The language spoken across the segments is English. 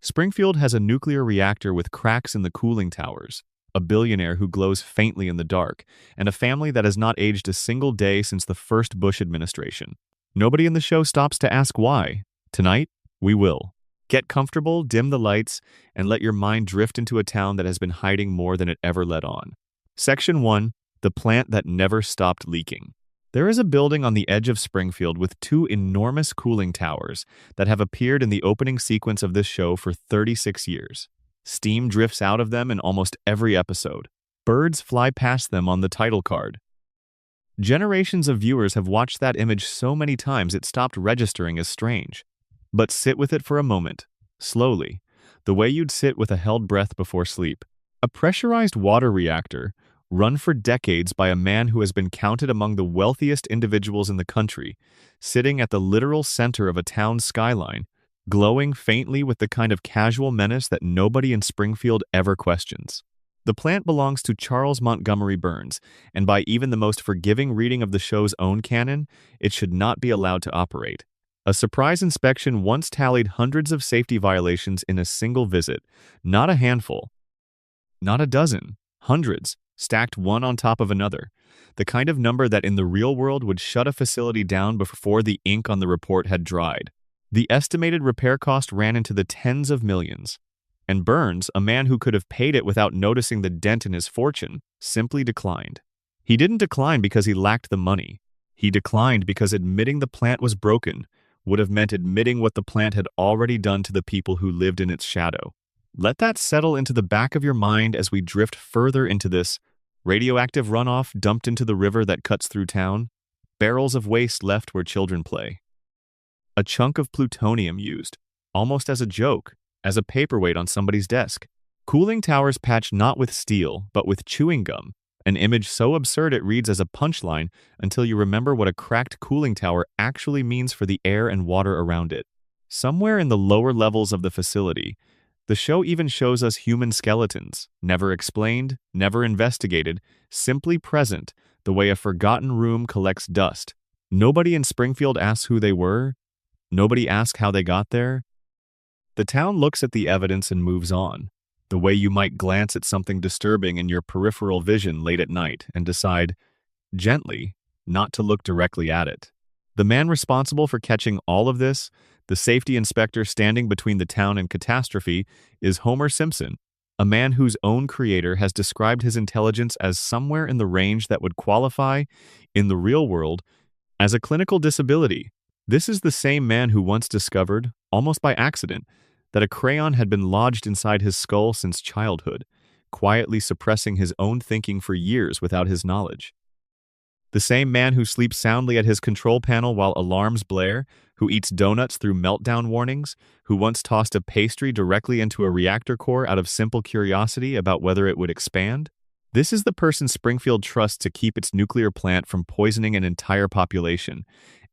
Springfield has a nuclear reactor with cracks in the cooling towers, a billionaire who glows faintly in the dark, and a family that has not aged a single day since the first Bush administration. Nobody in the show stops to ask why. Tonight, we will. Get comfortable, dim the lights, and let your mind drift into a town that has been hiding more than it ever let on. Section 1. The plant that never stopped leaking. There is a building on the edge of Springfield with two enormous cooling towers that have appeared in the opening sequence of this show for 36 years. Steam drifts out of them in almost every episode. Birds fly past them on the title card. Generations of viewers have watched that image so many times it stopped registering as strange. But sit with it for a moment, slowly, the way you'd sit with a held breath before sleep. A pressurized water reactor, run for decades by a man who has been counted among the wealthiest individuals in the country, sitting at the literal center of a town's skyline, glowing faintly with the kind of casual menace that nobody in Springfield ever questions. The plant belongs to Charles Montgomery Burns, and by even the most forgiving reading of the show's own canon, it should not be allowed to operate. A surprise inspection once tallied hundreds of safety violations in a single visit, not a handful, not a dozen, hundreds, stacked one on top of another, the kind of number that in the real world would shut a facility down before the ink on the report had dried. The estimated repair cost ran into the tens of millions. And Burns, a man who could have paid it without noticing the dent in his fortune, simply declined. He didn't decline because he lacked the money. He declined because admitting the plant was broken would have meant admitting what the plant had already done to the people who lived in its shadow. Let that settle into the back of your mind as we drift further into this. Radioactive runoff dumped into the river that cuts through town. Barrels of waste left where children play. A chunk of plutonium used, almost as a joke, as a paperweight on somebody's desk. Cooling towers patched not with steel, but with chewing gum. An image so absurd it reads as a punchline until you remember what a cracked cooling tower actually means for the air and water around it. Somewhere in the lower levels of the facility, the show even shows us human skeletons, never explained, never investigated, simply present, the way a forgotten room collects dust. Nobody in Springfield asks who they were. Nobody asks how they got there. The town looks at the evidence and moves on, the way you might glance at something disturbing in your peripheral vision late at night and decide, gently, not to look directly at it. The man responsible for catching all of this, the safety inspector standing between the town and catastrophe, is Homer Simpson, a man whose own creator has described his intelligence as somewhere in the range that would qualify, in the real world, as a clinical disability. This is the same man who once discovered, almost by accident, that a crayon had been lodged inside his skull since childhood, quietly suppressing his own thinking for years without his knowledge. The same man who sleeps soundly at his control panel while alarms blare, who eats donuts through meltdown warnings, who once tossed a pastry directly into a reactor core out of simple curiosity about whether it would expand. This is the person Springfield trusts to keep its nuclear plant from poisoning an entire population,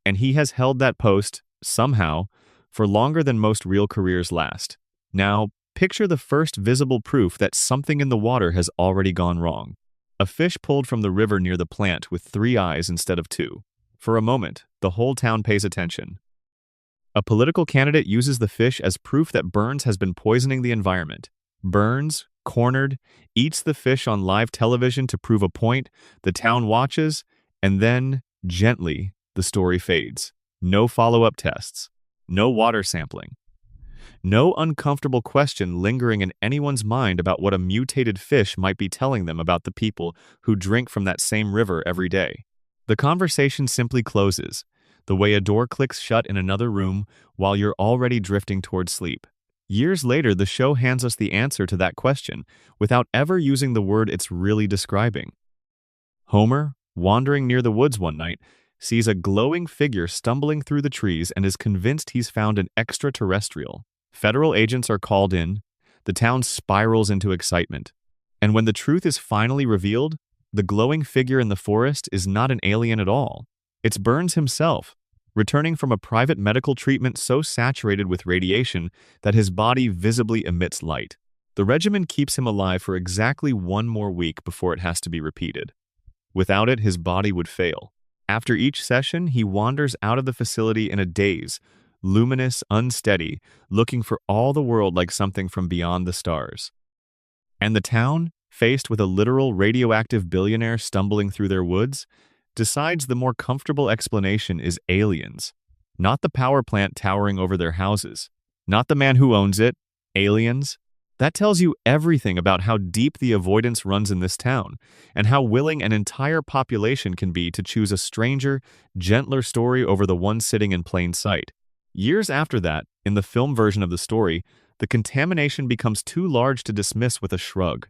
and he has held that post, somehow, for longer than most real careers last. Now, picture the first visible proof that something in the water has already gone wrong. A fish pulled from the river near the plant with 3 eyes instead of 2. For a moment, the whole town pays attention. A political candidate uses the fish as proof that Burns has been poisoning the environment. Burns, cornered, eats the fish on live television to prove a point, the town watches, and then, gently, the story fades. No follow-up tests. No water sampling. No uncomfortable question lingering in anyone's mind about what a mutated fish might be telling them about the people who drink from that same river every day. The conversation simply closes, the way a door clicks shut in another room while you're already drifting towards sleep. Years later, the show hands us the answer to that question without ever using the word it's really describing. Homer, wandering near the woods one night, sees a glowing figure stumbling through the trees and is convinced he's found an extraterrestrial. Federal agents are called in, the town spirals into excitement. And when the truth is finally revealed, the glowing figure in the forest is not an alien at all. It's Burns himself, returning from a private medical treatment so saturated with radiation that his body visibly emits light. The regimen keeps him alive for exactly 1 more week before it has to be repeated. Without it, his body would fail. After each session, he wanders out of the facility in a daze, luminous, unsteady, looking for all the world like something from beyond the stars. And the town, faced with a literal radioactive billionaire stumbling through their woods, decides the more comfortable explanation is aliens. Not the power plant towering over their houses. Not the man who owns it. Aliens. That tells you everything about how deep the avoidance runs in this town, and how willing an entire population can be to choose a stranger, gentler story over the one sitting in plain sight. Years after that, in the film version of the story, the contamination becomes too large to dismiss with a shrug.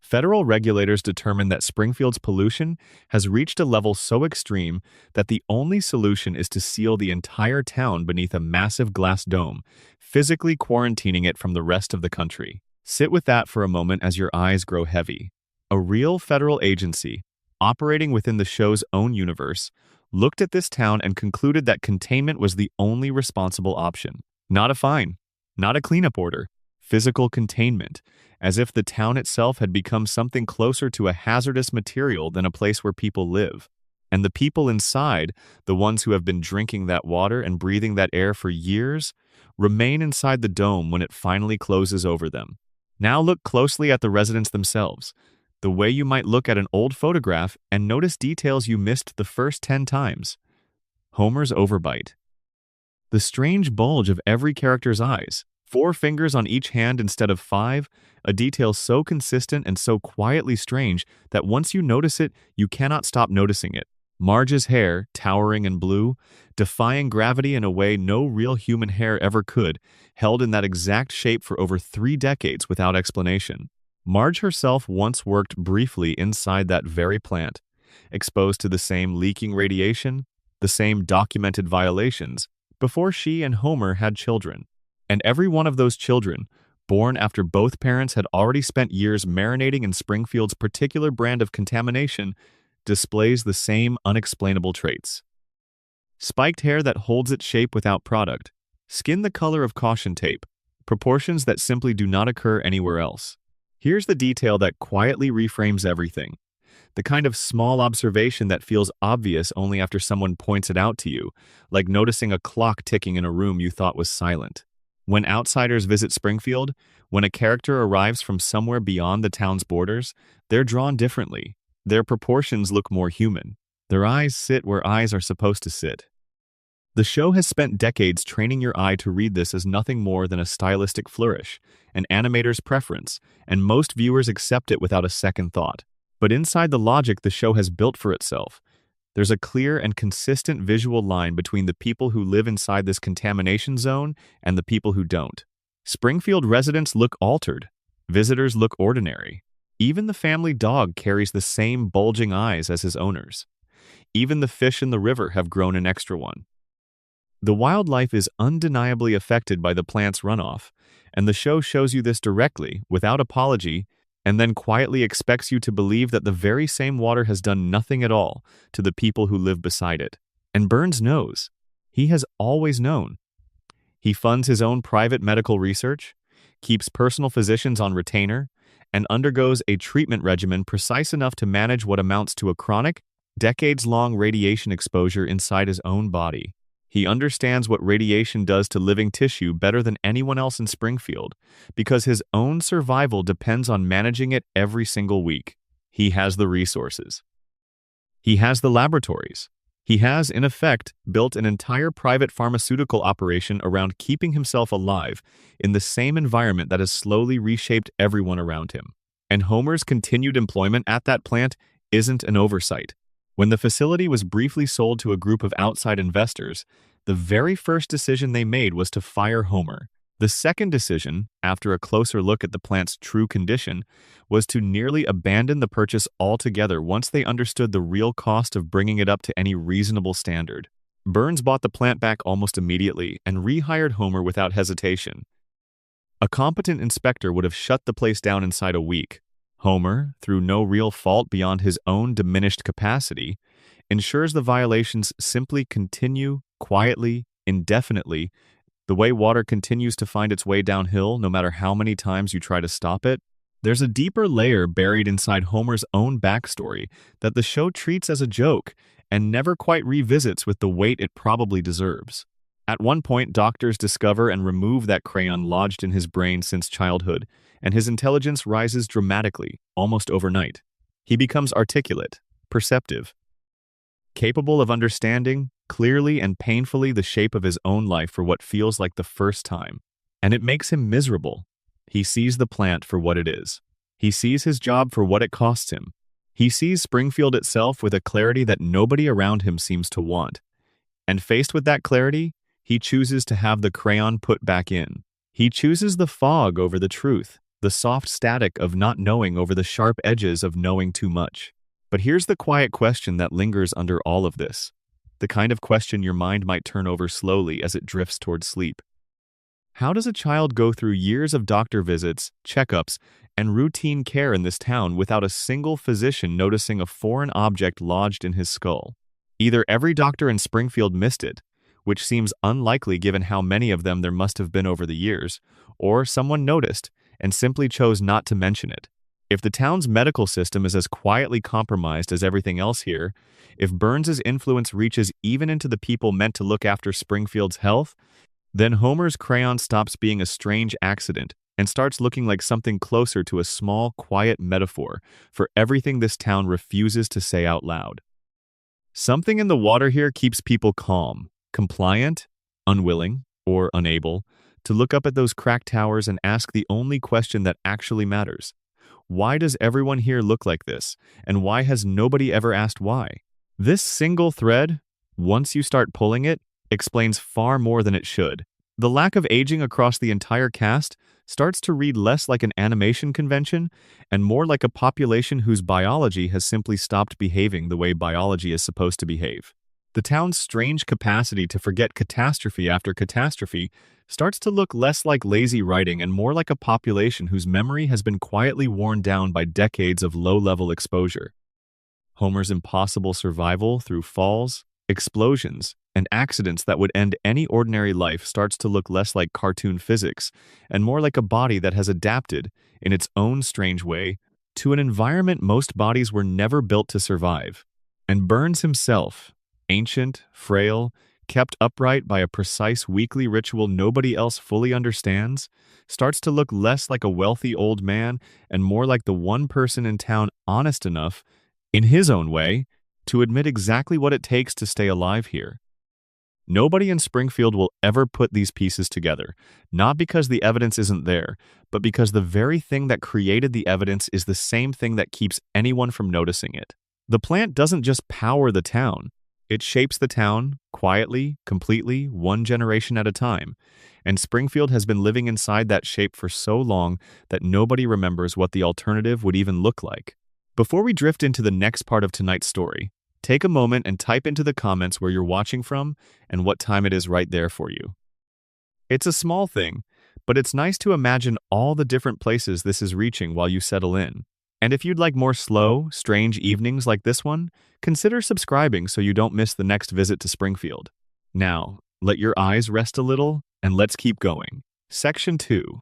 Federal regulators determine that Springfield's pollution has reached a level so extreme that the only solution is to seal the entire town beneath a massive glass dome, physically quarantining it from the rest of the country. Sit with that for a moment as your eyes grow heavy. A real federal agency, operating within the show's own universe, looked at this town and concluded that containment was the only responsible option. Not a fine, not a cleanup order, physical containment, as if the town itself had become something closer to a hazardous material than a place where people live. And the people inside, the ones who have been drinking that water and breathing that air for years, remain inside the dome when it finally closes over them. Now look closely at the residents themselves, the way you might look at an old photograph and notice details you missed the first 10 times. Homer's overbite. The strange bulge of every character's eyes. 4 fingers on each hand instead of 5, a detail so consistent and so quietly strange that once you notice it, you cannot stop noticing it. Marge's hair, towering and blue, defying gravity in a way no real human hair ever could, held in that exact shape for over 3 decades without explanation. Marge herself once worked briefly inside that very plant, exposed to the same leaking radiation, the same documented violations, before she and Homer had children. And every one of those children, born after both parents had already spent years marinating in Springfield's particular brand of contamination, displays the same unexplainable traits. Spiked hair that holds its shape without product, skin the color of caution tape, proportions that simply do not occur anywhere else. Here's the detail that quietly reframes everything. The kind of small observation that feels obvious only after someone points it out to you, like noticing a clock ticking in a room you thought was silent. When outsiders visit Springfield, when a character arrives from somewhere beyond the town's borders, they're drawn differently. Their proportions look more human. Their eyes sit where eyes are supposed to sit. The show has spent decades training your eye to read this as nothing more than a stylistic flourish, an animator's preference, and most viewers accept it without a second thought. But inside the logic the show has built for itself, there's a clear and consistent visual line between the people who live inside this contamination zone and the people who don't. Springfield residents look altered. Visitors look ordinary. Even the family dog carries the same bulging eyes as his owners. Even the fish in the river have grown an extra one. The wildlife is undeniably affected by the plant's runoff, and the show shows you this directly, without apology, and then quietly expects you to believe that the very same water has done nothing at all to the people who live beside it. And Burns knows. He has always known. He funds his own private medical research, keeps personal physicians on retainer, and undergoes a treatment regimen precise enough to manage what amounts to a chronic, decades-long radiation exposure inside his own body. He understands what radiation does to living tissue better than anyone else in Springfield, because his own survival depends on managing it every single week. He has the resources. He has the laboratories. He has, in effect, built an entire private pharmaceutical operation around keeping himself alive in the same environment that has slowly reshaped everyone around him. And Homer's continued employment at that plant isn't an oversight. When the facility was briefly sold to a group of outside investors, the very first decision they made was to fire Homer. The second decision, after a closer look at the plant's true condition, was to nearly abandon the purchase altogether once they understood the real cost of bringing it up to any reasonable standard. Burns bought the plant back almost immediately and rehired Homer without hesitation. A competent inspector would have shut the place down inside a week. Homer, through no real fault beyond his own diminished capacity, ensures the violations simply continue quietly, indefinitely, the way water continues to find its way downhill no matter how many times you try to stop it. There's a deeper layer buried inside Homer's own backstory that the show treats as a joke and never quite revisits with the weight it probably deserves. At one point, doctors discover and remove that crayon lodged in his brain since childhood, and his intelligence rises dramatically, almost overnight. He becomes articulate, perceptive, capable of understanding, clearly and painfully, the shape of his own life for what feels like the first time. And it makes him miserable. He sees the plant for what it is. He sees his job for what it costs him. He sees Springfield itself with a clarity that nobody around him seems to want. And faced with that clarity, he chooses to have the crayon put back in. He chooses the fog over the truth, the soft static of not knowing over the sharp edges of knowing too much. But here's the quiet question that lingers under all of this. The kind of question your mind might turn over slowly as it drifts toward sleep. How does a child go through years of doctor visits, checkups, and routine care in this town without a single physician noticing a foreign object lodged in his skull? Either every doctor in Springfield missed it, which seems unlikely given how many of them there must have been over the years, or someone noticed and simply chose not to mention it. If the town's medical system is as quietly compromised as everything else here, if Burns's influence reaches even into the people meant to look after Springfield's health, then Homer's crayon stops being a strange accident and starts looking like something closer to a small, quiet metaphor for everything this town refuses to say out loud. Something in the water here keeps people calm, compliant, unwilling, or unable to look up at those cracked towers and ask the only question that actually matters. Why does everyone here look like this, and why has nobody ever asked why? This single thread, once you start pulling it, explains far more than it should. The lack of aging across the entire cast starts to read less like an animation convention and more like a population whose biology has simply stopped behaving the way biology is supposed to behave. The town's strange capacity to forget catastrophe after catastrophe starts to look less like lazy writing and more like a population whose memory has been quietly worn down by decades of low-level exposure. Homer's impossible survival through falls, explosions, and accidents that would end any ordinary life starts to look less like cartoon physics and more like a body that has adapted, in its own strange way, to an environment most bodies were never built to survive. And Burns himself, ancient, frail, kept upright by a precise weekly ritual nobody else fully understands, starts to look less like a wealthy old man and more like the one person in town honest enough, in his own way, to admit exactly what it takes to stay alive here. Nobody in Springfield will ever put these pieces together, not because the evidence isn't there, but because the very thing that created the evidence is the same thing that keeps anyone from noticing it. The plant doesn't just power the town. It shapes the town, quietly, completely, one generation at a time, and Springfield has been living inside that shape for so long that nobody remembers what the alternative would even look like. Before we drift into the next part of tonight's story, take a moment and type into the comments where you're watching from and what time it is right there for you. It's a small thing, but it's nice to imagine all the different places this is reaching while you settle in. And if you'd like more slow, strange evenings like this one, consider subscribing so you don't miss the next visit to Springfield. Now, let your eyes rest a little, and let's keep going. Section 2.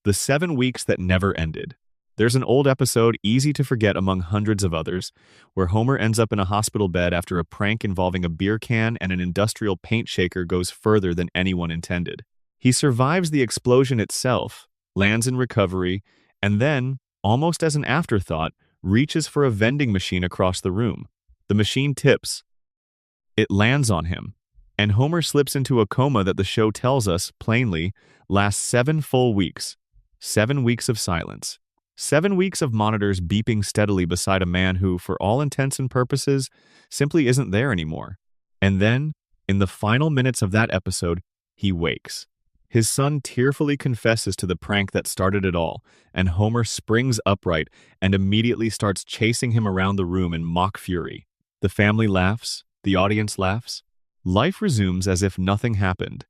The 7 Weeks That Never Ended. There's an old episode easy to forget among hundreds of others, where Homer ends up in a hospital bed after a prank involving a beer can and an industrial paint shaker goes further than anyone intended. He survives the explosion itself, lands in recovery, and then, almost as an afterthought, reaches for a vending machine across the room. The machine tips. It lands on him, and Homer slips into a coma that the show tells us, plainly, lasts 7 full weeks. 7 weeks of silence. 7 weeks of monitors beeping steadily beside a man who, for all intents and purposes, simply isn't there anymore. And then, in the final minutes of that episode, he wakes. His son tearfully confesses to the prank that started it all, and Homer springs upright and immediately starts chasing him around the room in mock fury. The family laughs, the audience laughs. Life resumes as if nothing happened.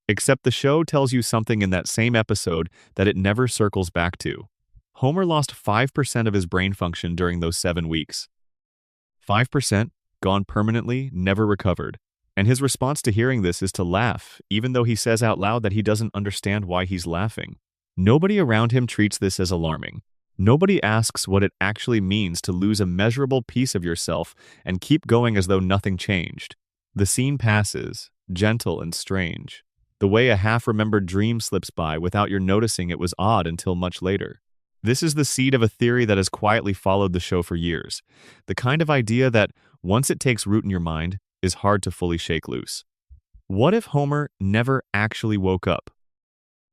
Except the show tells you something in that same episode that it never circles back to. Homer lost 5% of his brain function during those 7 weeks. 5%, gone permanently, never recovered. And his response to hearing this is to laugh, even though he says out loud that he doesn't understand why he's laughing. Nobody around him treats this as alarming. Nobody asks what it actually means to lose a measurable piece of yourself and keep going as though nothing changed. The scene passes, gentle, and strange. The way a half-remembered dream slips by without your noticing it was odd until much later. This is the seed of a theory that has quietly followed the show for years. The kind of idea that, once it takes root in your mind, is hard to fully shake loose. What if Homer never actually woke up?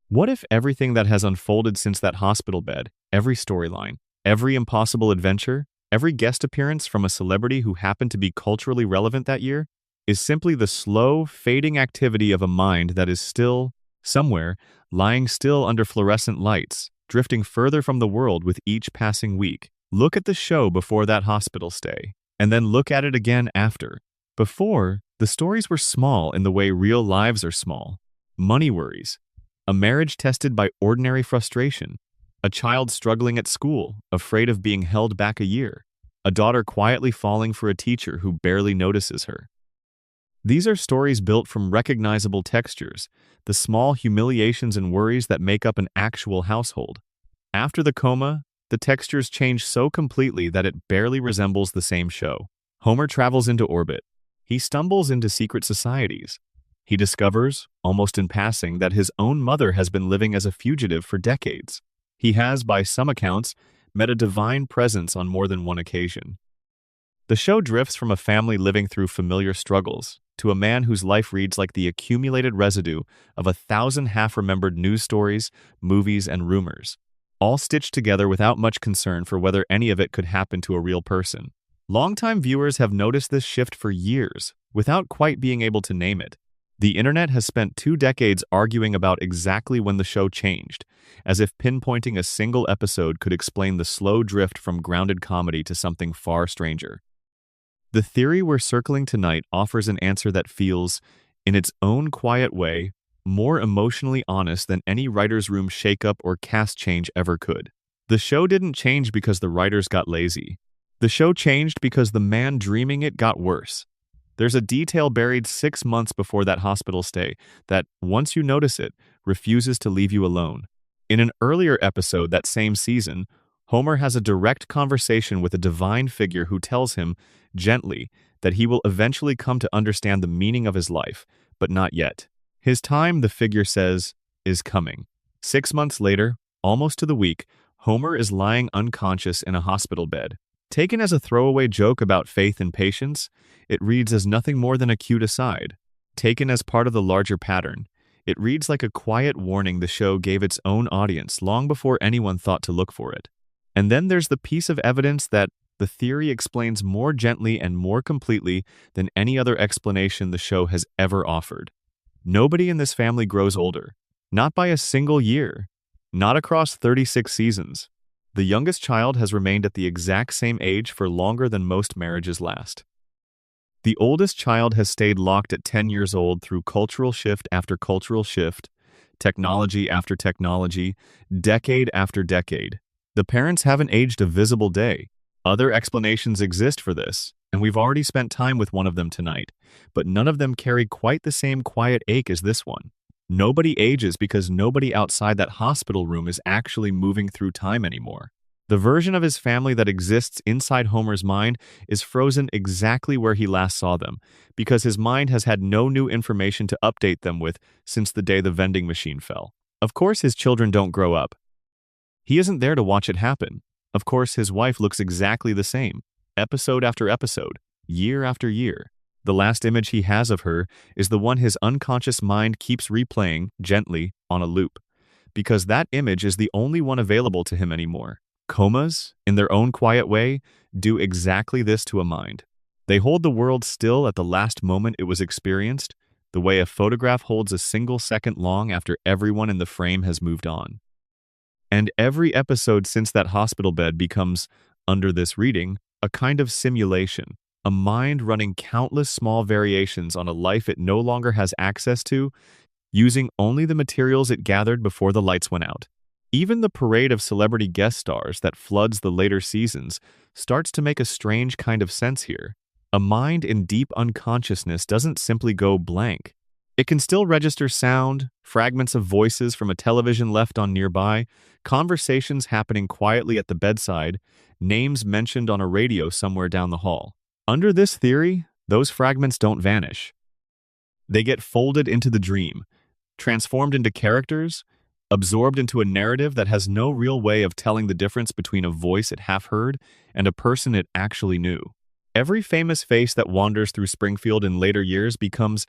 What if everything that has unfolded since that hospital bed, every storyline, every impossible adventure, every guest appearance from a celebrity who happened to be culturally relevant that year, is simply the slow, fading activity of a mind that is still, somewhere, lying still under fluorescent lights, drifting further from the world with each passing week? Look at the show before that hospital stay, and then look at it again after. Before, the stories were small in the way real lives are small. Money worries, a marriage tested by ordinary frustration, a child struggling at school, afraid of being held back a year, a daughter quietly falling for a teacher who barely notices her. These are stories built from recognizable textures, the small humiliations and worries that make up an actual household. After the coma, the textures change so completely that it barely resembles the same show. Homer travels into orbit. He stumbles into secret societies. He discovers, almost in passing, that his own mother has been living as a fugitive for decades. He has, by some accounts, met a divine presence on more than one occasion. The show drifts from a family living through familiar struggles to a man whose life reads like the accumulated residue of 1,000 half-remembered news stories, movies, and rumors, all stitched together without much concern for whether any of it could happen to a real person. Longtime viewers have noticed this shift for years, without quite being able to name it. The internet has spent 2 decades arguing about exactly when the show changed, as if pinpointing a single episode could explain the slow drift from grounded comedy to something far stranger. The theory we're circling tonight offers an answer that feels, in its own quiet way, more emotionally honest than any writer's room shakeup or cast change ever could. The show didn't change because the writers got lazy. The show changed because the man dreaming it got worse. There's a detail buried 6 months before that hospital stay that, once you notice it, refuses to leave you alone. In an earlier episode that same season, Homer has a direct conversation with a divine figure who tells him, gently, that he will eventually come to understand the meaning of his life, but not yet. His time, the figure says, is coming. 6 months later, almost to the week, Homer is lying unconscious in a hospital bed. Taken as a throwaway joke about faith and patience, it reads as nothing more than a cute aside. Taken as part of the larger pattern, it reads like a quiet warning the show gave its own audience long before anyone thought to look for it. And then there's the piece of evidence that the theory explains more gently and more completely than any other explanation the show has ever offered. Nobody in this family grows older, not by a single year, not across 36 seasons. The youngest child has remained at the exact same age for longer than most marriages last. The oldest child has stayed locked at 10 years old through cultural shift after cultural shift, technology after technology, decade after decade. The parents haven't aged a visible day. Other explanations exist for this, and we've already spent time with one of them tonight, but none of them carry quite the same quiet ache as this one. Nobody ages because nobody outside that hospital room is actually moving through time anymore. The version of his family that exists inside Homer's mind is frozen exactly where he last saw them, because his mind has had no new information to update them with since the day the vending machine fell. Of course his children don't grow up. He isn't there to watch it happen. Of course his wife looks exactly the same, episode after episode, year after year. The last image he has of her is the one his unconscious mind keeps replaying, gently, on a loop, because that image is the only one available to him anymore. Comas, in their own quiet way, do exactly this to a mind. They hold the world still at the last moment it was experienced, the way a photograph holds a single second long after everyone in the frame has moved on. And every episode since that hospital bed becomes, under this reading, a kind of simulation. A mind running countless small variations on a life it no longer has access to, using only the materials it gathered before the lights went out. Even the parade of celebrity guest stars that floods the later seasons starts to make a strange kind of sense here. A mind in deep unconsciousness doesn't simply go blank. It can still register sound, fragments of voices from a television left on nearby, conversations happening quietly at the bedside, names mentioned on a radio somewhere down the hall. Under this theory, those fragments don't vanish. They get folded into the dream, transformed into characters, absorbed into a narrative that has no real way of telling the difference between a voice it half heard and a person it actually knew. Every famous face that wanders through Springfield in later years becomes,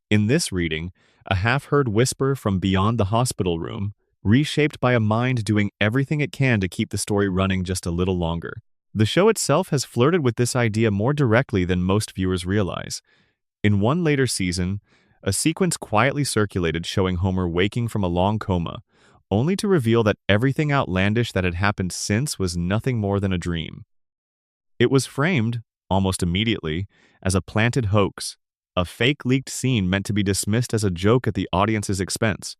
in this reading, a half-heard whisper from beyond the hospital room, reshaped by a mind doing everything it can to keep the story running just a little longer. The show itself has flirted with this idea more directly than most viewers realize. In one later season, a sequence quietly circulated showing Homer waking from a long coma, only to reveal that everything outlandish that had happened since was nothing more than a dream. It was framed, almost immediately, as a planted hoax, a fake leaked scene meant to be dismissed as a joke at the audience's expense.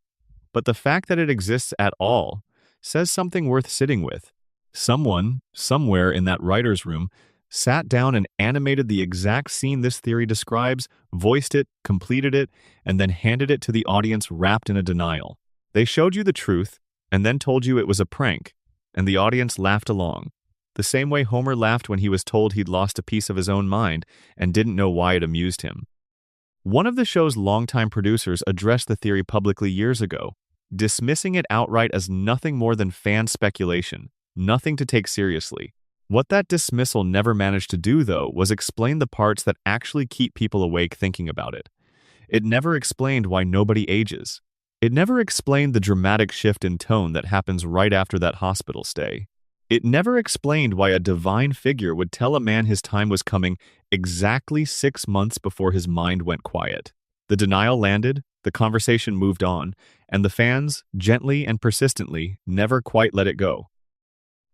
But the fact that it exists at all says something worth sitting with. Someone, somewhere in that writer's room, sat down and animated the exact scene this theory describes, voiced it, completed it, and then handed it to the audience wrapped in a denial. They showed you the truth, and then told you it was a prank, and the audience laughed along. The same way Homer laughed when he was told he'd lost a piece of his own mind and didn't know why it amused him. One of the show's longtime producers addressed the theory publicly years ago, dismissing it outright as nothing more than fan speculation, nothing to take seriously. What that dismissal never managed to do, though, was explain the parts that actually keep people awake thinking about it. It never explained why nobody ages. It never explained the dramatic shift in tone that happens right after that hospital stay. It never explained why a divine figure would tell a man his time was coming exactly 6 months before his mind went quiet. The denial landed, the conversation moved on, and the fans, gently and persistently, never quite let it go.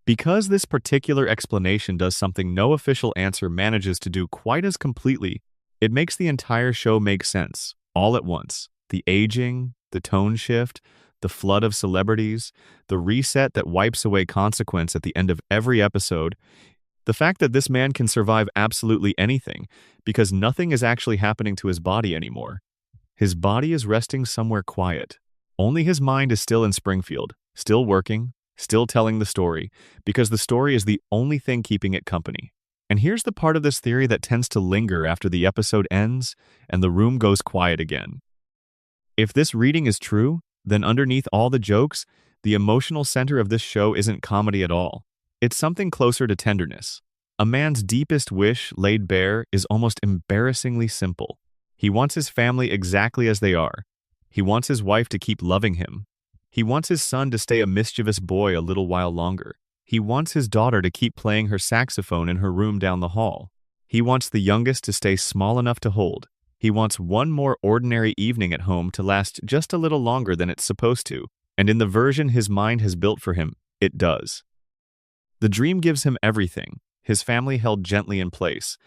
Because this particular explanation does something no official answer manages to do quite as completely, it makes the entire show make sense, all at once. The aging, the tone shift, the flood of celebrities, the reset that wipes away consequence at the end of every episode, the fact that this man can survive absolutely anything because nothing is actually happening to his body anymore. His body is resting somewhere quiet. Only his mind is still in Springfield, still working, still telling the story, because the story is the only thing keeping it company. And here's the part of this theory that tends to linger after the episode ends and the room goes quiet again. If this reading is true, then underneath all the jokes, the emotional center of this show isn't comedy at all. It's something closer to tenderness. A man's deepest wish, laid bare, is almost embarrassingly simple. He wants his family exactly as they are. He wants his wife to keep loving him. He wants his son to stay a mischievous boy a little while longer. He wants his daughter to keep playing her saxophone in her room down the hall. He wants the youngest to stay small enough to hold. He wants one more ordinary evening at home to last just a little longer than it's supposed to, and in the version his mind has built for him, it does. The dream gives him everything, his family held gently in place.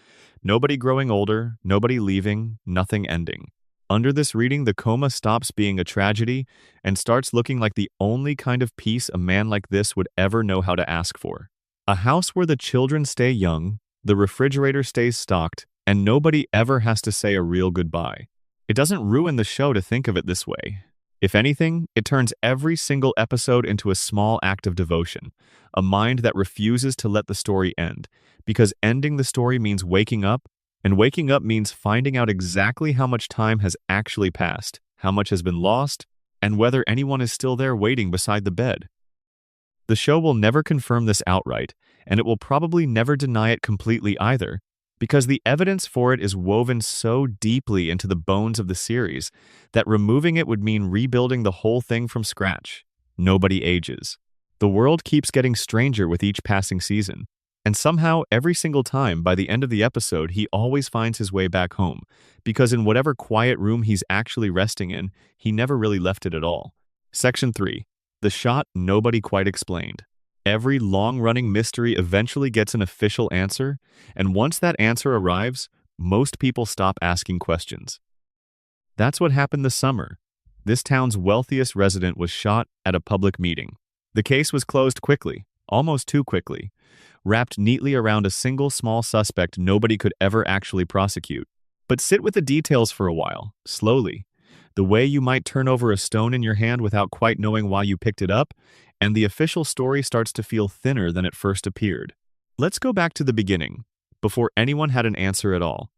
Nobody growing older, nobody leaving, nothing ending. Under this reading, the coma stops being a tragedy and starts looking like the only kind of peace a man like this would ever know how to ask for. A house where the children stay young, the refrigerator stays stocked, and nobody ever has to say a real goodbye. It doesn't ruin the show to think of it this way. If anything, it turns every single episode into a small act of devotion, a mind that refuses to let the story end, because ending the story means waking up, and waking up means finding out exactly how much time has actually passed, how much has been lost, and whether anyone is still there waiting beside the bed. The show will never confirm this outright, and it will probably never deny it completely either, because the evidence for it is woven so deeply into the bones of the series that removing it would mean rebuilding the whole thing from scratch. Nobody ages. The world keeps getting stranger with each passing season, and somehow every single time by the end of the episode he always finds his way back home, because in whatever quiet room he's actually resting in, he never really left it at all. Section 3. The shot nobody quite explained. Every long-running mystery eventually gets an official answer, and once that answer arrives, most people stop asking questions. That's what happened this summer. This town's wealthiest resident was shot at a public meeting. The case was closed quickly, almost too quickly, wrapped neatly around a single small suspect nobody could ever actually prosecute. But sit with the details for a while, slowly. The way you might turn over a stone in your hand without quite knowing why you picked it up, and the official story starts to feel thinner than it first appeared. Let's go back to the beginning, before anyone had an answer at all.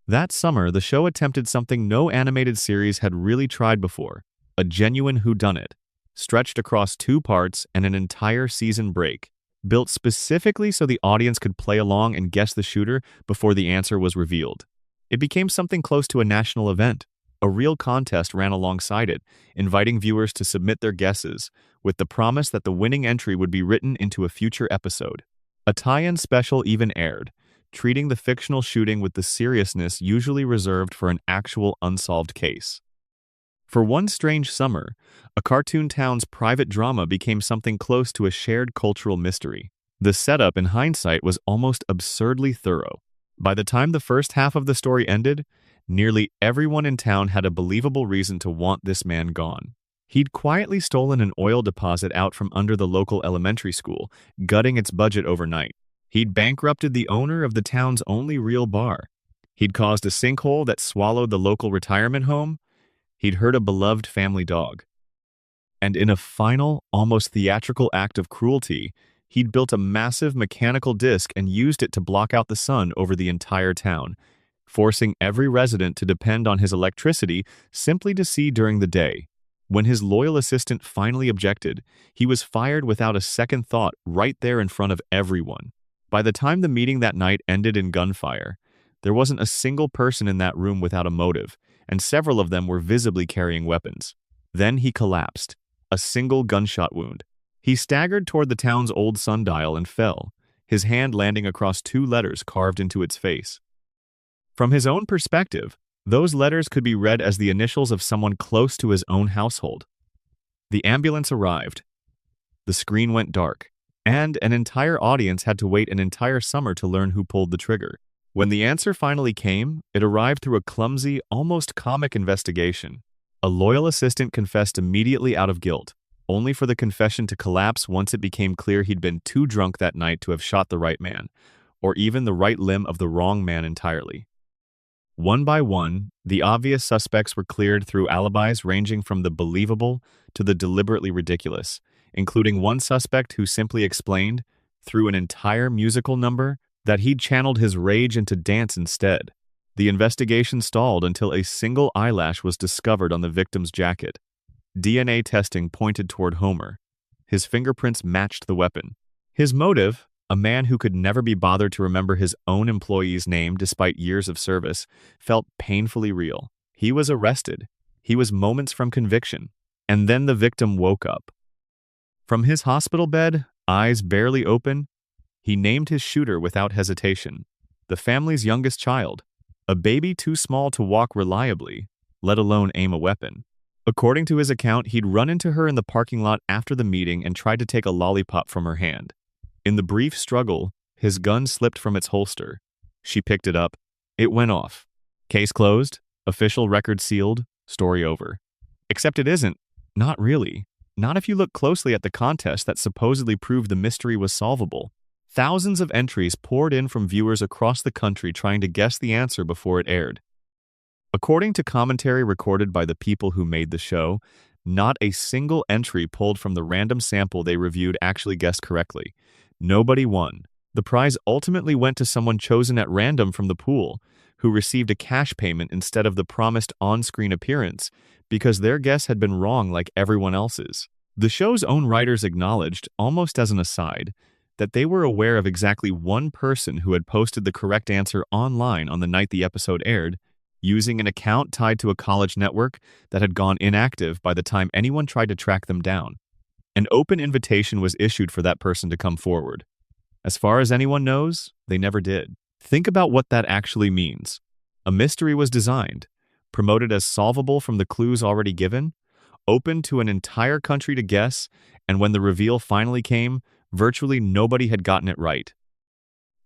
That summer, the show attempted something no animated series had really tried before, a genuine whodunit, stretched across 2 parts and an entire season break, built specifically so the audience could play along and guess the shooter before the answer was revealed. It became something close to a national event. A real contest ran alongside it, inviting viewers to submit their guesses, with the promise that the winning entry would be written into a future episode. A tie-in special even aired, treating the fictional shooting with the seriousness usually reserved for an actual unsolved case. For one strange summer, a cartoon town's private drama became something close to a shared cultural mystery. The setup, in hindsight, was almost absurdly thorough. By the time the first half of the story ended, nearly everyone in town had a believable reason to want this man gone. He'd quietly stolen an oil deposit out from under the local elementary school, gutting its budget overnight. He'd bankrupted the owner of the town's only real bar. He'd caused a sinkhole that swallowed the local retirement home. He'd hurt a beloved family dog. And in a final, almost theatrical act of cruelty, he'd built a massive mechanical disc and used it to block out the sun over the entire town, forcing every resident to depend on his electricity simply to see during the day. When his loyal assistant finally objected, he was fired without a second thought right there in front of everyone. By the time the meeting that night ended in gunfire, there wasn't a single person in that room without a motive, and several of them were visibly carrying weapons. Then he collapsed, a single gunshot wound. He staggered toward the town's old sundial and fell, his hand landing across 2 letters carved into its face. From his own perspective, those letters could be read as the initials of someone close to his own household. The ambulance arrived. The screen went dark, and an entire audience had to wait an entire summer to learn who pulled the trigger. When the answer finally came, it arrived through a clumsy, almost comic investigation. A loyal assistant confessed immediately out of guilt, only for the confession to collapse once it became clear he'd been too drunk that night to have shot the right man, or even the right limb of the wrong man entirely. One by one, the obvious suspects were cleared through alibis ranging from the believable to the deliberately ridiculous, including one suspect who simply explained, through an entire musical number, that he'd channeled his rage into dance instead. The investigation stalled until a single eyelash was discovered on the victim's jacket. DNA testing pointed toward Homer. His fingerprints matched the weapon. His motive, a man who could never be bothered to remember his own employee's name despite years of service, felt painfully real. He was arrested. He was moments from conviction. And then the victim woke up. From his hospital bed, eyes barely open, he named his shooter without hesitation. The family's youngest child, a baby too small to walk reliably, let alone aim a weapon. According to his account, he'd run into her in the parking lot after the meeting and tried to take a lollipop from her hand. In the brief struggle, his gun slipped from its holster. She picked it up. It went off. Case closed, official record sealed, story over. Except it isn't. Not really. Not if you look closely at the contest that supposedly proved the mystery was solvable. Thousands of entries poured in from viewers across the country trying to guess the answer before it aired. According to commentary recorded by the people who made the show, not a single entry pulled from the random sample they reviewed actually guessed correctly. Nobody won. The prize ultimately went to someone chosen at random from the pool, who received a cash payment instead of the promised on-screen appearance, because their guess had been wrong like everyone else's. The show's own writers acknowledged, almost as an aside, that they were aware of exactly one person who had posted the correct answer online on the night the episode aired, using an account tied to a college network that had gone inactive by the time anyone tried to track them down. An open invitation was issued for that person to come forward. As far as anyone knows, they never did. Think about what that actually means. A mystery was designed, promoted as solvable from the clues already given, open to an entire country to guess, and when the reveal finally came, virtually nobody had gotten it right.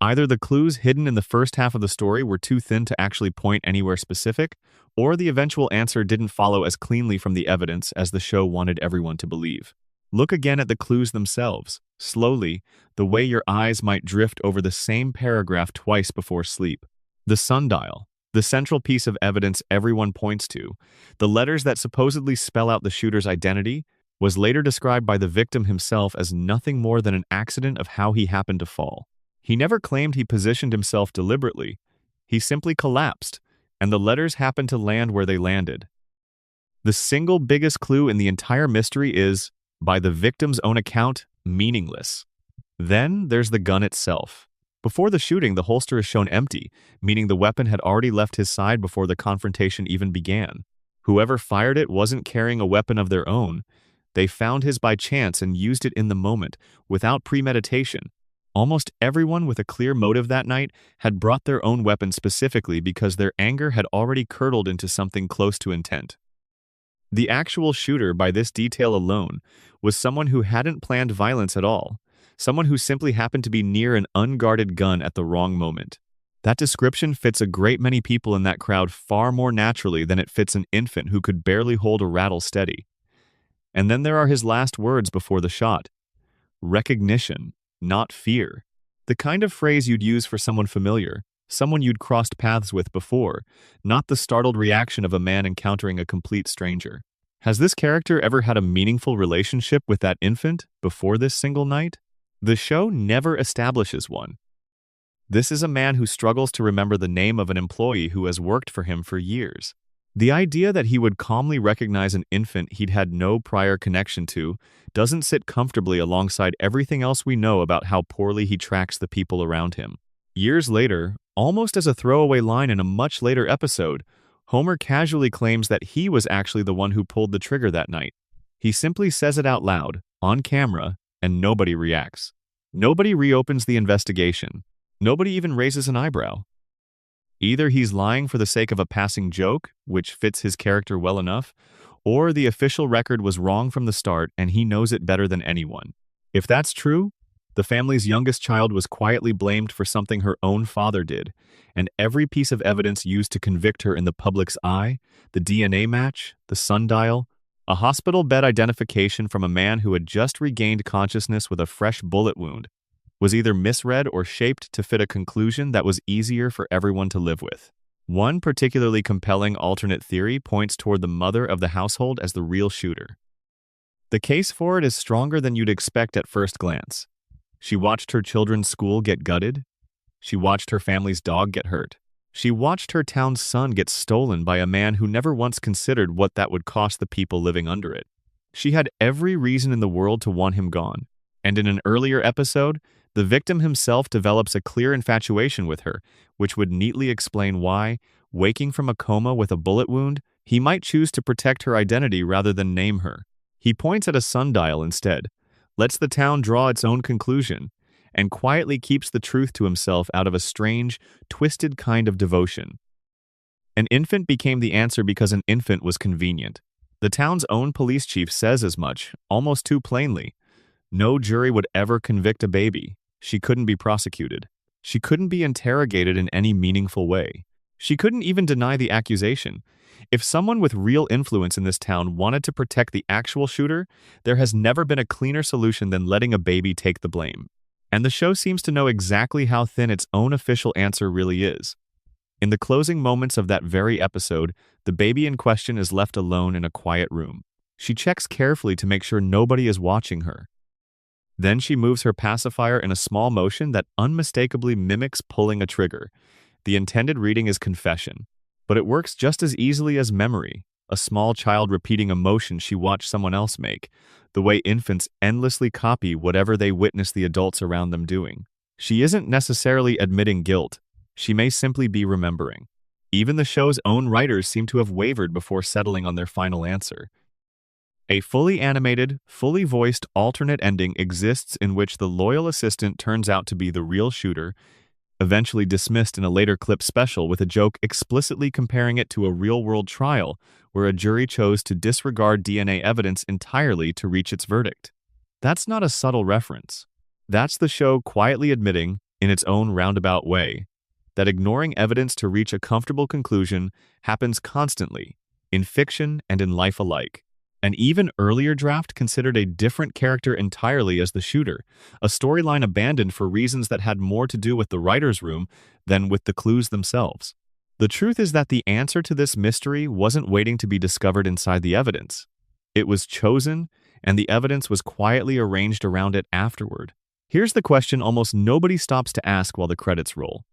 Either the clues hidden in the first half of the story were too thin to actually point anywhere specific, or the eventual answer didn't follow as cleanly from the evidence as the show wanted everyone to believe. Look again at the clues themselves, slowly, the way your eyes might drift over the same paragraph twice before sleep. The sundial, the central piece of evidence everyone points to, the letters that supposedly spell out the shooter's identity, was later described by the victim himself as nothing more than an accident of how he happened to fall. He never claimed he positioned himself deliberately. He simply collapsed, and the letters happened to land where they landed. The single biggest clue in the entire mystery is, by the victim's own account, meaningless. Then there's the gun itself. Before the shooting, the holster is shown empty, meaning the weapon had already left his side before the confrontation even began. Whoever fired it wasn't carrying a weapon of their own. They found his by chance and used it in the moment, without premeditation. Almost everyone with a clear motive that night had brought their own weapon specifically because their anger had already curdled into something close to intent. The actual shooter, by this detail alone, was someone who hadn't planned violence at all, someone who simply happened to be near an unguarded gun at the wrong moment. That description fits a great many people in that crowd far more naturally than it fits an infant who could barely hold a rattle steady. And then there are his last words before the shot. Recognition, not fear. The kind of phrase you'd use for someone familiar, someone you'd crossed paths with before, not the startled reaction of a man encountering a complete stranger. Has this character ever had a meaningful relationship with that infant before this single night? The show never establishes one. This is a man who struggles to remember the name of an employee who has worked for him for years. The idea that he would calmly recognize an infant he'd had no prior connection to doesn't sit comfortably alongside everything else we know about how poorly he tracks the people around him. Years later, almost as a throwaway line in a much later episode, Homer casually claims that he was actually the one who pulled the trigger that night. He simply says it out loud, on camera, and nobody reacts. Nobody reopens the investigation. Nobody even raises an eyebrow. Either he's lying for the sake of a passing joke, which fits his character well enough, or the official record was wrong from the start and he knows it better than anyone. If that's true, the family's youngest child was quietly blamed for something her own father did, and every piece of evidence used to convict her in the public's eye, the DNA match, the sundial, a hospital bed identification from a man who had just regained consciousness with a fresh bullet wound, was either misread or shaped to fit a conclusion that was easier for everyone to live with. One particularly compelling alternate theory points toward the mother of the household as the real shooter. The case for it is stronger than you'd expect at first glance. She watched her children's school get gutted. She watched her family's dog get hurt. She watched her town's son get stolen by a man who never once considered what that would cost the people living under it. She had every reason in the world to want him gone. And in an earlier episode, the victim himself develops a clear infatuation with her, which would neatly explain why, waking from a coma with a bullet wound, he might choose to protect her identity rather than name her. He points at a sundial instead, lets the town draw its own conclusion, and quietly keeps the truth to himself out of a strange, twisted kind of devotion. An infant became the answer because an infant was convenient. The town's own police chief says as much, almost too plainly. No jury would ever convict a baby. She couldn't be prosecuted. She couldn't be interrogated in any meaningful way. She couldn't even deny the accusation. If someone with real influence in this town wanted to protect the actual shooter, there has never been a cleaner solution than letting a baby take the blame. And the show seems to know exactly how thin its own official answer really is. In the closing moments of that very episode, the baby in question is left alone in a quiet room. She checks carefully to make sure nobody is watching her. Then she moves her pacifier in a small motion that unmistakably mimics pulling a trigger. The intended reading is confession, but it works just as easily as memory, a small child repeating a motion she watched someone else make, the way infants endlessly copy whatever they witness the adults around them doing. She isn't necessarily admitting guilt. She may simply be remembering. Even the show's own writers seem to have wavered before settling on their final answer. A fully animated, fully voiced alternate ending exists in which the loyal assistant turns out to be the real shooter, eventually dismissed in a later clip special with a joke explicitly comparing it to a real-world trial where a jury chose to disregard DNA evidence entirely to reach its verdict. That's not a subtle reference. That's the show quietly admitting, in its own roundabout way, that ignoring evidence to reach a comfortable conclusion happens constantly, in fiction and in life alike. An even earlier draft considered a different character entirely as the shooter, a storyline abandoned for reasons that had more to do with the writer's room than with the clues themselves. The truth is that the answer to this mystery wasn't waiting to be discovered inside the evidence. It was chosen, and the evidence was quietly arranged around it afterward. Here's the question almost nobody stops to ask while the credits roll.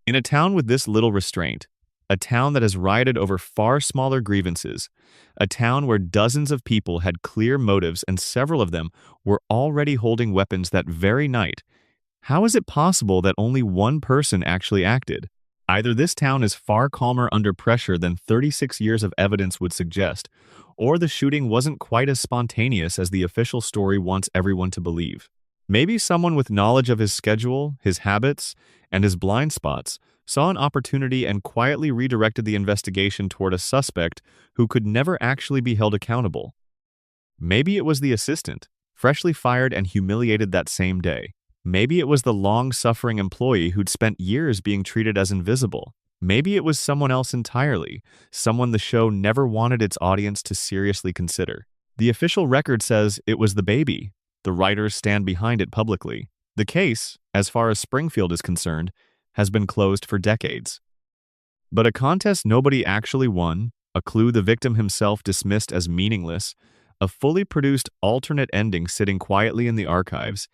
In a town with this little restraint, A town that has rioted over far smaller grievances. A town where dozens of people had clear motives and several of them were already holding weapons that very night. How is it possible that only one person actually acted? Either this town is far calmer under pressure than 36 years of evidence would suggest, or the shooting wasn't quite as spontaneous as the official story wants everyone to believe. Maybe someone with knowledge of his schedule, his habits, and his blind spots saw an opportunity and quietly redirected the investigation toward a suspect who could never actually be held accountable. Maybe it was the assistant, freshly fired and humiliated that same day. Maybe it was the long-suffering employee who'd spent years being treated as invisible. Maybe it was someone else entirely, someone the show never wanted its audience to seriously consider. The official record says it was the baby. The writers stand behind it publicly. The case, as far as Springfield is concerned, has been closed for decades. But a contest nobody actually won, a clue the victim himself dismissed as meaningless, a fully produced alternate ending sitting quietly in the archives,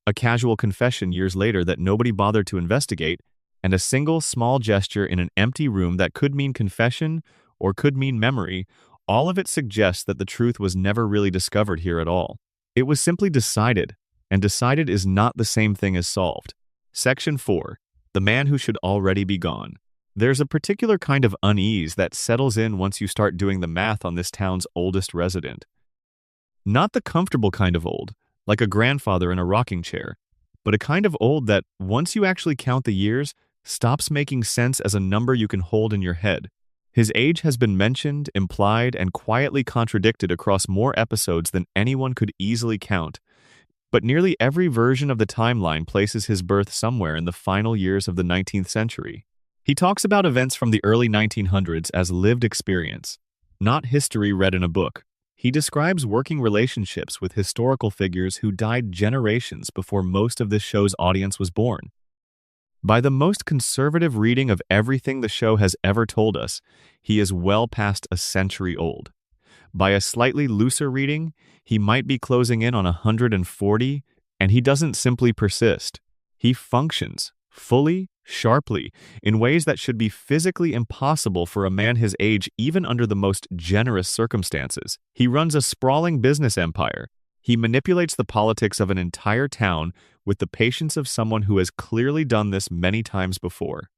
a casual confession years later that nobody bothered to investigate, and a single small gesture in an empty room that could mean confession or could mean memory, all of it suggests that the truth was never really discovered here at all. It was simply decided, and decided is not the same thing as solved. Section 4. The man who should already be gone. There's a particular kind of unease that settles in once you start doing the math on this town's oldest resident. Not the comfortable kind of old, like a grandfather in a rocking chair, but a kind of old that, once you actually count the years, stops making sense as a number you can hold in your head. His age has been mentioned, implied, and quietly contradicted across more episodes than anyone could easily count, but nearly every version of the timeline places his birth somewhere in the final years of the 19th century. He talks about events from the early 1900s as lived experience, not history read in a book. He describes working relationships with historical figures who died generations before most of this show's audience was born. By the most conservative reading of everything the show has ever told us, he is well past a century old. By a slightly looser reading, he might be closing in on 140, and he doesn't simply persist. He functions, fully, sharply, in ways that should be physically impossible for a man his age even under the most generous circumstances. He runs a sprawling business empire. He manipulates the politics of an entire town with the patience of someone who has clearly done this many times before.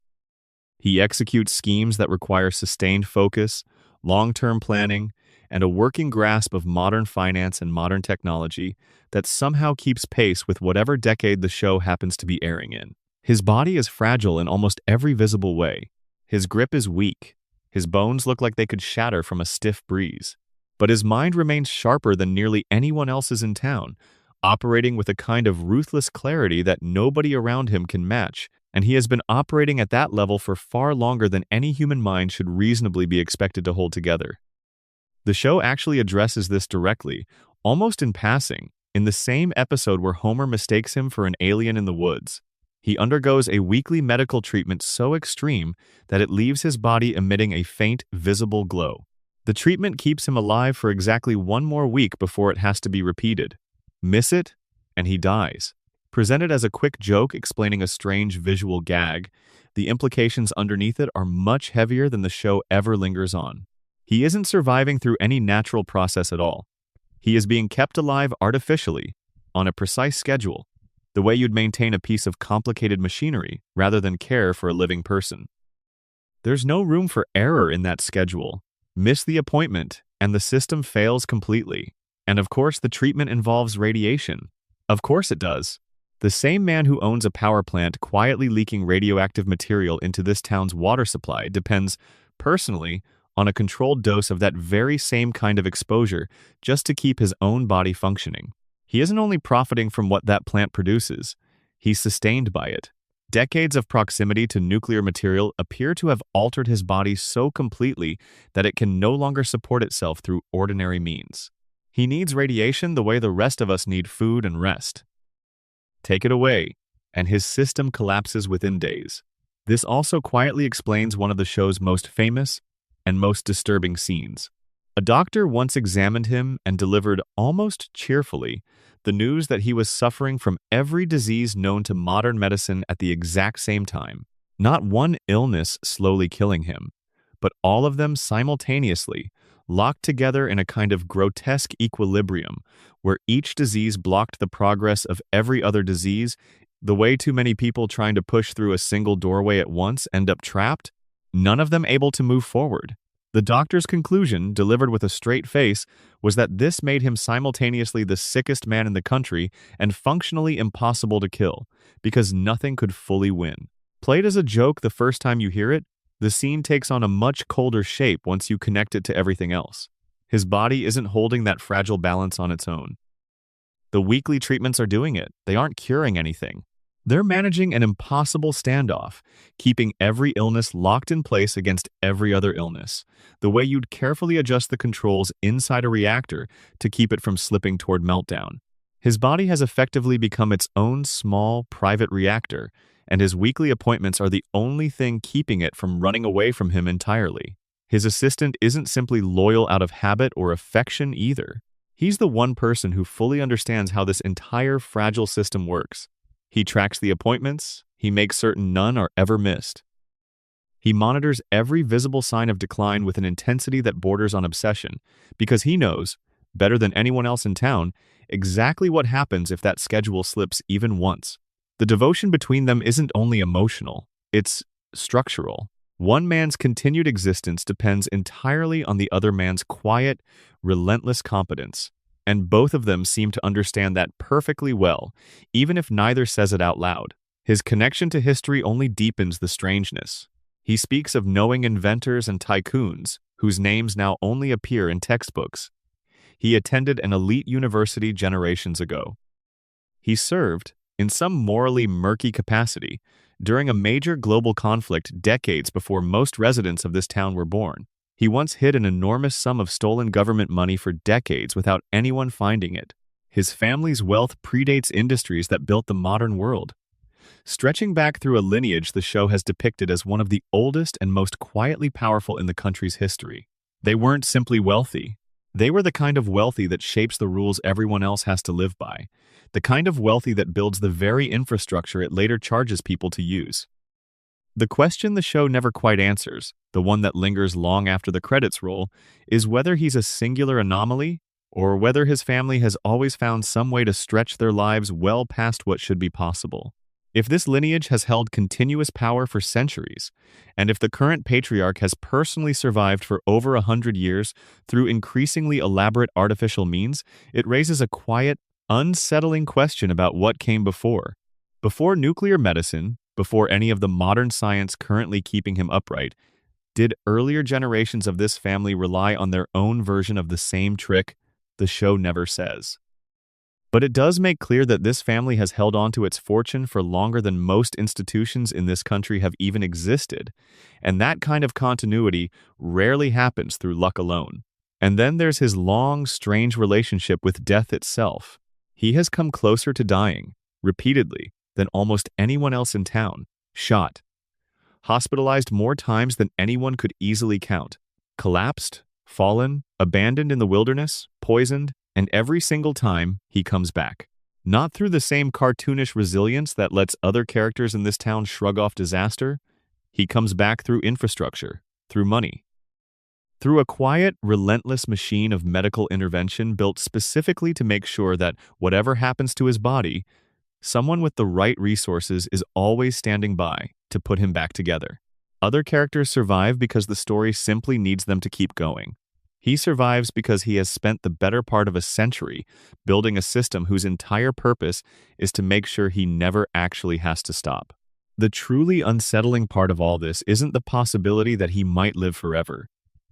He executes schemes that require sustained focus, long-term planning, and a working grasp of modern finance and modern technology that somehow keeps pace with whatever decade the show happens to be airing in. His body is fragile in almost every visible way. His grip is weak. His bones look like they could shatter from a stiff breeze. But his mind remains sharper than nearly anyone else's in town, operating with a kind of ruthless clarity that nobody around him can match, and he has been operating at that level for far longer than any human mind should reasonably be expected to hold together. The show actually addresses this directly, almost in passing, in the same episode where Homer mistakes him for an alien in the woods. He undergoes a weekly medical treatment so extreme that it leaves his body emitting a faint, visible glow. The treatment keeps him alive for exactly one more week before it has to be repeated. Miss it, and he dies. Presented as a quick joke explaining a strange visual gag, the implications underneath it are much heavier than the show ever lingers on. He isn't surviving through any natural process at all. He is being kept alive artificially, on a precise schedule, the way you'd maintain a piece of complicated machinery rather than care for a living person. There's no room for error in that schedule. Miss the appointment, and the system fails completely. And of course, the treatment involves radiation. Of course it does. The same man who owns a power plant quietly leaking radioactive material into this town's water supply depends, personally, on a controlled dose of that very same kind of exposure just to keep his own body functioning. He isn't only profiting from what that plant produces, he's sustained by it. Decades of proximity to nuclear material appear to have altered his body so completely that it can no longer support itself through ordinary means. He needs radiation the way the rest of us need food and rest. Take it away, and his system collapses within days. This also quietly explains one of the show's most famous and most disturbing scenes. A doctor once examined him and delivered, almost cheerfully, the news that he was suffering from every disease known to modern medicine at the exact same time. Not one illness slowly killing him, but all of them simultaneously, locked together in a kind of grotesque equilibrium, where each disease blocked the progress of every other disease. The way too many people trying to push through a single doorway at once end up trapped, none of them able to move forward. The doctor's conclusion, delivered with a straight face, was that this made him simultaneously the sickest man in the country and functionally impossible to kill, because nothing could fully win. Played as a joke the first time you hear it, the scene takes on a much colder shape once you connect it to everything else. His body isn't holding that fragile balance on its own. The weekly treatments are doing it. They aren't curing anything. They're managing an impossible standoff, keeping every illness locked in place against every other illness, the way you'd carefully adjust the controls inside a reactor to keep it from slipping toward meltdown. His body has effectively become its own small, private reactor, and his weekly appointments are the only thing keeping it from running away from him entirely. His assistant isn't simply loyal out of habit or affection either. He's the one person who fully understands how this entire fragile system works. He tracks the appointments, he makes certain none are ever missed. He monitors every visible sign of decline with an intensity that borders on obsession, because he knows, better than anyone else in town, exactly what happens if that schedule slips even once. The devotion between them isn't only emotional, it's structural. One man's continued existence depends entirely on the other man's quiet, relentless competence. And both of them seem to understand that perfectly well, even if neither says it out loud. His connection to history only deepens the strangeness. He speaks of knowing inventors and tycoons, whose names now only appear in textbooks. He attended an elite university generations ago. He served, in some morally murky capacity, during a major global conflict decades before most residents of this town were born. He once hid an enormous sum of stolen government money for decades without anyone finding it. His family's wealth predates industries that built the modern world. Stretching back through a lineage the show has depicted as one of the oldest and most quietly powerful in the country's history. They weren't simply wealthy. They were the kind of wealthy that shapes the rules everyone else has to live by. The kind of wealthy that builds the very infrastructure it later charges people to use. The question the show never quite answers, the one that lingers long after the credits roll, is whether he's a singular anomaly or whether his family has always found some way to stretch their lives well past what should be possible. If this lineage has held continuous power for centuries, and if the current patriarch has personally survived for over 100 years through increasingly elaborate artificial means, it raises a quiet, unsettling question about what came before. Before nuclear medicine, before any of the modern science currently keeping him upright, did earlier generations of this family rely on their own version of the same trick? The show never says. But it does make clear that this family has held on to its fortune for longer than most institutions in this country have even existed, and that kind of continuity rarely happens through luck alone. And then there's his long, strange relationship with death itself. He has come closer to dying, repeatedly, than almost anyone else in town, shot, hospitalized more times than anyone could easily count, collapsed, fallen, abandoned in the wilderness, poisoned, and every single time he comes back. Not through the same cartoonish resilience that lets other characters in this town shrug off disaster. He comes back through infrastructure, through money. Through a quiet, relentless machine of medical intervention built specifically to make sure that whatever happens to his body, someone with the right resources is always standing by to put him back together. Other characters survive because the story simply needs them to keep going. He survives because he has spent the better part of a century building a system whose entire purpose is to make sure he never actually has to stop. The truly unsettling part of all this isn't the possibility that he might live forever.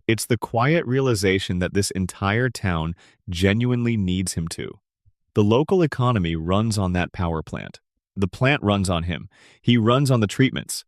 It's the quiet realization that this entire town genuinely needs him to. The local economy runs on that power plant. The plant runs on him. He runs on the treatments.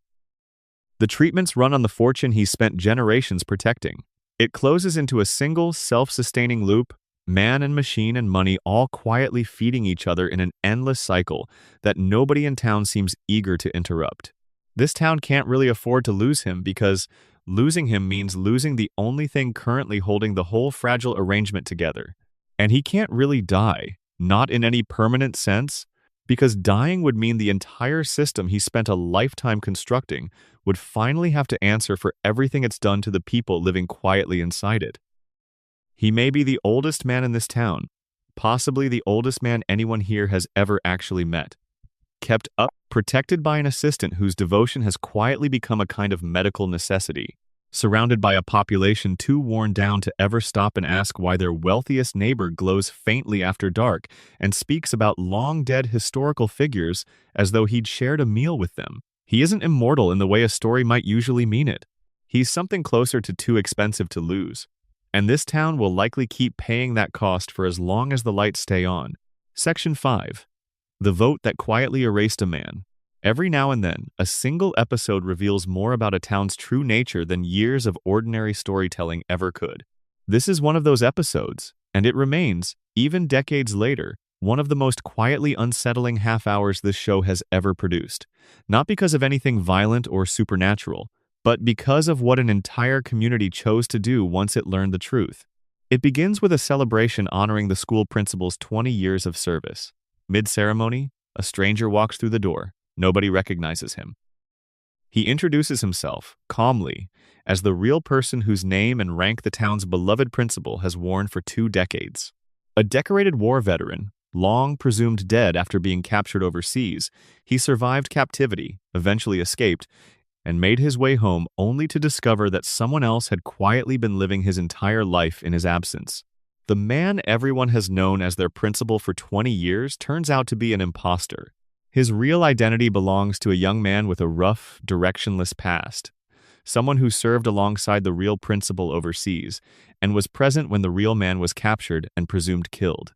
The treatments run on the fortune he's spent generations protecting. It closes into a single, self-sustaining loop, man and machine and money all quietly feeding each other in an endless cycle that nobody in town seems eager to interrupt. This town can't really afford to lose him because losing him means losing the only thing currently holding the whole fragile arrangement together. And he can't really die, not in any permanent sense, Because dying would mean the entire system he spent a lifetime constructing would finally have to answer for everything it's done to the people living quietly inside it. He may be the oldest man in this town, possibly the oldest man anyone here has ever actually met. Kept up, protected by an assistant whose devotion has quietly become a kind of medical necessity, surrounded by a population too worn down to ever stop and ask why their wealthiest neighbor glows faintly after dark and speaks about long-dead historical figures as though he'd shared a meal with them. He isn't immortal in the way a story might usually mean it. He's something closer to too expensive to lose. And this town will likely keep paying that cost for as long as the lights stay on. Section 5. The vote that quietly erased a man. Every now and then, a single episode reveals more about a town's true nature than years of ordinary storytelling ever could. This is one of those episodes, and it remains, even decades later, one of the most quietly unsettling half hours this show has ever produced. Not because of anything violent or supernatural, but because of what an entire community chose to do once it learned the truth. It begins with a celebration honoring the school principal's 20 years of service. Mid-ceremony, a stranger walks through the door. Nobody recognizes him. He introduces himself, calmly, as the real person whose name and rank the town's beloved principal has worn for 2 decades. A decorated war veteran, long presumed dead after being captured overseas, he survived captivity, eventually escaped, and made his way home only to discover that someone else had quietly been living his entire life in his absence. The man everyone has known as their principal for 20 years turns out to be an imposter. His real identity belongs to a young man with a rough, directionless past, someone who served alongside the real principal overseas and was present when the real man was captured and presumed killed.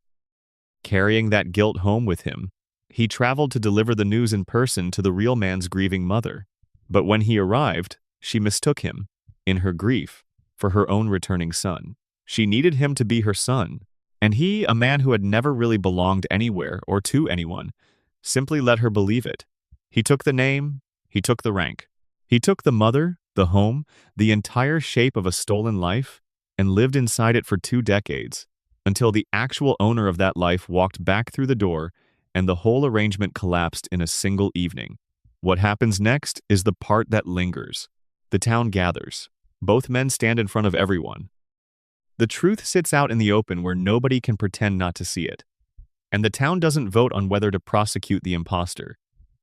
Carrying that guilt home with him, he traveled to deliver the news in person to the real man's grieving mother. But when he arrived, she mistook him, in her grief, for her own returning son. She needed him to be her son, and he, a man who had never really belonged anywhere or to anyone, simply let her believe it. He took the name, he took the rank. He took the mother, the home, the entire shape of a stolen life, and lived inside it for 2 decades, until the actual owner of that life walked back through the door and the whole arrangement collapsed in a single evening. What happens next is the part that lingers. The town gathers. Both men stand in front of everyone. The truth sits out in the open where nobody can pretend not to see it. And the town doesn't vote on whether to prosecute the imposter.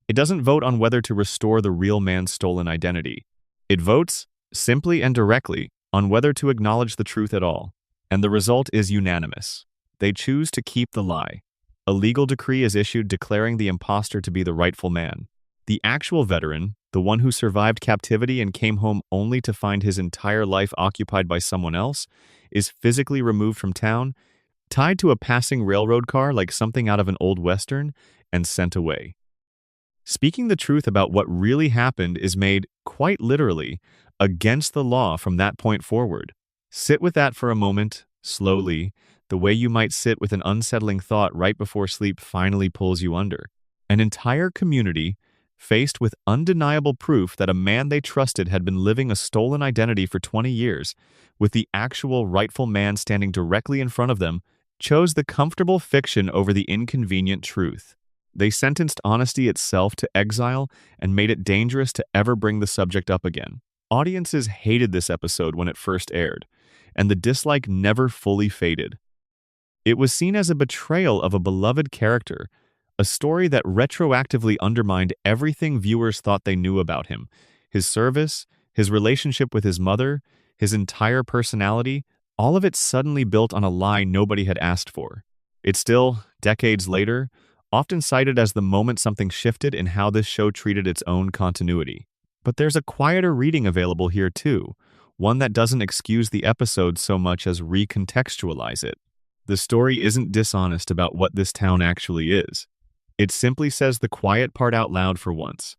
It doesn't vote on whether to restore the real man's stolen identity. It votes, simply and directly, on whether to acknowledge the truth at all. And the result is unanimous. They choose to keep the lie. A legal decree is issued declaring the imposter to be the rightful man. The actual veteran, the one who survived captivity and came home only to find his entire life occupied by someone else, is physically removed from town, tied to a passing railroad car like something out of an old western, and sent away. Speaking the truth about what really happened is made, quite literally, against the law from that point forward. Sit with that for a moment, slowly, the way you might sit with an unsettling thought right before sleep finally pulls you under. An entire community, faced with undeniable proof that a man they trusted had been living a stolen identity for 20 years, with the actual rightful man standing directly in front of them, chose the comfortable fiction over the inconvenient truth. They sentenced honesty itself to exile and made it dangerous to ever bring the subject up again. Audiences hated this episode when it first aired, and the dislike never fully faded. It was seen as a betrayal of a beloved character, a story that retroactively undermined everything viewers thought they knew about him: his service, his relationship with his mother, his entire personality, all of it suddenly built on a lie nobody had asked for. It's still, decades later, often cited as the moment something shifted in how this show treated its own continuity. But there's a quieter reading available here too, one that doesn't excuse the episode so much as recontextualize it. The story isn't dishonest about what this town actually is. It simply says the quiet part out loud for once.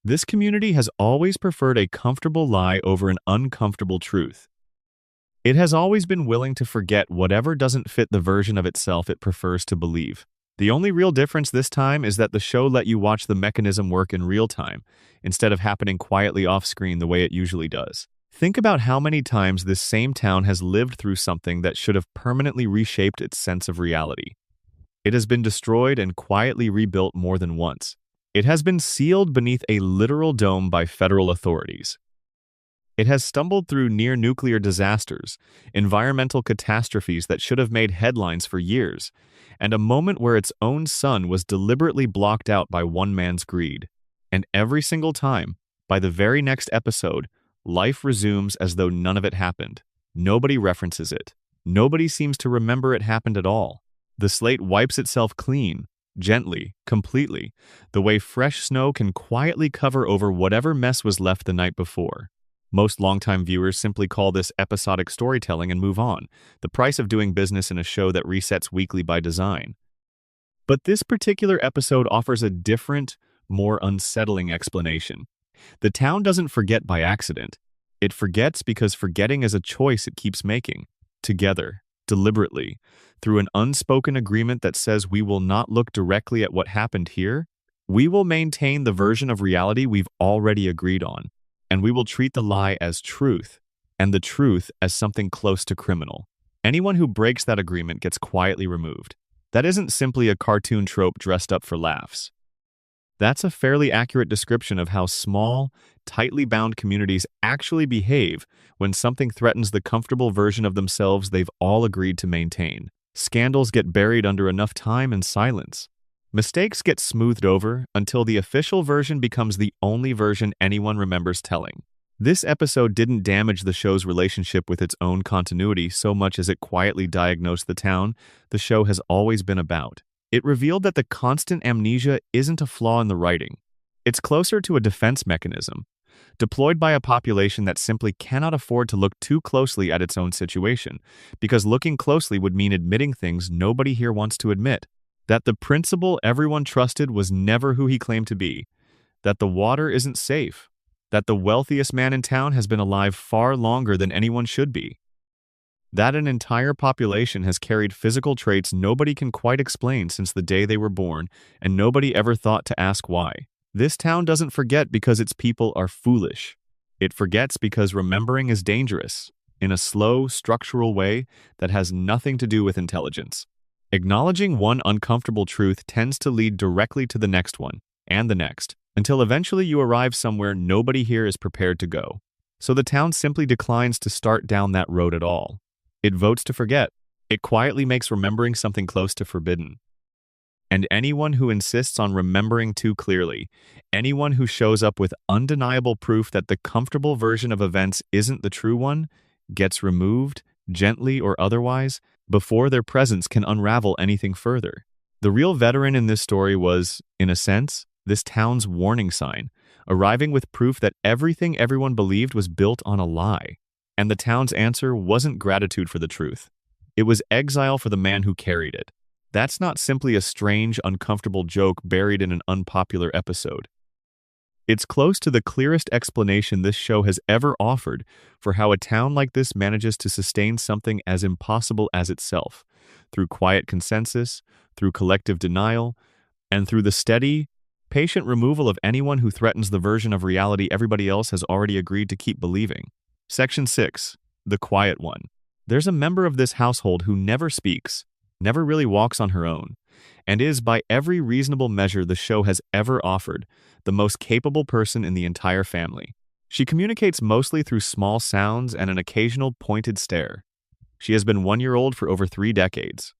This community has always preferred a comfortable lie over an uncomfortable truth. It has always been willing to forget whatever doesn't fit the version of itself it prefers to believe. The only real difference this time is that the show let you watch the mechanism work in real time, instead of happening quietly off-screen the way it usually does. Think about how many times this same town has lived through something that should have permanently reshaped its sense of reality. It has been destroyed and quietly rebuilt more than once. It has been sealed beneath a literal dome by federal authorities. It has stumbled through near-nuclear disasters, environmental catastrophes that should have made headlines for years, and a moment where its own sun was deliberately blocked out by one man's greed. And every single time, by the very next episode, life resumes as though none of it happened. Nobody references it. Nobody seems to remember it happened at all. The slate wipes itself clean, gently, completely, the way fresh snow can quietly cover over whatever mess was left the night before. Most longtime viewers simply call this episodic storytelling and move on, the price of doing business in a show that resets weekly by design. But this particular episode offers a different, more unsettling explanation. The town doesn't forget by accident. It forgets because forgetting is a choice it keeps making, together, deliberately, through an unspoken agreement that says we will not look directly at what happened here. We will maintain the version of reality we've already agreed on. And we will treat the lie as truth, and the truth as something close to criminal. Anyone who breaks that agreement gets quietly removed. That isn't simply a cartoon trope dressed up for laughs. That's a fairly accurate description of how small, tightly bound communities actually behave when something threatens the comfortable version of themselves they've all agreed to maintain. Scandals get buried under enough time and silence. Mistakes get smoothed over until the official version becomes the only version anyone remembers telling. This episode didn't damage the show's relationship with its own continuity so much as it quietly diagnosed the town the show has always been about. It revealed that the constant amnesia isn't a flaw in the writing. It's closer to a defense mechanism, deployed by a population that simply cannot afford to look too closely at its own situation, because looking closely would mean admitting things nobody here wants to admit. That the principal everyone trusted was never who he claimed to be, that the water isn't safe, that the wealthiest man in town has been alive far longer than anyone should be, that an entire population has carried physical traits nobody can quite explain since the day they were born, and nobody ever thought to ask why. This town doesn't forget because its people are foolish. It forgets because remembering is dangerous, in a slow, structural way that has nothing to do with intelligence. Acknowledging one uncomfortable truth tends to lead directly to the next one, and the next, until eventually you arrive somewhere nobody here is prepared to go. So the town simply declines to start down that road at all. It votes to forget. It quietly makes remembering something close to forbidden. And anyone who insists on remembering too clearly, anyone who shows up with undeniable proof that the comfortable version of events isn't the true one, gets removed, gently or otherwise, before their presence can unravel anything further. The real veteran in this story was, in a sense, this town's warning sign, arriving with proof that everything everyone believed was built on a lie. And the town's answer wasn't gratitude for the truth. It was exile for the man who carried it. That's not simply a strange, uncomfortable joke buried in an unpopular episode. It's close to the clearest explanation this show has ever offered for how a town like this manages to sustain something as impossible as itself, through quiet consensus, through collective denial, and through the steady, patient removal of anyone who threatens the version of reality everybody else has already agreed to keep believing. Section 6. The Quiet One. There's a member of this household who never speaks, never really walks on her own, and is, by every reasonable measure the show has ever offered, the most capable person in the entire family. She communicates mostly through small sounds and an occasional pointed stare. She has been 1 year old for over 3 decades.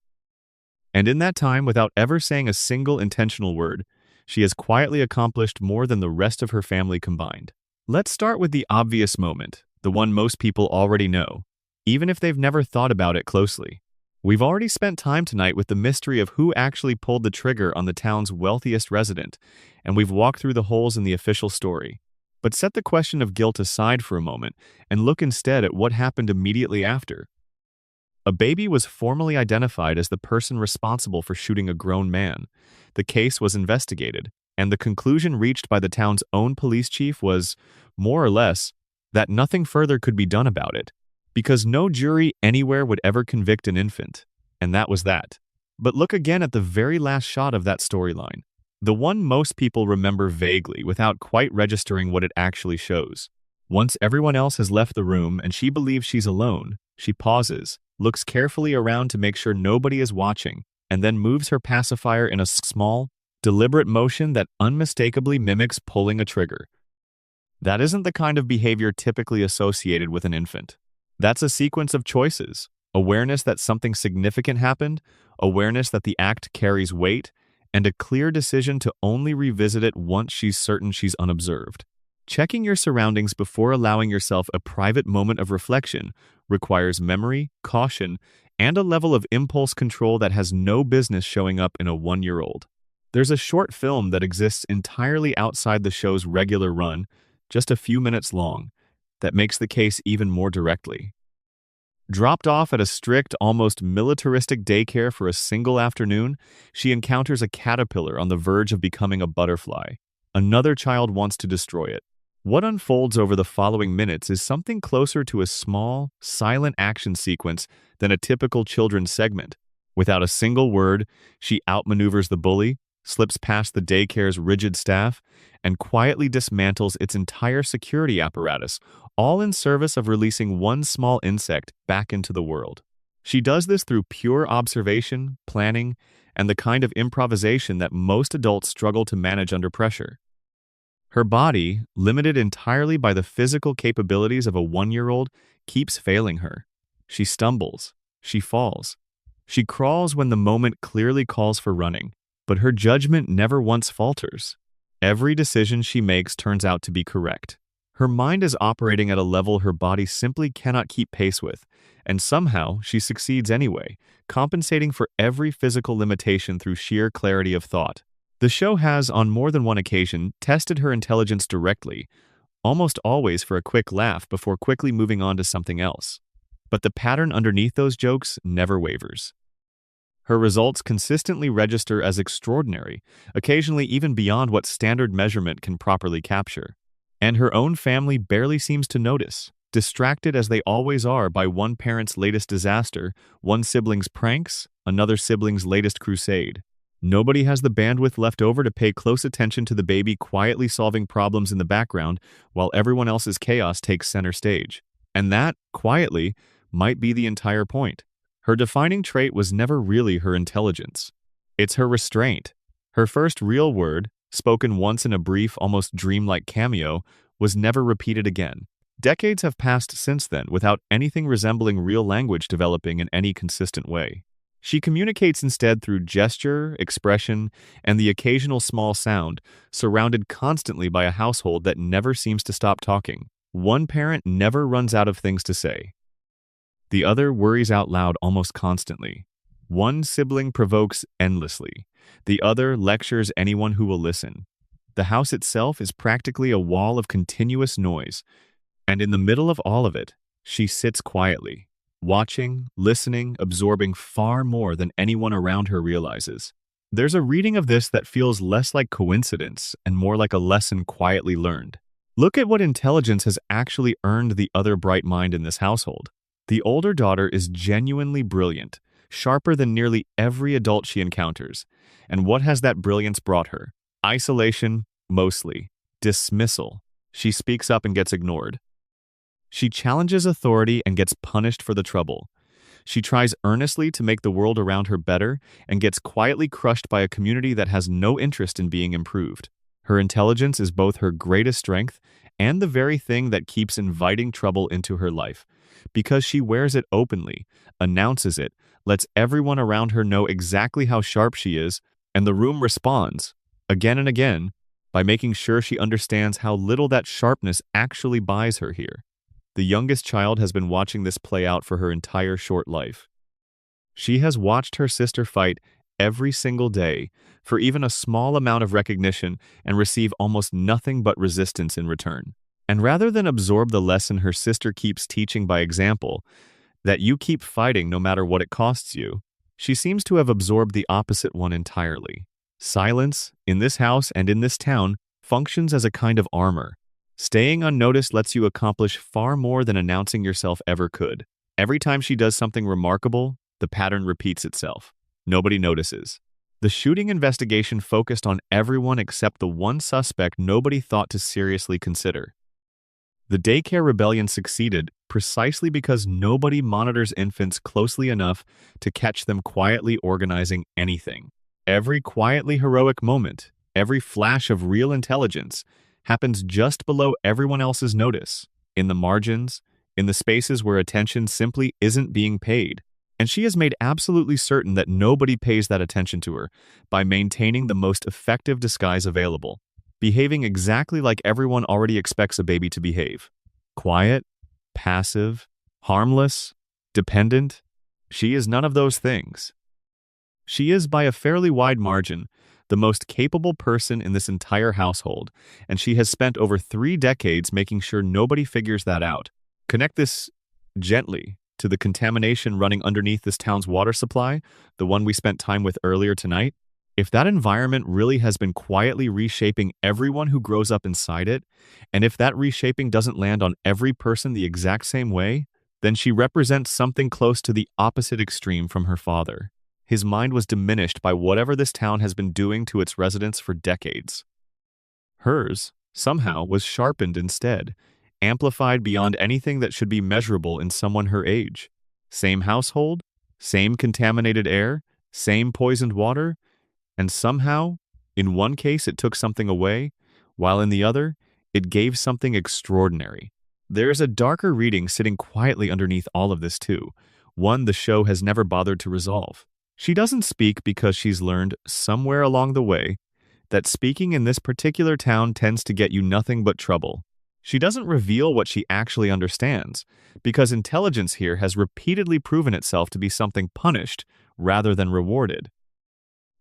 And in that time, without ever saying a single intentional word, she has quietly accomplished more than the rest of her family combined. Let's start with the obvious moment, the one most people already know, even if they've never thought about it closely. We've already spent time tonight with the mystery of who actually pulled the trigger on the town's wealthiest resident, and we've walked through the holes in the official story. But set the question of guilt aside for a moment and look instead at what happened immediately after. A baby was formally identified as the person responsible for shooting a grown man. The case was investigated, and the conclusion reached by the town's own police chief was, more or less, that nothing further could be done about it, because no jury anywhere would ever convict an infant, and that was that. But look again at the very last shot of that storyline, the one most people remember vaguely without quite registering what it actually shows. Once everyone else has left the room and she believes she's alone, she pauses, looks carefully around to make sure nobody is watching, and then moves her pacifier in a small, deliberate motion that unmistakably mimics pulling a trigger. That isn't the kind of behavior typically associated with an infant. That's a sequence of choices: awareness that something significant happened, awareness that the act carries weight, and a clear decision to only revisit it once she's certain she's unobserved. Checking your surroundings before allowing yourself a private moment of reflection requires memory, caution, and a level of impulse control that has no business showing up in a 1-year-old. There's a short film that exists entirely outside the show's regular run, just a few minutes long, that makes the case even more directly. Dropped off at a strict, almost militaristic daycare for a single afternoon, she encounters a caterpillar on the verge of becoming a butterfly. Another child wants to destroy it. What unfolds over the following minutes is something closer to a small, silent action sequence than a typical children's segment. Without a single word, she outmaneuvers the bully, slips past the daycare's rigid staff, and quietly dismantles its entire security apparatus, all in service of releasing one small insect back into the world. She does this through pure observation, planning, and the kind of improvisation that most adults struggle to manage under pressure. Her body, limited entirely by the physical capabilities of a 1-year-old, keeps failing her. She stumbles. She falls. She crawls when the moment clearly calls for running, but her judgment never once falters. Every decision she makes turns out to be correct. Her mind is operating at a level her body simply cannot keep pace with, and somehow she succeeds anyway, compensating for every physical limitation through sheer clarity of thought. The show has, on more than one occasion, tested her intelligence directly, almost always for a quick laugh before quickly moving on to something else. But the pattern underneath those jokes never wavers. Her results consistently register as extraordinary, occasionally even beyond what standard measurement can properly capture. And her own family barely seems to notice, distracted as they always are by one parent's latest disaster, one sibling's pranks, another sibling's latest crusade. Nobody has the bandwidth left over to pay close attention to the baby quietly solving problems in the background while everyone else's chaos takes center stage. And that, quietly, might be the entire point. Her defining trait was never really her intelligence. It's her restraint. Her first real word, spoken once in a brief, almost dreamlike cameo, was never repeated again. Decades have passed since then without anything resembling real language developing in any consistent way. She communicates instead through gesture, expression, and the occasional small sound, surrounded constantly by a household that never seems to stop talking. One parent never runs out of things to say. The other worries out loud almost constantly. One sibling provokes endlessly. The other lectures anyone who will listen. The house itself is practically a wall of continuous noise, and in the middle of all of it, she sits quietly, watching, listening, absorbing far more than anyone around her realizes. There's a reading of this that feels less like coincidence and more like a lesson quietly learned. Look at what intelligence has actually earned the other bright mind in this household. The older daughter is genuinely brilliant, sharper than nearly every adult she encounters. And what has that brilliance brought her? Isolation, mostly. Dismissal. She speaks up and gets ignored. She challenges authority and gets punished for the trouble. She tries earnestly to make the world around her better and gets quietly crushed by a community that has no interest in being improved. Her intelligence is both her greatest strength and the very thing that keeps inviting trouble into her life, because she wears it openly, announces it, lets everyone around her know exactly how sharp she is, and the room responds, again and again, by making sure she understands how little that sharpness actually buys her here. The youngest child has been watching this play out for her entire short life. She has watched her sister fight every single day for even a small amount of recognition and receive almost nothing but resistance in return. And rather than absorb the lesson her sister keeps teaching by example, that you keep fighting no matter what it costs you, she seems to have absorbed the opposite one entirely. Silence, in this house and in this town, functions as a kind of armor. Staying unnoticed lets you accomplish far more than announcing yourself ever could. Every time she does something remarkable, the pattern repeats itself. Nobody notices. The shooting investigation focused on everyone except the one suspect nobody thought to seriously consider. The daycare rebellion succeeded precisely because nobody monitors infants closely enough to catch them quietly organizing anything. Every quietly heroic moment, every flash of real intelligence, happens just below everyone else's notice, in the margins, in the spaces where attention simply isn't being paid. And she has made absolutely certain that nobody pays that attention to her by maintaining the most effective disguise available, behaving exactly like everyone already expects a baby to behave. Quiet, passive, harmless, dependent. She is none of those things. She is, by a fairly wide margin, the most capable person in this entire household, and she has spent over 3 decades making sure nobody figures that out. Connect this gently to the contamination running underneath this town's water supply, the one we spent time with earlier tonight. If that environment really has been quietly reshaping everyone who grows up inside it, and if that reshaping doesn't land on every person the exact same way, then she represents something close to the opposite extreme from her father. His mind was diminished by whatever this town has been doing to its residents for decades. Hers, somehow, was sharpened instead, amplified beyond anything that should be measurable in someone her age. Same household, same contaminated air, same poisoned water, and somehow, in one case it took something away, while in the other, it gave something extraordinary. There is a darker reading sitting quietly underneath all of this too, one the show has never bothered to resolve. She doesn't speak because she's learned, somewhere along the way, that speaking in this particular town tends to get you nothing but trouble. She doesn't reveal what she actually understands, because intelligence here has repeatedly proven itself to be something punished rather than rewarded.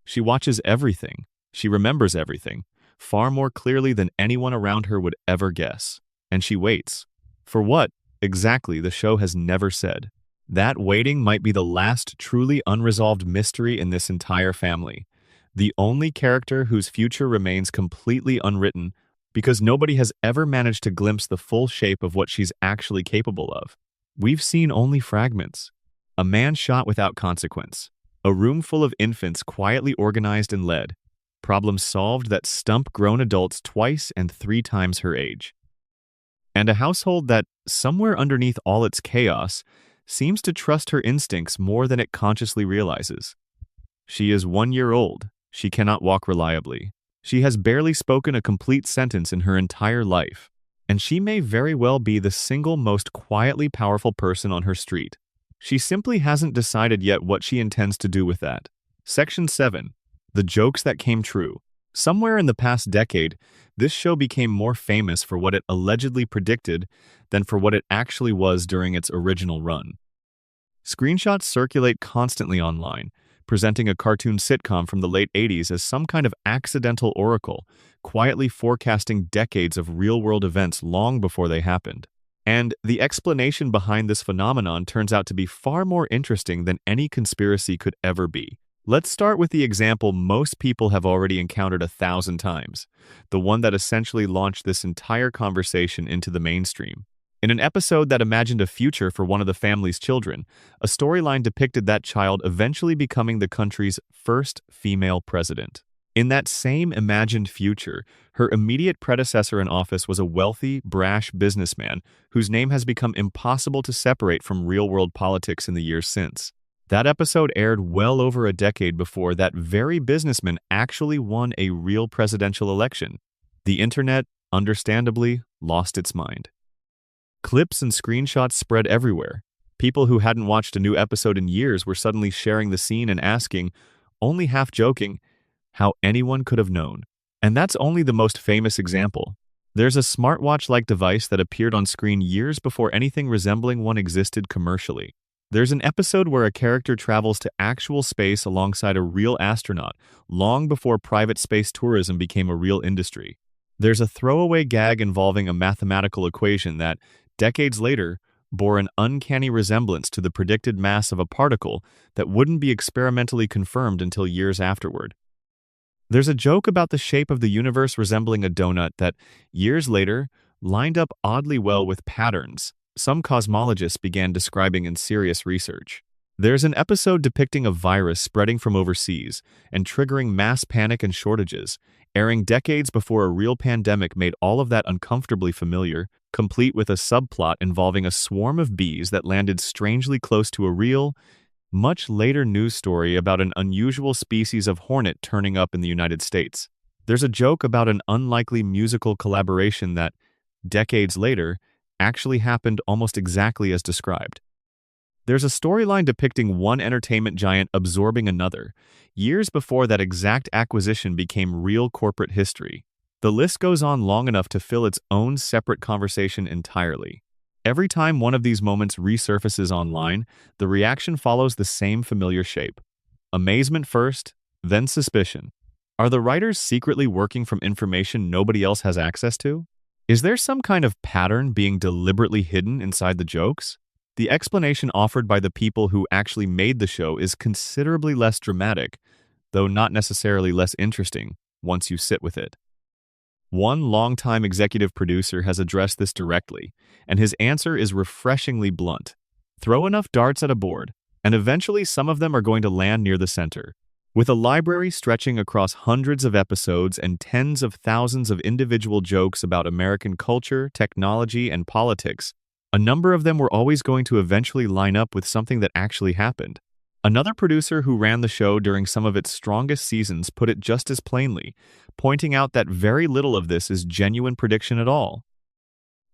She watches everything, she remembers everything, far more clearly than anyone around her would ever guess. And she waits. For what, exactly, the show has never said. That waiting might be the last truly unresolved mystery in this entire family. The only character whose future remains completely unwritten because nobody has ever managed to glimpse the full shape of what she's actually capable of. We've seen only fragments. A man shot without consequence. A room full of infants quietly organized and led. Problems solved that stump grown adults twice and 3 times her age. And a household that, somewhere underneath all its chaos, seems to trust her instincts more than it consciously realizes. She is 1 year old. She cannot walk reliably. She has barely spoken a complete sentence in her entire life. And she may very well be the single most quietly powerful person on her street. She simply hasn't decided yet what she intends to do with that. Section 7. The jokes that came true. Somewhere in the past decade, this show became more famous for what it allegedly predicted than for what it actually was during its original run. Screenshots circulate constantly online, presenting a cartoon sitcom from the late 80s as some kind of accidental oracle, quietly forecasting decades of real-world events long before they happened. And the explanation behind this phenomenon turns out to be far more interesting than any conspiracy could ever be. Let's start with the example most people have already encountered 1,000 times, the one that essentially launched this entire conversation into the mainstream. In an episode that imagined a future for one of the family's children, a storyline depicted that child eventually becoming the country's first female president. In that same imagined future, her immediate predecessor in office was a wealthy, brash businessman whose name has become impossible to separate from real-world politics in the years since. That episode aired well over a decade before that very businessman actually won a real presidential election. The internet, understandably, lost its mind. Clips and screenshots spread everywhere. People who hadn't watched a new episode in years were suddenly sharing the scene and asking, only half joking, how anyone could have known. And that's only the most famous example. There's a smartwatch-like device that appeared on screen years before anything resembling one existed commercially. There's an episode where a character travels to actual space alongside a real astronaut, long before private space tourism became a real industry. There's a throwaway gag involving a mathematical equation that, decades later, bore an uncanny resemblance to the predicted mass of a particle that wouldn't be experimentally confirmed until years afterward. There's a joke about the shape of the universe resembling a donut that, years later, lined up oddly well with patterns some cosmologists began describing in serious research. There's an episode depicting a virus spreading from overseas and triggering mass panic and shortages, airing decades before a real pandemic made all of that uncomfortably familiar. complete with a subplot involving a swarm of bees that landed strangely close to a real, much later news story about an unusual species of hornet turning up in the United States. There's a joke about an unlikely musical collaboration that, decades later, actually happened almost exactly as described. There's a storyline depicting one entertainment giant absorbing another, years before that exact acquisition became real corporate history. The list goes on long enough to fill its own separate conversation entirely. Every time one of these moments resurfaces online, the reaction follows the same familiar shape. Amazement first, then suspicion. Are the writers secretly working from information nobody else has access to? Is there some kind of pattern being deliberately hidden inside the jokes? The explanation offered by the people who actually made the show is considerably less dramatic, though not necessarily less interesting, once you sit with it. One longtime executive producer has addressed this directly, and his answer is refreshingly blunt. Throw enough darts at a board, and eventually some of them are going to land near the center. With a library stretching across hundreds of episodes and tens of thousands of individual jokes about American culture, technology, and politics, a number of them were always going to eventually line up with something that actually happened. Another producer who ran the show during some of its strongest seasons put it just as plainly, pointing out that very little of this is genuine prediction at all.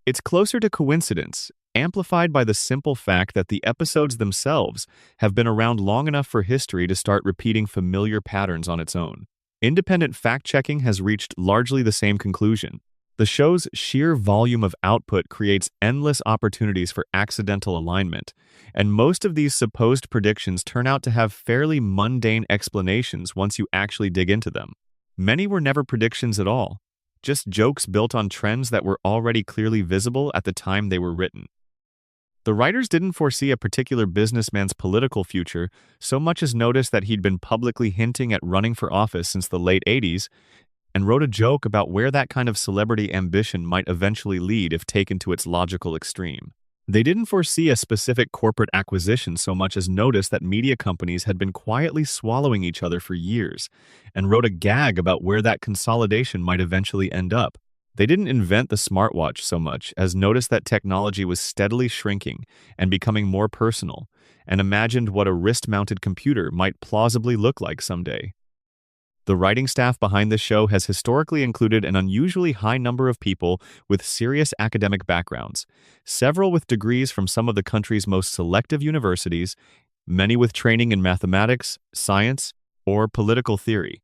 It's closer to coincidence, amplified by the simple fact that the episodes themselves have been around long enough for history to start repeating familiar patterns on its own. Independent fact-checking has reached largely the same conclusion. The show's sheer volume of output creates endless opportunities for accidental alignment, and most of these supposed predictions turn out to have fairly mundane explanations once you actually dig into them. Many were never predictions at all, just jokes built on trends that were already clearly visible at the time they were written. The writers didn't foresee a particular businessman's political future so much as notice that he'd been publicly hinting at running for office since the late 80s, and wrote a joke about where that kind of celebrity ambition might eventually lead if taken to its logical extreme. They didn't foresee a specific corporate acquisition so much as notice that media companies had been quietly swallowing each other for years, and wrote a gag about where that consolidation might eventually end up. They didn't invent the smartwatch so much as notice that technology was steadily shrinking and becoming more personal, and imagined what a wrist-mounted computer might plausibly look like someday. The writing staff behind this show has historically included an unusually high number of people with serious academic backgrounds, several with degrees from some of the country's most selective universities, many with training in mathematics, science, or political theory.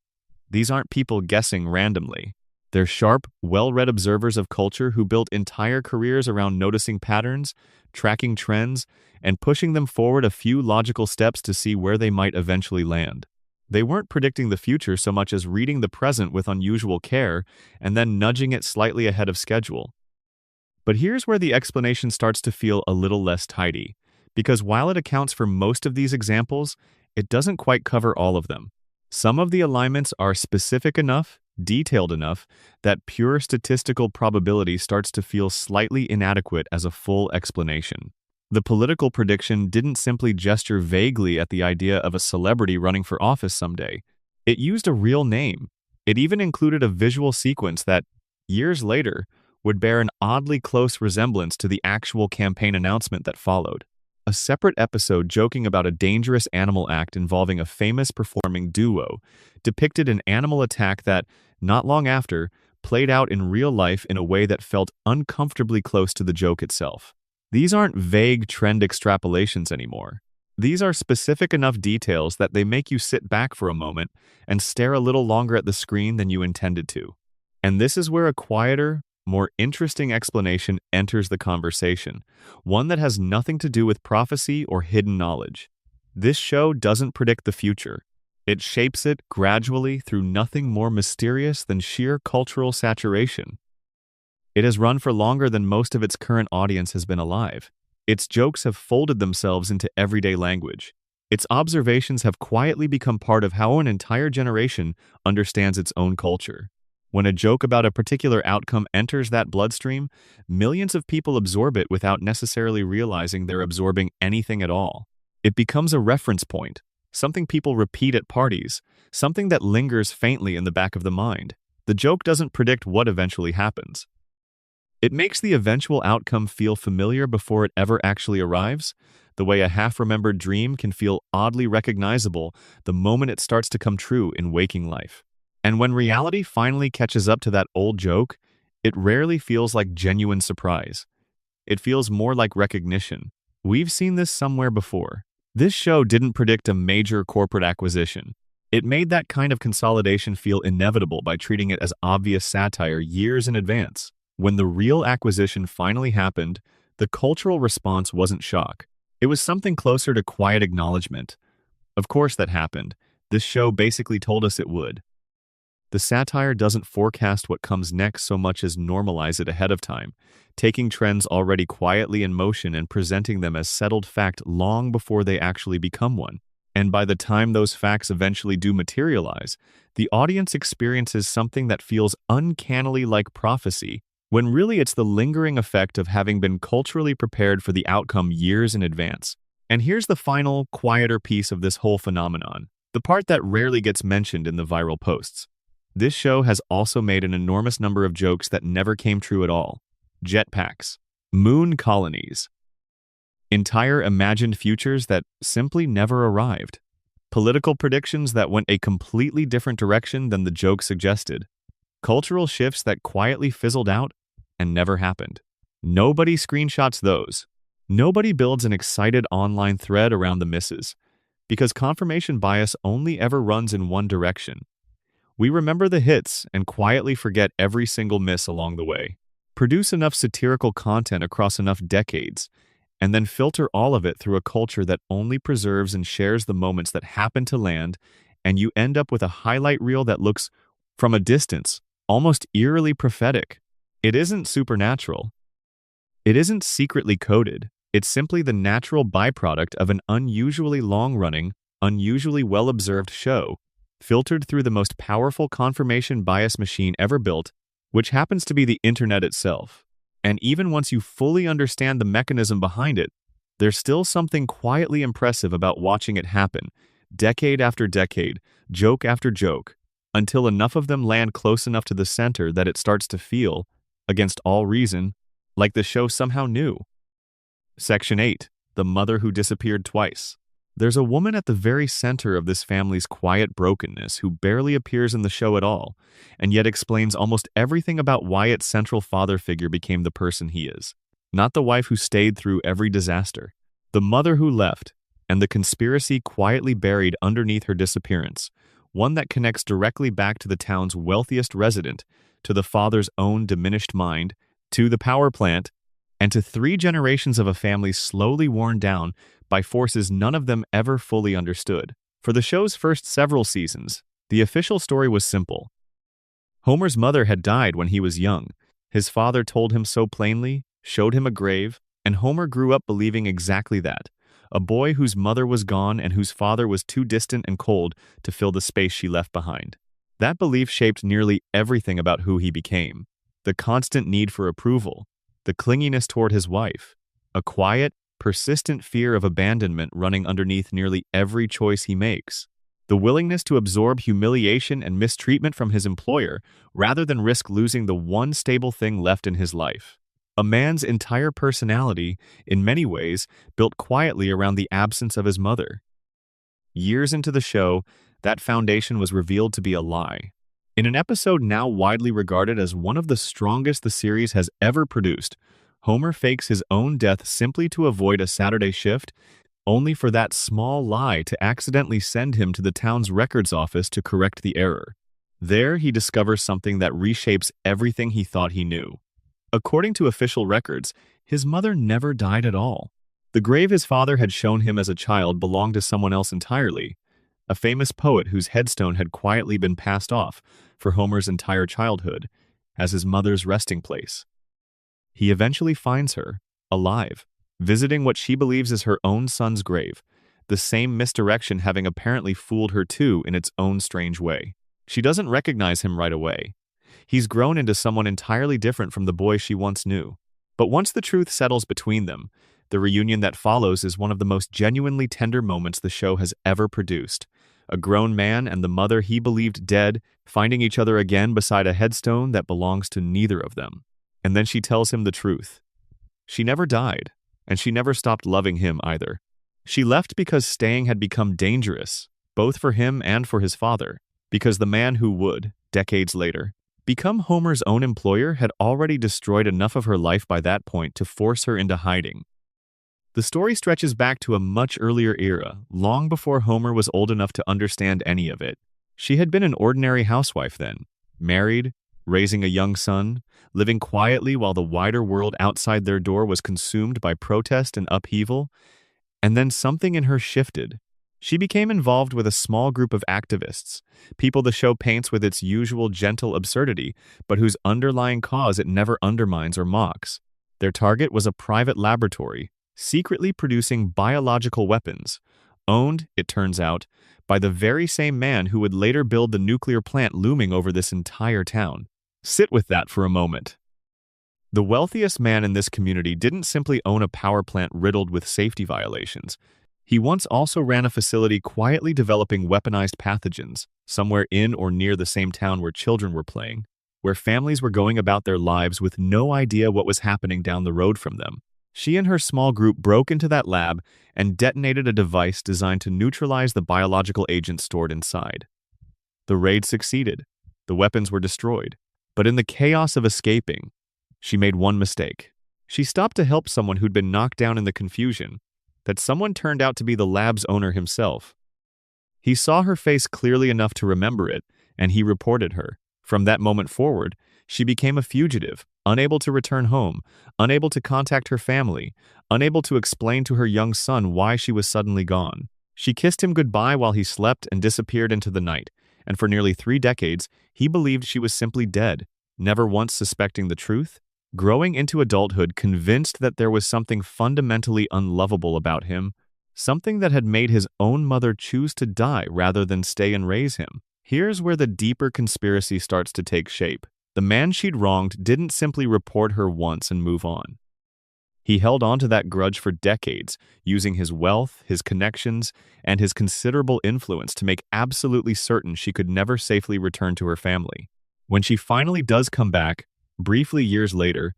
These aren't people guessing randomly. They're sharp, well-read observers of culture who built entire careers around noticing patterns, tracking trends, and pushing them forward a few logical steps to see where they might eventually land. They weren't predicting the future so much as reading the present with unusual care and then nudging it slightly ahead of schedule. But here's where the explanation starts to feel a little less tidy, because while it accounts for most of these examples, it doesn't quite cover all of them. Some of the alignments are specific enough, detailed enough, that pure statistical probability starts to feel slightly inadequate as a full explanation. The political prediction didn't simply gesture vaguely at the idea of a celebrity running for office someday. It used a real name. It even included a visual sequence that, years later, would bear an oddly close resemblance to the actual campaign announcement that followed. A separate episode joking about a dangerous animal act involving a famous performing duo depicted an animal attack that, not long after, played out in real life in a way that felt uncomfortably close to the joke itself. These aren't vague trend extrapolations anymore. These are specific enough details that they make you sit back for a moment and stare a little longer at the screen than you intended to. And this is where a quieter, more interesting explanation enters the conversation, one that has nothing to do with prophecy or hidden knowledge. This show doesn't predict the future. It shapes it gradually through nothing more mysterious than sheer cultural saturation. It has run for longer than most of its current audience has been alive. Its jokes have folded themselves into everyday language. Its observations have quietly become part of how an entire generation understands its own culture. When a joke about a particular outcome enters that bloodstream, millions of people absorb it without necessarily realizing they're absorbing anything at all. It becomes a reference point, something people repeat at parties, something that lingers faintly in the back of the mind. The joke doesn't predict what eventually happens. It makes the eventual outcome feel familiar before it ever actually arrives, the way a half-remembered dream can feel oddly recognizable the moment it starts to come true in waking life. And when reality finally catches up to that old joke, it rarely feels like genuine surprise. It feels more like recognition. We've seen this somewhere before. This show didn't predict a major corporate acquisition. It made that kind of consolidation feel inevitable by treating it as obvious satire years in advance. When the real acquisition finally happened, the cultural response wasn't shock. It was something closer to quiet acknowledgement. Of course that happened. This show basically told us it would. The satire doesn't forecast what comes next so much as normalize it ahead of time, taking trends already quietly in motion and presenting them as settled fact long before they actually become one. And by the time those facts eventually do materialize, the audience experiences something that feels uncannily like prophecy, when really it's the lingering effect of having been culturally prepared for the outcome years in advance. And here's the final, quieter piece of this whole phenomenon, the part that rarely gets mentioned in the viral posts. This show has also made an enormous number of jokes that never came true at all. Jetpacks, moon colonies, entire imagined futures that simply never arrived, political predictions that went a completely different direction than the joke suggested, cultural shifts that quietly fizzled out and never happened. Nobody screenshots those. Nobody builds an excited online thread around the misses, because confirmation bias only ever runs in one direction. We remember the hits and quietly forget every single miss along the way. Produce enough satirical content across enough decades, and then filter all of it through a culture that only preserves and shares the moments that happen to land, and you end up with a highlight reel that looks, from a distance, almost eerily prophetic. It isn't supernatural. It isn't secretly coded. It's simply the natural byproduct of an unusually long-running, unusually well-observed show, filtered through the most powerful confirmation bias machine ever built, which happens to be the internet itself. And even once you fully understand the mechanism behind it, there's still something quietly impressive about watching it happen, decade after decade, joke after joke, until enough of them land close enough to the center that it starts to feel, against all reason, like the show somehow knew. Section 8. The Mother Who Disappeared Twice. There's a woman at the very center of this family's quiet brokenness who barely appears in the show at all, and yet explains almost everything about why its central father figure became the person he is. Not the wife who stayed through every disaster. The mother who left, and the conspiracy quietly buried underneath her disappearance, one that connects directly back to the town's wealthiest resident, to the father's own diminished mind, to the power plant, and to 3 generations of a family slowly worn down by forces none of them ever fully understood. For the show's first several seasons, the official story was simple. Homer's mother had died when he was young. His father told him so plainly, showed him a grave, and Homer grew up believing exactly that. A boy whose mother was gone and whose father was too distant and cold to fill the space she left behind. That belief shaped nearly everything about who he became. The constant need for approval, the clinginess toward his wife, a quiet, persistent fear of abandonment running underneath nearly every choice he makes, the willingness to absorb humiliation and mistreatment from his employer rather than risk losing the one stable thing left in his life. A man's entire personality, in many ways, built quietly around the absence of his mother. Years into the show, that foundation was revealed to be a lie. In an episode now widely regarded as one of the strongest the series has ever produced, Homer fakes his own death simply to avoid a Saturday shift, only for that small lie to accidentally send him to the town's records office to correct the error. There, he discovers something that reshapes everything he thought he knew. According to official records, his mother never died at all. The grave his father had shown him as a child belonged to someone else entirely, a famous poet whose headstone had quietly been passed off for Homer's entire childhood as his mother's resting place. He eventually finds her, alive, visiting what she believes is her own son's grave, the same misdirection having apparently fooled her too in its own strange way. She doesn't recognize him right away. He's grown into someone entirely different from the boy she once knew. But once the truth settles between them, the reunion that follows is one of the most genuinely tender moments the show has ever produced. A grown man and the mother he believed dead, finding each other again beside a headstone that belongs to neither of them. And then she tells him the truth. She never died, and she never stopped loving him either. She left because staying had become dangerous, both for him and for his father, because the man who would, decades later, become Homer's own employer had already destroyed enough of her life by that point to force her into hiding. The story stretches back to a much earlier era, long before Homer was old enough to understand any of it. She had been an ordinary housewife then, married, raising a young son, living quietly while the wider world outside their door was consumed by protest and upheaval. And then something in her shifted. She became involved with a small group of activists, people the show paints with its usual gentle absurdity, but whose underlying cause it never undermines or mocks. Their target was a private laboratory, secretly producing biological weapons, owned, it turns out, by the very same man who would later build the nuclear plant looming over this entire town. Sit with that for a moment. The wealthiest man in this community didn't simply own a power plant riddled with safety violations. He once also ran a facility quietly developing weaponized pathogens, somewhere in or near the same town where children were playing, where families were going about their lives with no idea what was happening down the road from them. She and her small group broke into that lab and detonated a device designed to neutralize the biological agent stored inside. The raid succeeded. The weapons were destroyed. But in the chaos of escaping, she made one mistake. She stopped to help someone who'd been knocked down in the confusion. That someone turned out to be the lab's owner himself. He saw her face clearly enough to remember it, and he reported her. From that moment forward, she became a fugitive, unable to return home, unable to contact her family, unable to explain to her young son why she was suddenly gone. She kissed him goodbye while he slept and disappeared into the night, and for nearly 3 decades, he believed she was simply dead, never once suspecting the truth, growing into adulthood convinced that there was something fundamentally unlovable about him, something that had made his own mother choose to die rather than stay and raise him. Here's where the deeper conspiracy starts to take shape. The man she'd wronged didn't simply report her once and move on. He held on to that grudge for decades, using his wealth, his connections, and his considerable influence to make absolutely certain she could never safely return to her family. When she finally does come back, briefly years later,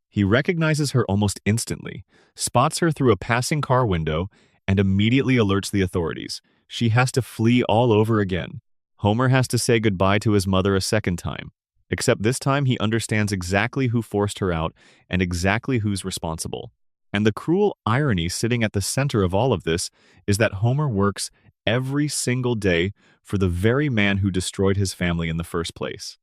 he recognizes her almost instantly, spots her through a passing car window, and immediately alerts the authorities. She has to flee all over again. Homer has to say goodbye to his mother a second time. Except this time he understands exactly who forced her out and exactly who's responsible. And the cruel irony sitting at the center of all of this is that Homer works every single day for the very man who destroyed his family in the first place.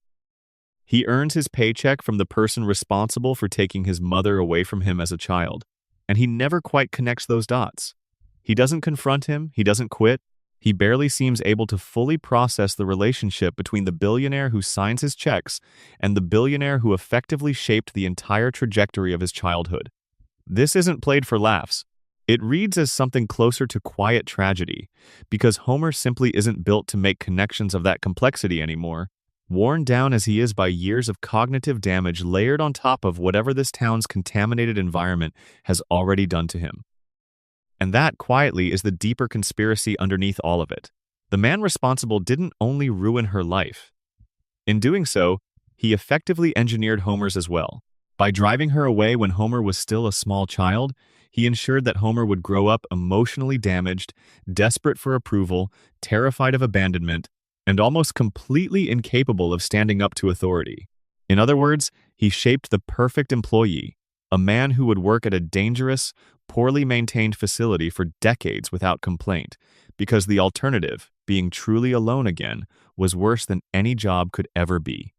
He earns his paycheck from the person responsible for taking his mother away from him as a child, and he never quite connects those dots. He doesn't confront him, he doesn't quit. He barely seems able to fully process the relationship between the billionaire who signs his checks and the billionaire who effectively shaped the entire trajectory of his childhood. This isn't played for laughs. It reads as something closer to quiet tragedy, because Homer simply isn't built to make connections of that complexity anymore, worn down as he is by years of cognitive damage layered on top of whatever this town's contaminated environment has already done to him. And that, quietly, is the deeper conspiracy underneath all of it. The man responsible didn't only ruin her life. In doing so, he effectively engineered Homer's as well. By driving her away when Homer was still a small child, he ensured that Homer would grow up emotionally damaged, desperate for approval, terrified of abandonment, and almost completely incapable of standing up to authority. In other words, he shaped the perfect employee, a man who would work at a dangerous, poorly maintained facility for decades without complaint, because the alternative, being truly alone again, was worse than any job could ever be.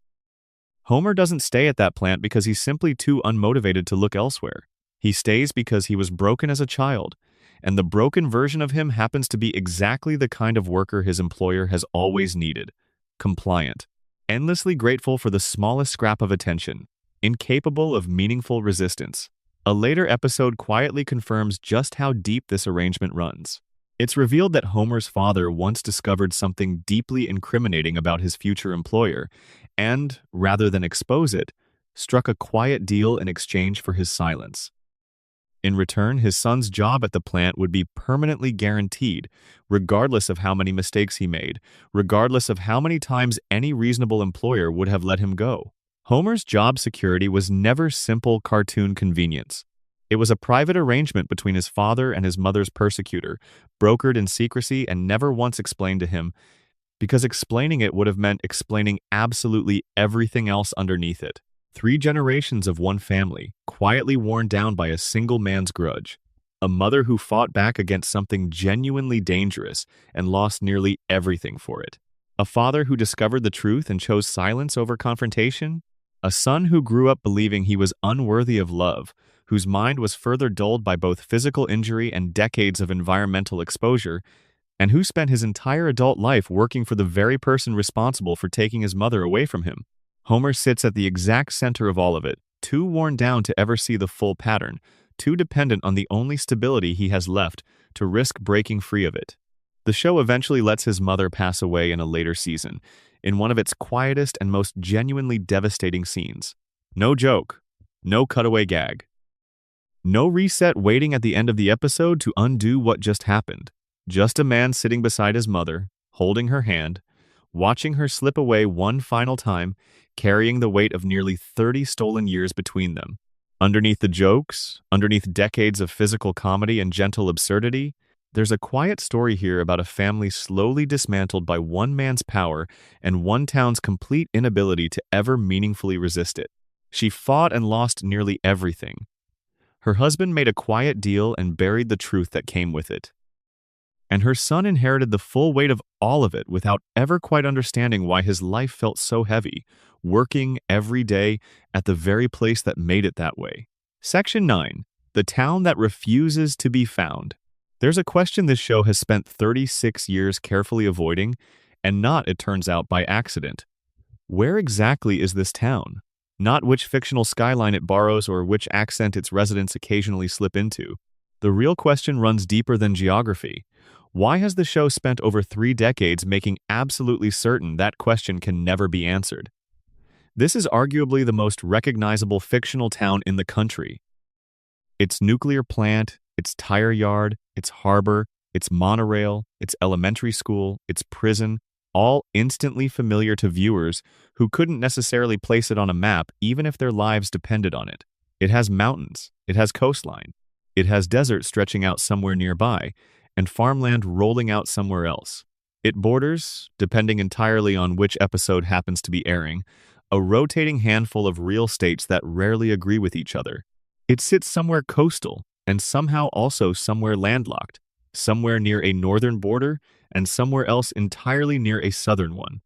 Homer doesn't stay at that plant because he's simply too unmotivated to look elsewhere. He stays because he was broken as a child, and the broken version of him happens to be exactly the kind of worker his employer has always needed: compliant, endlessly grateful for the smallest scrap of attention, incapable of meaningful resistance. A later episode quietly confirms just how deep this arrangement runs. It's revealed that Homer's father once discovered something deeply incriminating about his future employer and, rather than expose it, struck a quiet deal in exchange for his silence. In return, his son's job at the plant would be permanently guaranteed, regardless of how many mistakes he made, regardless of how many times any reasonable employer would have let him go. Homer's job security was never simple cartoon convenience. It was a private arrangement between his father and his mother's persecutor, brokered in secrecy and never once explained to him, because explaining it would have meant explaining absolutely everything else underneath it. 3 generations of one family, quietly worn down by a single man's grudge. A mother who fought back against something genuinely dangerous and lost nearly everything for it. A father who discovered the truth and chose silence over confrontation. A son who grew up believing he was unworthy of love, whose mind was further dulled by both physical injury and decades of environmental exposure, and who spent his entire adult life working for the very person responsible for taking his mother away from him. Homer sits at the exact center of all of it, too worn down to ever see the full pattern, too dependent on the only stability he has left to risk breaking free of it. The show eventually lets his mother pass away in a later season, in one of its quietest and most genuinely devastating scenes. No joke, no cutaway gag. No reset waiting at the end of the episode to undo what just happened. Just a man sitting beside his mother, holding her hand, watching her slip away one final time, carrying the weight of nearly 30 stolen years between them. Underneath the jokes, underneath decades of physical comedy and gentle absurdity, there's a quiet story here about a family slowly dismantled by one man's power and one town's complete inability to ever meaningfully resist it. She fought and lost nearly everything. Her husband made a quiet deal and buried the truth that came with it. And her son inherited the full weight of all of it without ever quite understanding why his life felt so heavy, working every day at the very place that made it that way. Section 9. The town that refuses to be found. There's a question this show has spent 36 years carefully avoiding, and not, it turns out, by accident. Where exactly is this town? Not which fictional skyline it borrows or which accent its residents occasionally slip into. The real question runs deeper than geography. Why has the show spent over 3 decades making absolutely certain that question can never be answered? This is arguably the most recognizable fictional town in the country. Its nuclear plant, its tire yard, its harbor, its monorail, its elementary school, its prison, all instantly familiar to viewers who couldn't necessarily place it on a map even if their lives depended on it. It has mountains, it has coastline, it has desert stretching out somewhere nearby, and farmland rolling out somewhere else. It borders, depending entirely on which episode happens to be airing, a rotating handful of real states that rarely agree with each other. It sits somewhere coastal, and somehow also somewhere landlocked, somewhere near a northern border, and somewhere else entirely near a southern one.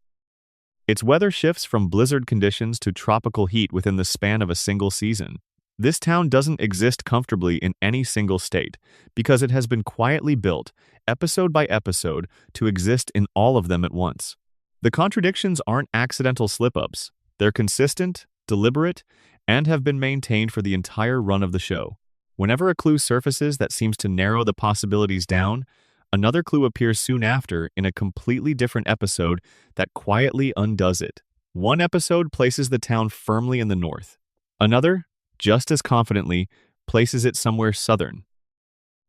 Its weather shifts from blizzard conditions to tropical heat within the span of a single season. This town doesn't exist comfortably in any single state, because it has been quietly built, episode by episode, to exist in all of them at once. The contradictions aren't accidental slip-ups. They're consistent, deliberate, and have been maintained for the entire run of the show. Whenever a clue surfaces that seems to narrow the possibilities down, another clue appears soon after in a completely different episode that quietly undoes it. One episode places the town firmly in the north. Another, just as confidently, places it somewhere southern.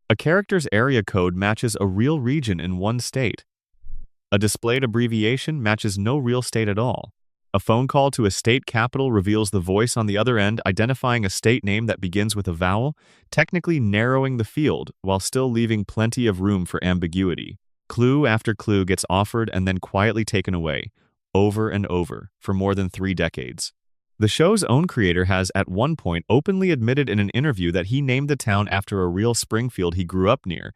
A character's area code matches a real region in one state. A displayed abbreviation matches no real state at all. A phone call to a state capital reveals the voice on the other end identifying a state name that begins with a vowel, technically narrowing the field while still leaving plenty of room for ambiguity. Clue after clue gets offered and then quietly taken away, over and over, for more than 3 decades. The show's own creator has at one point openly admitted in an interview that he named the town after a real Springfield he grew up near,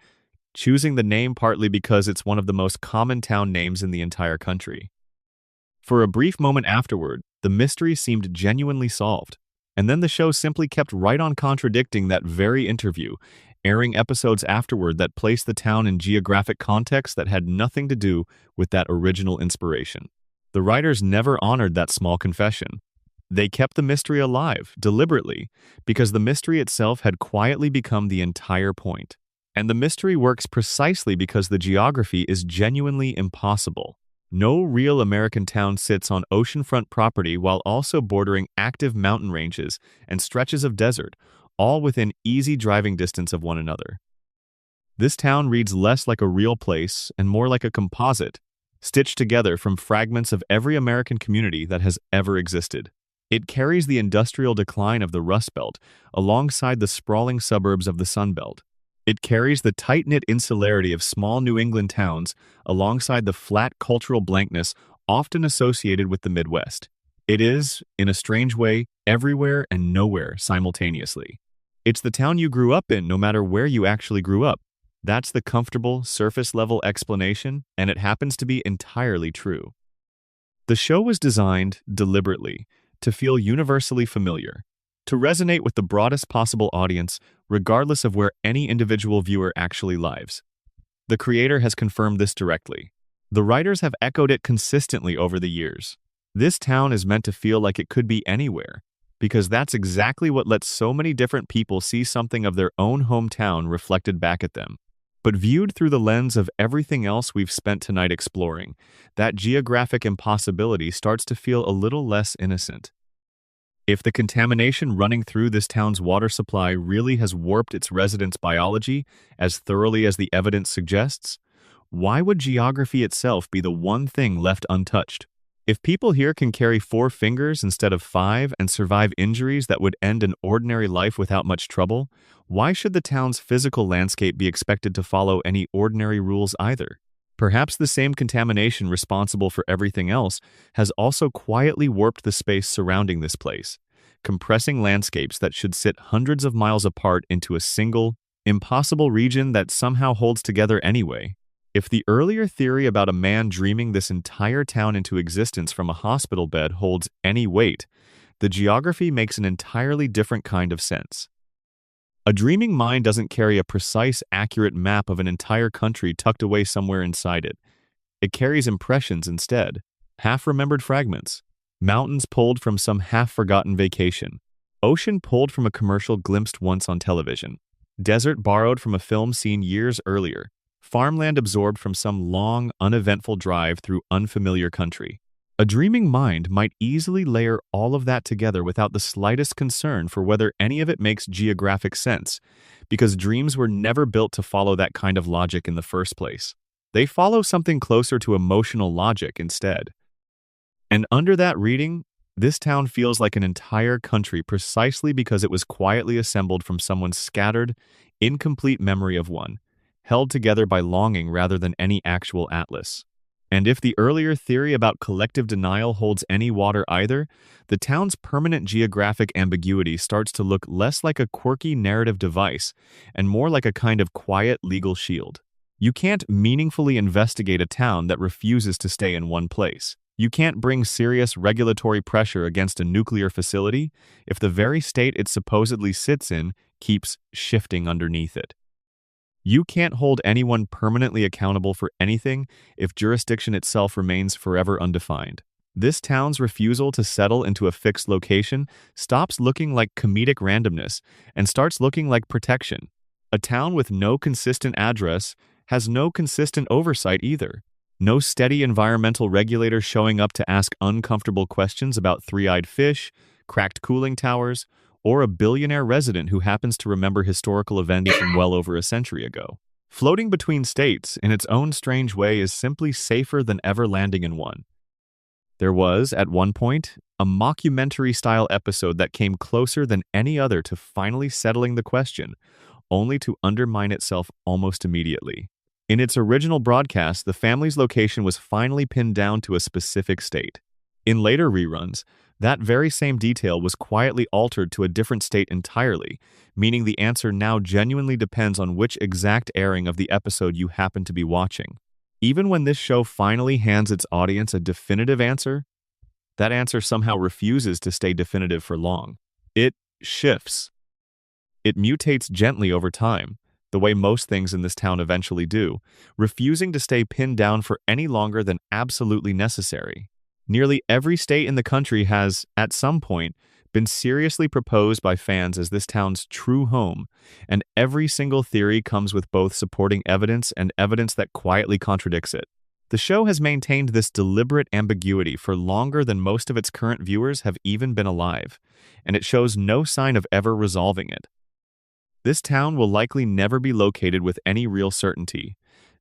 choosing the name partly because it's one of the most common town names in the entire country. For a brief moment afterward, the mystery seemed genuinely solved, and then the show simply kept right on contradicting that very interview, airing episodes afterward that placed the town in geographic context that had nothing to do with that original inspiration. The writers never honored that small confession. They kept the mystery alive, deliberately, because the mystery itself had quietly become the entire point. And the mystery works precisely because the geography is genuinely impossible. No real American town sits on oceanfront property while also bordering active mountain ranges and stretches of desert, all within easy driving distance of one another. This town reads less like a real place and more like a composite, stitched together from fragments of every American community that has ever existed. It carries the industrial decline of the Rust Belt alongside the sprawling suburbs of the Sun Belt. It carries the tight-knit insularity of small New England towns alongside the flat cultural blankness often associated with the Midwest. It is, in a strange way, everywhere and nowhere simultaneously. It's the town you grew up in no matter where you actually grew up. That's the comfortable, surface-level explanation, and it happens to be entirely true. The show was designed, deliberately, to feel universally familiar, to resonate with the broadest possible audience, regardless of where any individual viewer actually lives. The creator has confirmed this directly. The writers have echoed it consistently over the years. This town is meant to feel like it could be anywhere, because that's exactly what lets so many different people see something of their own hometown reflected back at them. But viewed through the lens of everything else we've spent tonight exploring, that geographic impossibility starts to feel a little less innocent. If the contamination running through this town's water supply really has warped its residents' biology as thoroughly as the evidence suggests, why would geography itself be the one thing left untouched? If people here can carry 4 fingers instead of 5 and survive injuries that would end an ordinary life without much trouble, why should the town's physical landscape be expected to follow any ordinary rules either? Perhaps the same contamination responsible for everything else has also quietly warped the space surrounding this place, compressing landscapes that should sit hundreds of miles apart into a single, impossible region that somehow holds together anyway. If the earlier theory about a man dreaming this entire town into existence from a hospital bed holds any weight, the geography makes an entirely different kind of sense. A dreaming mind doesn't carry a precise, accurate map of an entire country tucked away somewhere inside it. It carries impressions instead, half-remembered fragments, mountains pulled from some half-forgotten vacation, ocean pulled from a commercial glimpsed once on television, desert borrowed from a film seen years earlier, farmland absorbed from some long, uneventful drive through unfamiliar country. A dreaming mind might easily layer all of that together without the slightest concern for whether any of it makes geographic sense, because dreams were never built to follow that kind of logic in the first place. They follow something closer to emotional logic instead. And under that reading, this town feels like an entire country precisely because it was quietly assembled from someone's scattered, incomplete memory of one, held together by longing rather than any actual atlas. And if the earlier theory about collective denial holds any water either, the town's permanent geographic ambiguity starts to look less like a quirky narrative device and more like a kind of quiet legal shield. You can't meaningfully investigate a town that refuses to stay in one place. You can't bring serious regulatory pressure against a nuclear facility if the very state it supposedly sits in keeps shifting underneath it. You can't hold anyone permanently accountable for anything if jurisdiction itself remains forever undefined. This town's refusal to settle into a fixed location stops looking like comedic randomness and starts looking like protection. A town with no consistent address has no consistent oversight either. No steady environmental regulator showing up to ask uncomfortable questions about three-eyed fish, cracked cooling towers, or a billionaire resident who happens to remember historical events from well over a century ago. Floating between states in its own strange way is simply safer than ever landing in one. There was, at one point, a mockumentary-style episode that came closer than any other to finally settling the question, only to undermine itself almost immediately. In its original broadcast, the family's location was finally pinned down to a specific state. In later reruns, that very same detail was quietly altered to a different state entirely, meaning the answer now genuinely depends on which exact airing of the episode you happen to be watching. Even when this show finally hands its audience a definitive answer, that answer somehow refuses to stay definitive for long. It shifts. It mutates gently over time, the way most things in this town eventually do, refusing to stay pinned down for any longer than absolutely necessary. Nearly every state in the country has, at some point, been seriously proposed by fans as this town's true home, and every single theory comes with both supporting evidence and evidence that quietly contradicts it. The show has maintained this deliberate ambiguity for longer than most of its current viewers have even been alive, and it shows no sign of ever resolving it. This town will likely never be located with any real certainty,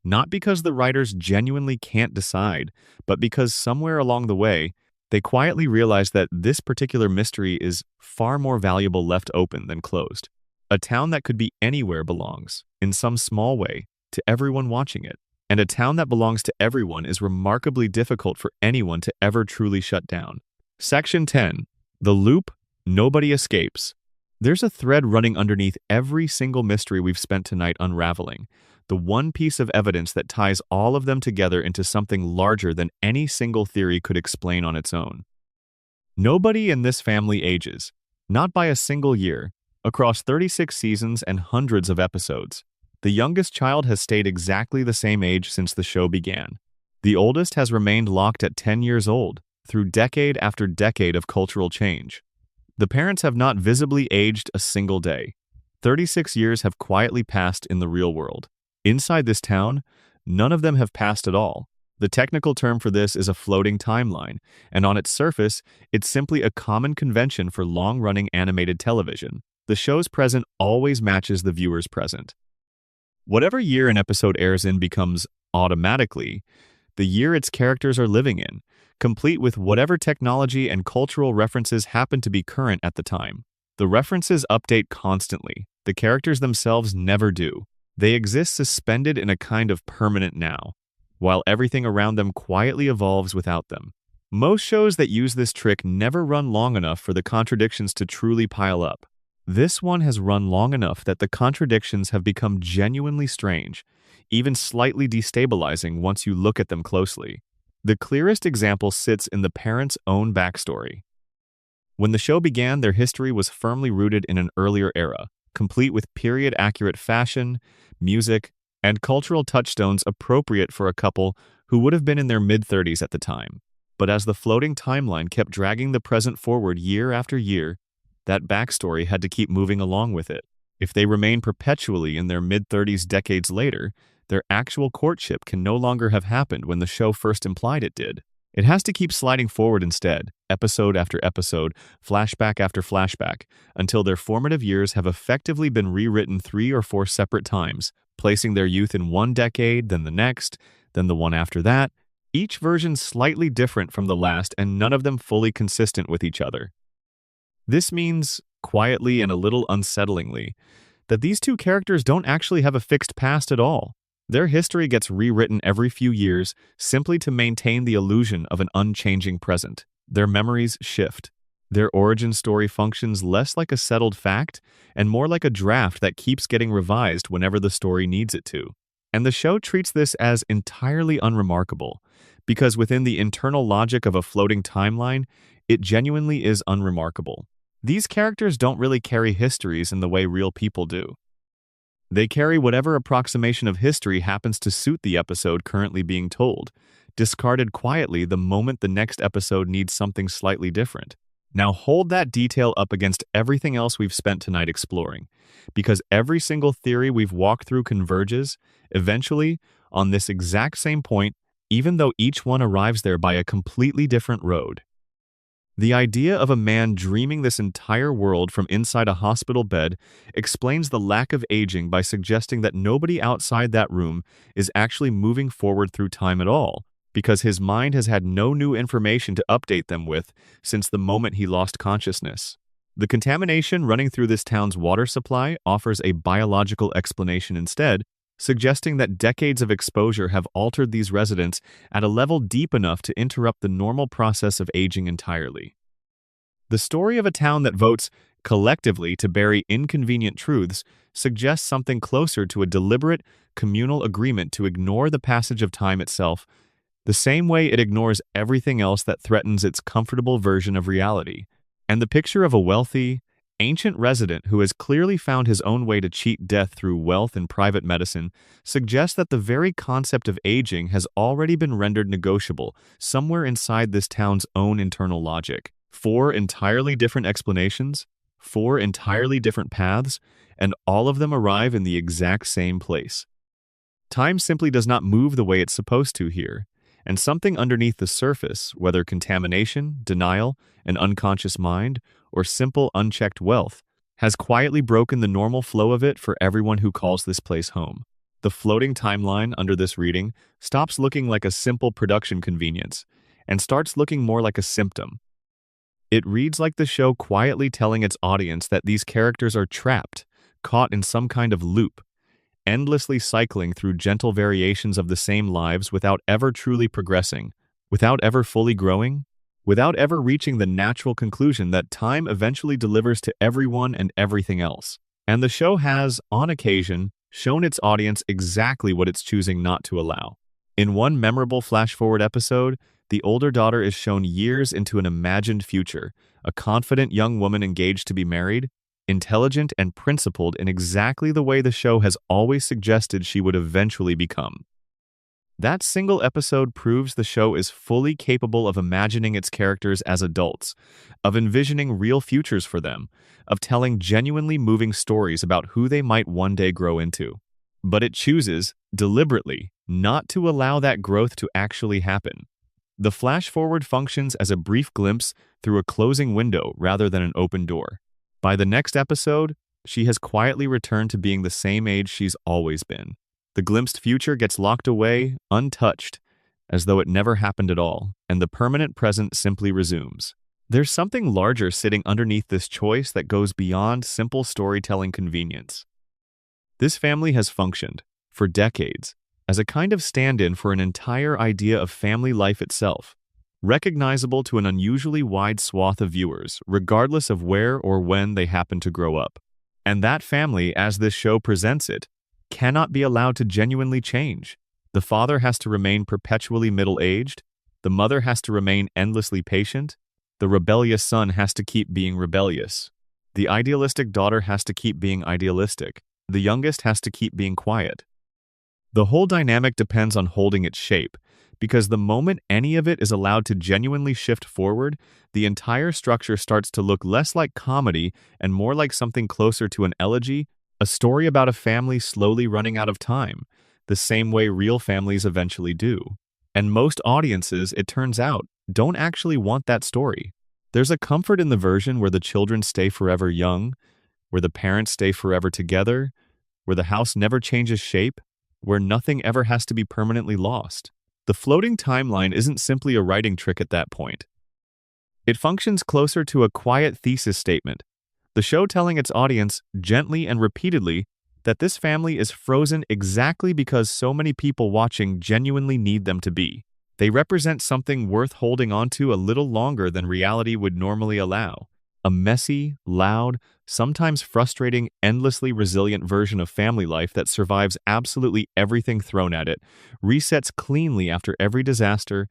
not because the writers genuinely can't decide, but because somewhere along the way, They quietly realize that this particular mystery is far more valuable left open than closed. A town that could be anywhere belongs, in some small way, to everyone watching it. And a town that belongs to everyone is remarkably difficult for anyone to ever truly shut down. Section 10. The Loop. Nobody Escapes. There's a thread running underneath every single mystery we've spent tonight unraveling. The one piece of evidence that ties all of them together into something larger than any single theory could explain on its own. Nobody in this family ages, not by a single year, across 36 seasons and hundreds of episodes. The youngest child has stayed exactly the same age since the show began. The oldest has remained locked at 10 years old, through decade after decade of cultural change. The parents have not visibly aged a single day. 36 years have quietly passed in the real world. Inside this town, none of them have passed at all. The technical term for this is a floating timeline, and on its surface, it's simply a common convention for long-running animated television. The show's present always matches the viewer's present. Whatever year an episode airs in becomes, automatically, the year its characters are living in, complete with whatever technology and cultural references happen to be current at the time. The references update constantly. The characters themselves never do. They exist suspended in a kind of permanent now, while everything around them quietly evolves without them. Most shows that use this trick never run long enough for the contradictions to truly pile up. This one has run long enough that the contradictions have become genuinely strange, even slightly destabilizing once you look at them closely. The clearest example sits in the parents' own backstory. When the show began, their history was firmly rooted in an earlier era, complete with period-accurate fashion, music, and cultural touchstones appropriate for a couple who would have been in their mid-30s at the time. But as the floating timeline kept dragging the present forward year after year, that backstory had to keep moving along with it. If they remain perpetually in their mid-30s decades later, their actual courtship can no longer have happened when the show first implied it did. It has to keep sliding forward instead, episode after episode, flashback after flashback, until their formative years have effectively been rewritten 3 or 4 separate times, placing their youth in one decade, then the next, then the one after that, each version slightly different from the last and none of them fully consistent with each other. This means, quietly and a little unsettlingly, that these two characters don't actually have a fixed past at all. Their history gets rewritten every few years simply to maintain the illusion of an unchanging present. Their memories shift. Their origin story functions less like a settled fact and more like a draft that keeps getting revised whenever the story needs it to. And the show treats this as entirely unremarkable, because within the internal logic of a floating timeline, it genuinely is unremarkable. These characters don't really carry histories in the way real people do. They carry whatever approximation of history happens to suit the episode currently being told, discarded quietly the moment the next episode needs something slightly different. Now hold that detail up against everything else we've spent tonight exploring, because every single theory we've walked through converges, eventually, on this exact same point, even though each one arrives there by a completely different road. The idea of a man dreaming this entire world from inside a hospital bed explains the lack of aging by suggesting that nobody outside that room is actually moving forward through time at all, because his mind has had no new information to update them with since the moment he lost consciousness. The contamination running through this town's water supply offers a biological explanation instead, suggesting that decades of exposure have altered these residents at a level deep enough to interrupt the normal process of aging entirely. The story of a town that votes collectively to bury inconvenient truths suggests something closer to a deliberate, communal agreement to ignore the passage of time itself, the same way it ignores everything else that threatens its comfortable version of reality. And the picture of a wealthy, ancient resident who has clearly found his own way to cheat death through wealth and private medicine suggests that the very concept of aging has already been rendered negotiable somewhere inside this town's own internal logic. 4 entirely different explanations, 4 entirely different paths, and all of them arrive in the exact same place. Time simply does not move the way it's supposed to here, and something underneath the surface, whether contamination, denial, an unconscious mind, or simple unchecked wealth, has quietly broken the normal flow of it for everyone who calls this place home. The floating timeline under this reading stops looking like a simple production convenience and starts looking more like a symptom. It reads like the show quietly telling its audience that these characters are trapped, caught in some kind of loop, endlessly cycling through gentle variations of the same lives without ever truly progressing, without ever fully growing, without ever reaching the natural conclusion that time eventually delivers to everyone and everything else. And the show has, on occasion, shown its audience exactly what it's choosing not to allow. In one memorable flash-forward episode, the older daughter is shown years into an imagined future, a confident young woman engaged to be married, intelligent and principled in exactly the way the show has always suggested she would eventually become. That single episode proves the show is fully capable of imagining its characters as adults, of envisioning real futures for them, of telling genuinely moving stories about who they might one day grow into. But it chooses, deliberately, not to allow that growth to actually happen. The flash-forward functions as a brief glimpse through a closing window rather than an open door. By the next episode, she has quietly returned to being the same age she's always been. The glimpsed future gets locked away, untouched, as though it never happened at all, and the permanent present simply resumes. There's something larger sitting underneath this choice that goes beyond simple storytelling convenience. This family has functioned, for decades, as a kind of stand-in for an entire idea of family life itself, recognizable to an unusually wide swath of viewers, regardless of where or when they happen to grow up. And that family, as this show presents it, cannot be allowed to genuinely change. The father has to remain perpetually middle-aged, the mother has to remain endlessly patient, the rebellious son has to keep being rebellious, the idealistic daughter has to keep being idealistic, the youngest has to keep being quiet. The whole dynamic depends on holding its shape, because the moment any of it is allowed to genuinely shift forward, the entire structure starts to look less like comedy and more like something closer to an elegy, a story about a family slowly running out of time, the same way real families eventually do. And most audiences, it turns out, don't actually want that story. There's a comfort in the version where the children stay forever young, where the parents stay forever together, where the house never changes shape, where nothing ever has to be permanently lost. The floating timeline isn't simply a writing trick at that point. It functions closer to a quiet thesis statement, the show telling its audience, gently and repeatedly, that this family is frozen exactly because so many people watching genuinely need them to be. They represent something worth holding onto a little longer than reality would normally allow. A messy, loud, sometimes frustrating, endlessly resilient version of family life that survives absolutely everything thrown at it, resets cleanly after every disaster,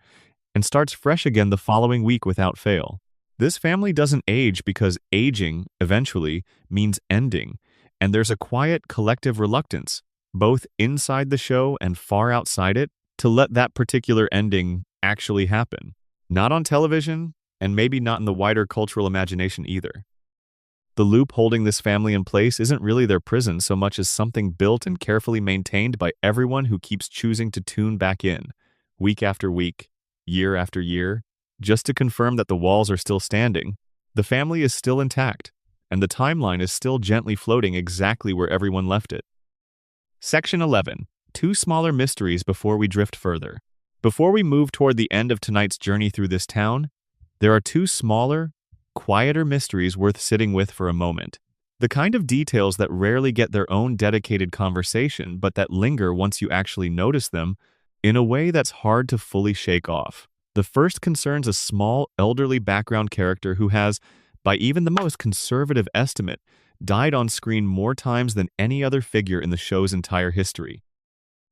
and starts fresh again the following week without fail. This family doesn't age because aging, eventually, means ending, and there's a quiet collective reluctance, both inside the show and far outside it, to let that particular ending actually happen. Not on television, and maybe not in the wider cultural imagination either. The loop holding this family in place isn't really their prison so much as something built and carefully maintained by everyone who keeps choosing to tune back in, week after week, year after year, just to confirm that the walls are still standing, the family is still intact, and the timeline is still gently floating exactly where everyone left it. Section 11. Two smaller mysteries before we drift further. Before we move toward the end of tonight's journey through this town, there are two smaller, quieter mysteries worth sitting with for a moment. The kind of details that rarely get their own dedicated conversation but that linger once you actually notice them in a way that's hard to fully shake off. The first concerns a small, elderly background character who has, by even the most conservative estimate, died on screen more times than any other figure in the show's entire history.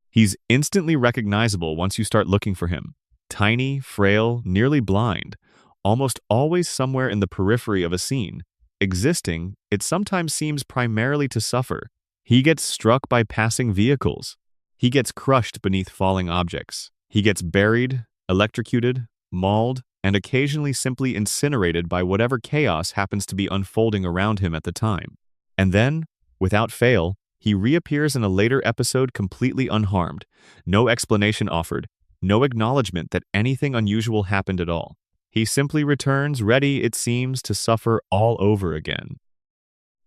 He's instantly recognizable once you start looking for him. Tiny, frail, nearly blind, almost always somewhere in the periphery of a scene. Existing, it sometimes seems primarily to suffer. He gets struck by passing vehicles. He gets crushed beneath falling objects. He gets buried, electrocuted, mauled, and occasionally simply incinerated by whatever chaos happens to be unfolding around him at the time. And then, without fail, he reappears in a later episode completely unharmed, no explanation offered, no acknowledgement that anything unusual happened at all. He simply returns, ready, it seems, to suffer all over again.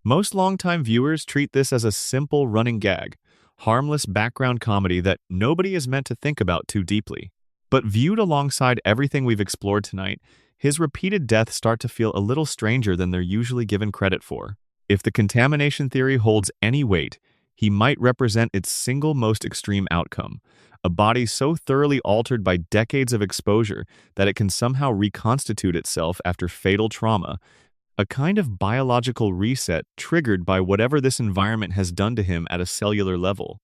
Most longtime viewers treat this as a simple running gag, harmless background comedy that nobody is meant to think about too deeply. But viewed alongside everything we've explored tonight, his repeated deaths start to feel a little stranger than they're usually given credit for. If the contamination theory holds any weight, he might represent its single most extreme outcome, a body so thoroughly altered by decades of exposure that it can somehow reconstitute itself after fatal trauma, a kind of biological reset triggered by whatever this environment has done to him at a cellular level.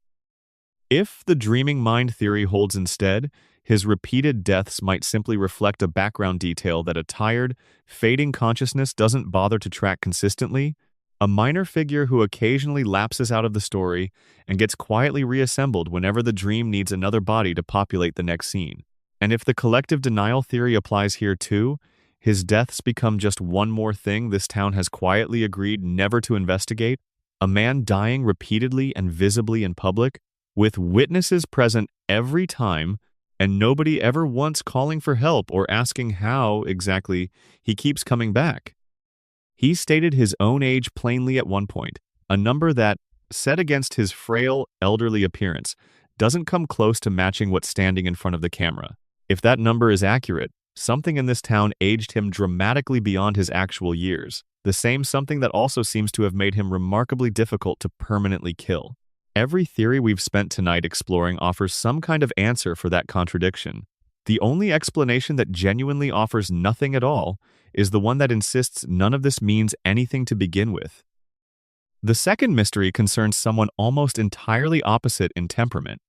If the dreaming mind theory holds instead, his repeated deaths might simply reflect a background detail that a tired, fading consciousness doesn't bother to track consistently, a minor figure who occasionally lapses out of the story and gets quietly reassembled whenever the dream needs another body to populate the next scene. And if the collective denial theory applies here too, his deaths become just one more thing this town has quietly agreed never to investigate, a man dying repeatedly and visibly in public, with witnesses present every time, and nobody ever once calling for help or asking how, exactly, he keeps coming back. He stated his own age plainly at one point, a number that, set against his frail, elderly appearance, doesn't come close to matching what's standing in front of the camera. If that number is accurate, something in this town aged him dramatically beyond his actual years, the same something that also seems to have made him remarkably difficult to permanently kill. Every theory we've spent tonight exploring offers some kind of answer for that contradiction. The only explanation that genuinely offers nothing at all is the one that insists none of this means anything to begin with. The second mystery concerns someone almost entirely opposite in temperament,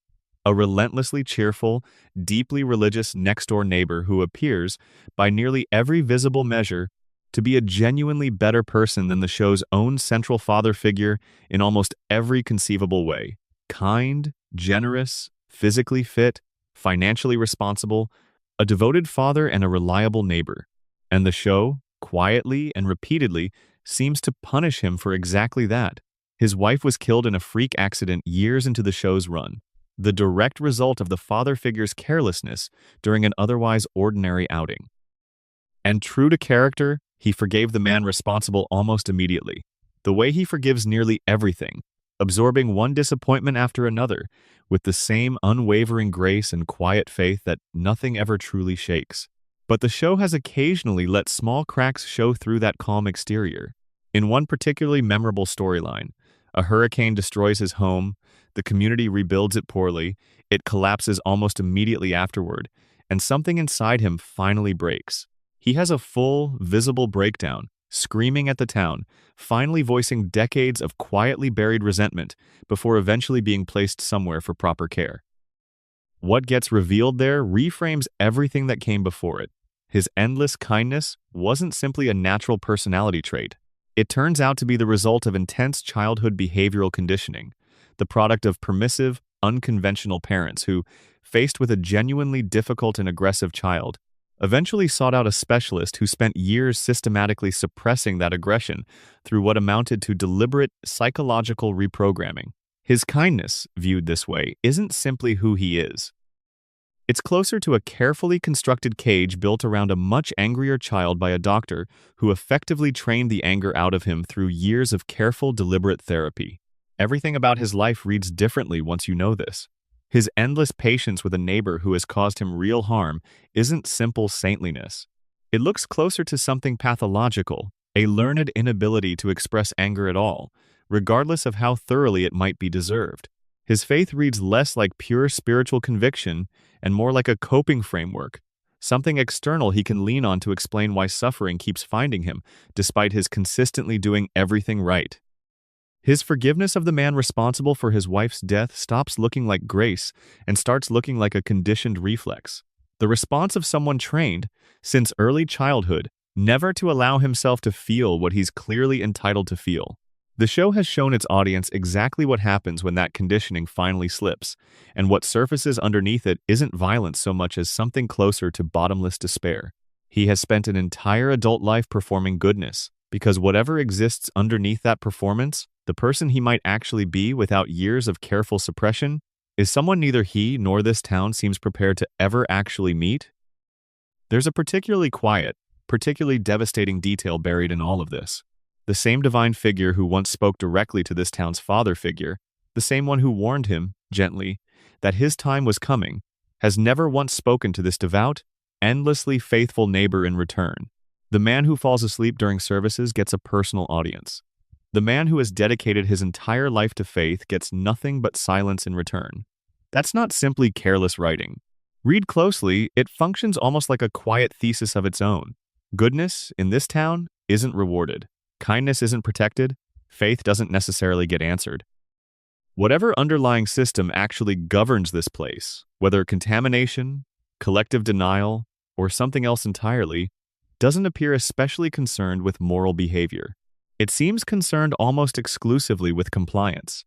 a relentlessly cheerful, deeply religious next-door neighbor who appears, by nearly every visible measure, to be a genuinely better person than the show's own central father figure in almost every conceivable way. Kind, generous, physically fit, financially responsible, a devoted father and a reliable neighbor. And the show, quietly and repeatedly, seems to punish him for exactly that. His wife was killed in a freak accident years into the show's run, the direct result of the father figure's carelessness during an otherwise ordinary outing. And true to character, he forgave the man responsible almost immediately, the way he forgives nearly everything, absorbing one disappointment after another, with the same unwavering grace and quiet faith that nothing ever truly shakes. But the show has occasionally let small cracks show through that calm exterior. In one particularly memorable storyline, a hurricane destroys his home, the community rebuilds it poorly, it collapses almost immediately afterward, and something inside him finally breaks. He has a full, visible breakdown, screaming at the town, finally voicing decades of quietly buried resentment before eventually being placed somewhere for proper care. What gets revealed there reframes everything that came before it. His endless kindness wasn't simply a natural personality trait. It turns out to be the result of intense childhood behavioral conditioning, the product of permissive, unconventional parents who, faced with a genuinely difficult and aggressive child, eventually sought out a specialist who spent years systematically suppressing that aggression through what amounted to deliberate psychological reprogramming. His kindness, viewed this way, isn't simply who he is. It's closer to a carefully constructed cage built around a much angrier child by a doctor who effectively trained the anger out of him through years of careful, deliberate therapy. Everything about his life reads differently once you know this. His endless patience with a neighbor who has caused him real harm isn't simple saintliness. It looks closer to something pathological, a learned inability to express anger at all, regardless of how thoroughly it might be deserved. His faith reads less like pure spiritual conviction and more like a coping framework, something external he can lean on to explain why suffering keeps finding him, despite his consistently doing everything right. His forgiveness of the man responsible for his wife's death stops looking like grace and starts looking like a conditioned reflex. The response of someone trained, since early childhood, never to allow himself to feel what he's clearly entitled to feel. The show has shown its audience exactly what happens when that conditioning finally slips, and what surfaces underneath it isn't violence so much as something closer to bottomless despair. He has spent an entire adult life performing goodness, because whatever exists underneath that performance, the person he might actually be without years of careful suppression, is someone neither he nor this town seems prepared to ever actually meet. There's a particularly quiet, particularly devastating detail buried in all of this. The same divine figure who once spoke directly to this town's father figure, the same one who warned him, gently, that his time was coming, has never once spoken to this devout, endlessly faithful neighbor in return. The man who falls asleep during services gets a personal audience. The man who has dedicated his entire life to faith gets nothing but silence in return. That's not simply careless writing. Read closely, it functions almost like a quiet thesis of its own. Goodness, in this town, isn't rewarded. Kindness isn't protected. Faith doesn't necessarily get answered. Whatever underlying system actually governs this place, whether contamination, collective denial, or something else entirely, doesn't appear especially concerned with moral behavior. It seems concerned almost exclusively with compliance.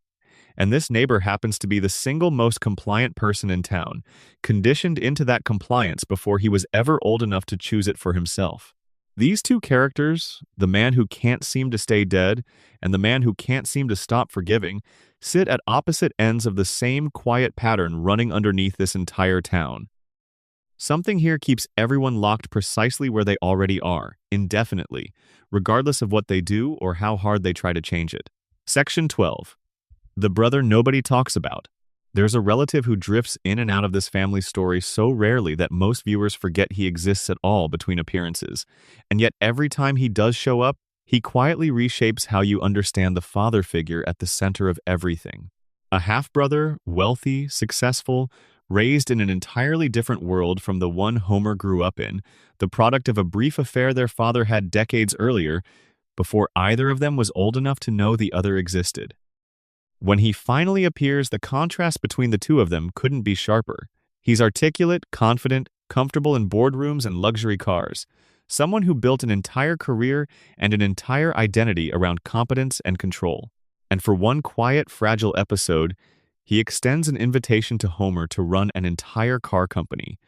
And this neighbor happens to be the single most compliant person in town, conditioned into that compliance before he was ever old enough to choose it for himself. These two characters, the man who can't seem to stay dead and the man who can't seem to stop forgiving, sit at opposite ends of the same quiet pattern running underneath this entire town. Something here keeps everyone locked precisely where they already are, indefinitely, regardless of what they do or how hard they try to change it. Section 12. The brother nobody talks about. There's a relative who drifts in and out of this family's story so rarely that most viewers forget he exists at all between appearances, and yet every time he does show up, he quietly reshapes how you understand the father figure at the center of everything. A half-brother, wealthy, successful, raised in an entirely different world from the one Homer grew up in, the product of a brief affair their father had decades earlier, before either of them was old enough to know the other existed. When he finally appears, the contrast between the two of them couldn't be sharper. He's articulate, confident, comfortable in boardrooms and luxury cars. Someone who built an entire career and an entire identity around competence and control. And for one quiet, fragile episode, he extends an invitation to Homer to run an entire car company.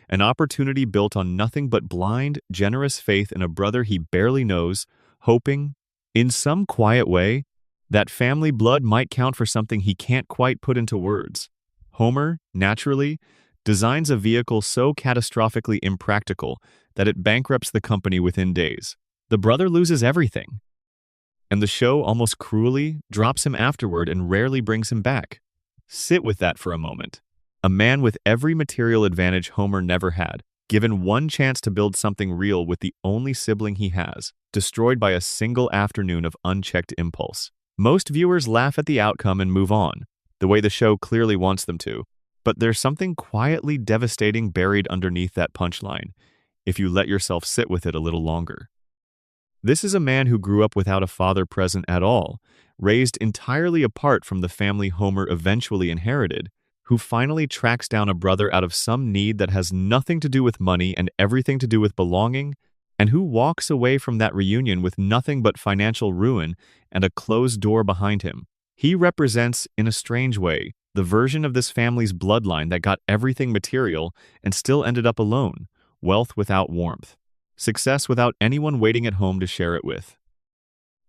An opportunity built on nothing but blind, generous faith in a brother he barely knows, hoping, in some quiet way, that family blood might count for something he can't quite put into words. Homer, naturally, designs a vehicle so catastrophically impractical that it bankrupts the company within days. The brother loses everything. And the show almost cruelly drops him afterward and rarely brings him back. Sit with that for a moment. A man with every material advantage Homer never had, given one chance to build something real with the only sibling he has, destroyed by a single afternoon of unchecked impulse. Most viewers laugh at the outcome and move on, the way the show clearly wants them to. But there's something quietly devastating buried underneath that punchline, if you let yourself sit with it a little longer. This is a man who grew up without a father present at all, raised entirely apart from the family Homer eventually inherited, who finally tracks down a brother out of some need that has nothing to do with money and everything to do with belonging, and who walks away from that reunion with nothing but financial ruin and a closed door behind him. He represents, in a strange way, the version of this family's bloodline that got everything material and still ended up alone, wealth without warmth, success without anyone waiting at home to share it with.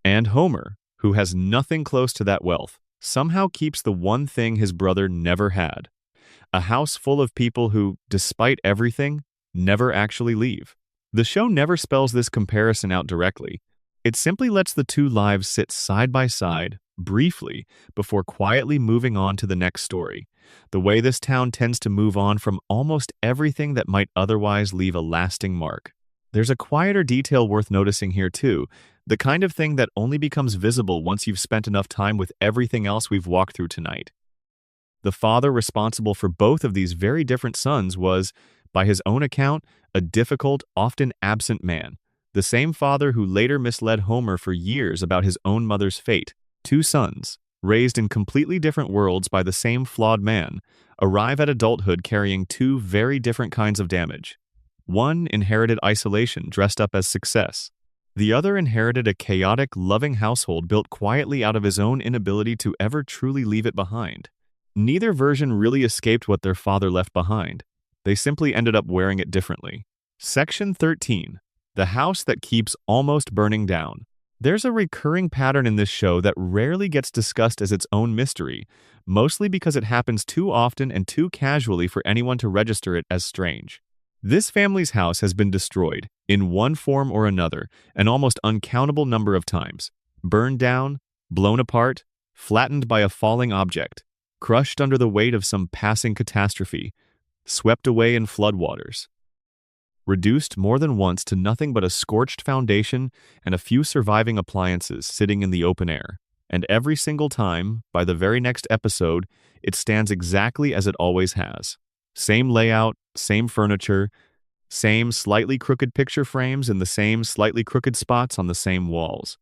And Homer, who has nothing close to that wealth, somehow keeps the one thing his brother never had: a house full of people who, despite everything, never actually leave. The show never spells this comparison out directly. It simply lets the two lives sit side by side, briefly, before quietly moving on to the next story, the way this town tends to move on from almost everything that might otherwise leave a lasting mark. There's a quieter detail worth noticing here too, the kind of thing that only becomes visible once you've spent enough time with everything else we've walked through tonight. The father responsible for both of these very different sons was, by his own account, a difficult, often absent man. The same father who later misled Homer for years about his own mother's fate. Two sons, raised in completely different worlds by the same flawed man, arrive at adulthood carrying two very different kinds of damage. One inherited isolation dressed up as success. The other inherited a chaotic, loving household built quietly out of his own inability to ever truly leave it behind. Neither version really escaped what their father left behind. They simply ended up wearing it differently. Section 13. The house that keeps almost burning down. There's a recurring pattern in this show that rarely gets discussed as its own mystery, mostly because it happens too often and too casually for anyone to register it as strange. This family's house has been destroyed, in one form or another, an almost uncountable number of times. Burned down, blown apart, flattened by a falling object, crushed under the weight of some passing catastrophe. swept away in floodwaters, reduced more than once to nothing but a scorched foundation and a few surviving appliances sitting in the open air. And every single time, by the very next episode, it stands exactly as it always has. Same layout, same furniture, same slightly crooked picture frames in the same slightly crooked spots on the same walls.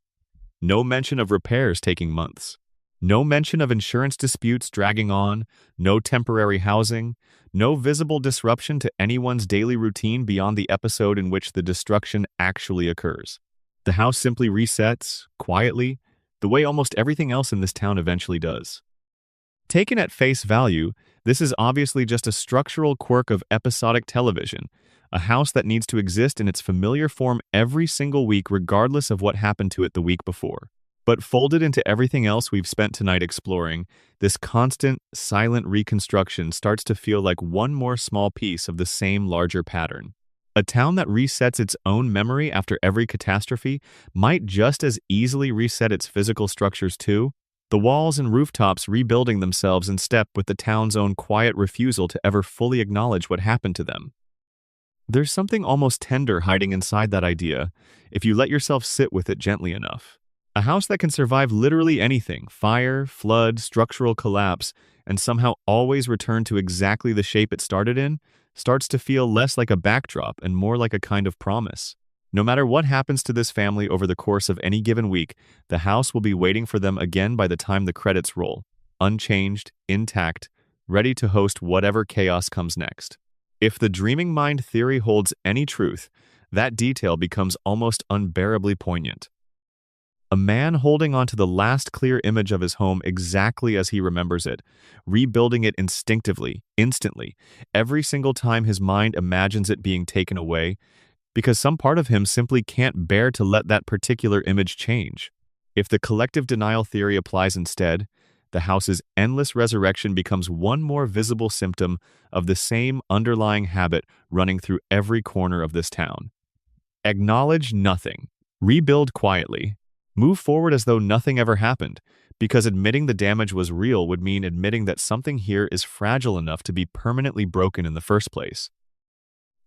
No mention of repairs taking months. No mention of insurance disputes dragging on, no temporary housing, no visible disruption to anyone's daily routine beyond the episode in which the destruction actually occurs. The house simply resets, quietly, the way almost everything else in this town eventually does. Taken at face value, this is obviously just a structural quirk of episodic television, a house that needs to exist in its familiar form every single week regardless of what happened to it the week before. But folded into everything else we've spent tonight exploring, this constant, silent reconstruction starts to feel like one more small piece of the same larger pattern. A town that resets its own memory after every catastrophe might just as easily reset its physical structures too, the walls and rooftops rebuilding themselves in step with the town's own quiet refusal to ever fully acknowledge what happened to them. There's something almost tender hiding inside that idea, if you let yourself sit with it gently enough. A house that can survive literally anything, fire, flood, structural collapse, and somehow always return to exactly the shape it started in, starts to feel less like a backdrop and more like a kind of promise. No matter what happens to this family over the course of any given week, the house will be waiting for them again by the time the credits roll, unchanged, intact, ready to host whatever chaos comes next. If the dreaming mind theory holds any truth, that detail becomes almost unbearably poignant. A man holding on to the last clear image of his home exactly as he remembers it, rebuilding it instinctively, instantly, every single time his mind imagines it being taken away, because some part of him simply can't bear to let that particular image change. If the collective denial theory applies instead, the house's endless resurrection becomes one more visible symptom of the same underlying habit running through every corner of this town. Acknowledge nothing. Rebuild quietly. Move forward as though nothing ever happened, because admitting the damage was real would mean admitting that something here is fragile enough to be permanently broken in the first place.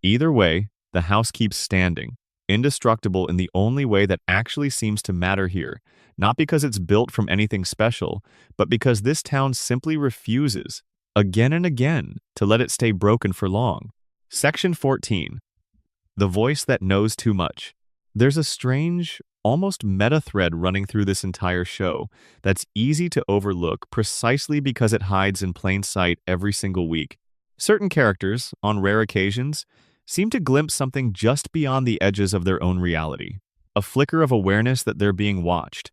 Either way, the house keeps standing, indestructible in the only way that actually seems to matter here, not because it's built from anything special, but because this town simply refuses, again and again, to let it stay broken for long. Section 14. The voice that knows too much. There's a strange, almost meta thread running through this entire show that's easy to overlook precisely because it hides in plain sight every single week. Certain characters, on rare occasions, seem to glimpse something just beyond the edges of their own reality, a flicker of awareness that they're being watched.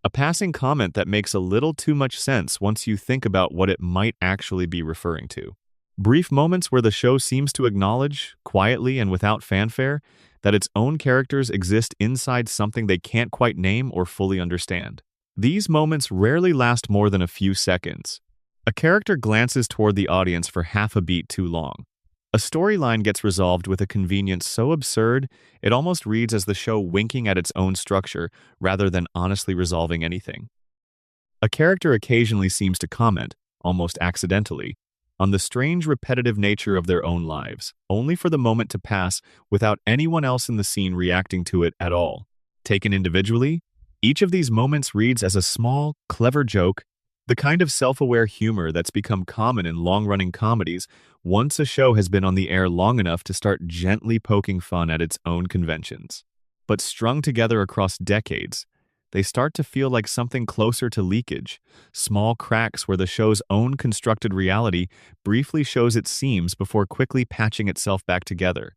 A passing comment that makes a little too much sense once you think about what it might actually be referring to. Brief moments where the show seems to acknowledge, quietly and without fanfare, that its own characters exist inside something they can't quite name or fully understand. These moments rarely last more than a few seconds. A character glances toward the audience for half a beat too long. A storyline gets resolved with a convenience so absurd, it almost reads as the show winking at its own structure rather than honestly resolving anything. A character occasionally seems to comment, almost accidentally, on the strange repetitive nature of their own lives, only for the moment to pass without anyone else in the scene reacting to it at all. Taken individually, each of these moments reads as a small, clever joke, the kind of self-aware humor that's become common in long-running comedies once a show has been on the air long enough to start gently poking fun at its own conventions. But strung together across decades, they start to feel like something closer to leakage, small cracks where the show's own constructed reality briefly shows its seams before quickly patching itself back together.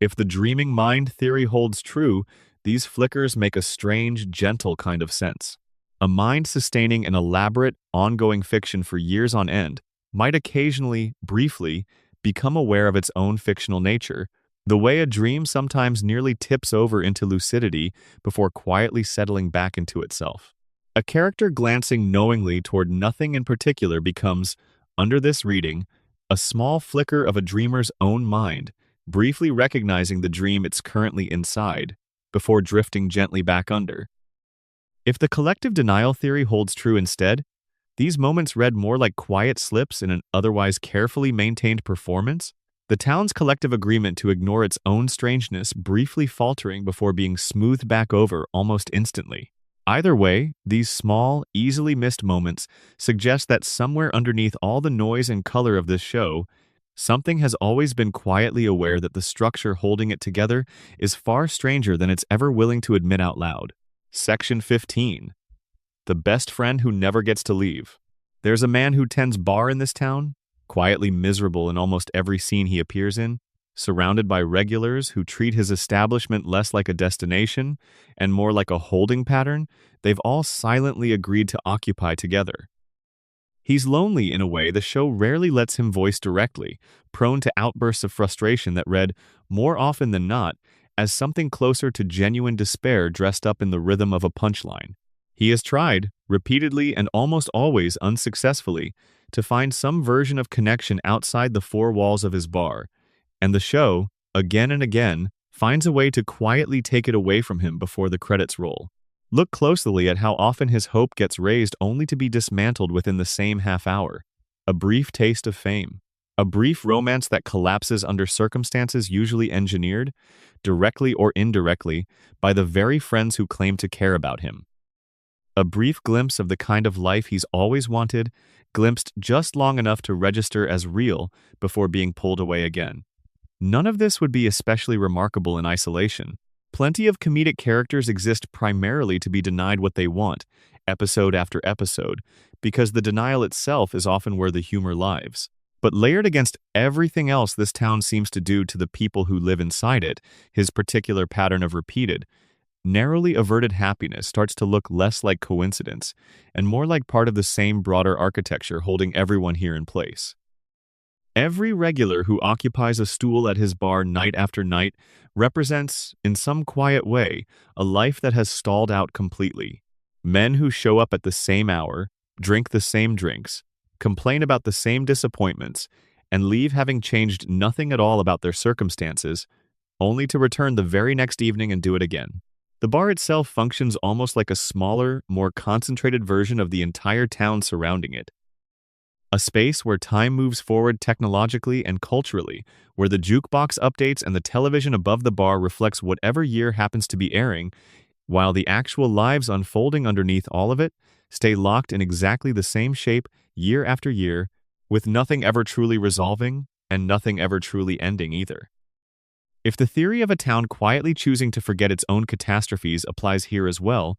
If the dreaming mind theory holds true, these flickers make a strange, gentle kind of sense. A mind sustaining an elaborate, ongoing fiction for years on end might occasionally, briefly, become aware of its own fictional nature, the way a dream sometimes nearly tips over into lucidity before quietly settling back into itself. A character glancing knowingly toward nothing in particular becomes, under this reading, a small flicker of a dreamer's own mind, briefly recognizing the dream it's currently inside, before drifting gently back under. If the collective denial theory holds true instead, These moments read more like quiet slips in an otherwise carefully maintained performance, the town's collective agreement to ignore its own strangeness briefly faltering before being smoothed back over almost instantly. Either way, these small, easily missed moments suggest that somewhere underneath all the noise and color of this show, something has always been quietly aware that the structure holding it together is far stranger than it's ever willing to admit out loud. Section 15. The best friend who never gets to leave. There's a man who tends bar in this town, quietly miserable in almost every scene he appears in, surrounded by regulars who treat his establishment less like a destination and more like a holding pattern they've all silently agreed to occupy together. He's lonely in a way the show rarely lets him voice directly, prone to outbursts of frustration that read, more often than not, as something closer to genuine despair dressed up in the rhythm of a punchline. He has tried, repeatedly and almost always unsuccessfully, to find some version of connection outside the four walls of his bar, and the show, again and again, finds a way to quietly take it away from him before the credits roll. Look closely at how often his hope gets raised only to be dismantled within the same half hour. A brief taste of fame. A brief romance that collapses under circumstances usually engineered, directly or indirectly, by the very friends who claim to care about him. A brief glimpse of the kind of life he's always wanted, glimpsed just long enough to register as real before being pulled away again. None of this would be especially remarkable in isolation. Plenty of comedic characters exist primarily to be denied what they want, episode after episode, because the denial itself is often where the humor lives. But layered against everything else this town seems to do to the people who live inside it, his particular pattern of repeated, narrowly averted happiness starts to look less like coincidence and more like part of the same broader architecture holding everyone here in place. Every regular who occupies a stool at his bar night after night represents, in some quiet way, a life that has stalled out completely. Men who show up at the same hour, drink the same drinks, complain about the same disappointments, and leave having changed nothing at all about their circumstances, only to return the very next evening and do it again. The bar itself functions almost like a smaller, more concentrated version of the entire town surrounding it. A space where time moves forward technologically and culturally, where the jukebox updates and the television above the bar reflects whatever year happens to be airing, while the actual lives unfolding underneath all of it stay locked in exactly the same shape year after year, with nothing ever truly resolving and nothing ever truly ending either. If the theory of a town quietly choosing to forget its own catastrophes applies here as well,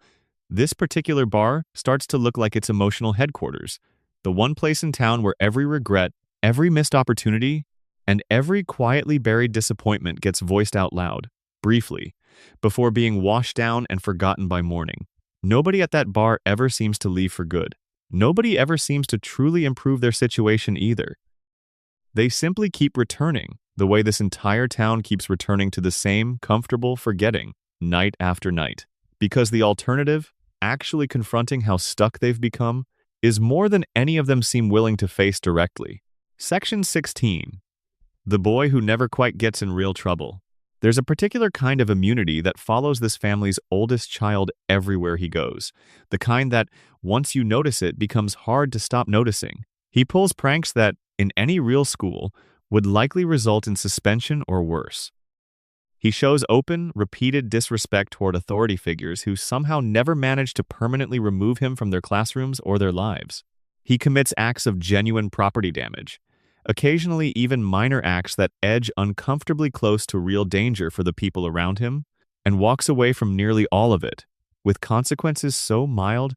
this particular bar starts to look like its emotional headquarters, the one place in town where every regret, every missed opportunity, and every quietly buried disappointment gets voiced out loud, briefly, before being washed down and forgotten by morning. Nobody at that bar ever seems to leave for good. Nobody ever seems to truly improve their situation either. They simply keep returning, the way this entire town keeps returning to the same comfortable forgetting, night after night. Because the alternative, actually confronting how stuck they've become, is more than any of them seem willing to face directly. Section 16. The boy who never quite gets in real trouble. There's a particular kind of immunity that follows this family's oldest child everywhere he goes, the kind that, once you notice it, becomes hard to stop noticing. He pulls pranks that, in any real school, would likely result in suspension or worse. He shows open, repeated disrespect toward authority figures who somehow never manage to permanently remove him from their classrooms or their lives. He commits acts of genuine property damage, occasionally even minor acts that edge uncomfortably close to real danger for the people around him, and walks away from nearly all of it, with consequences so mild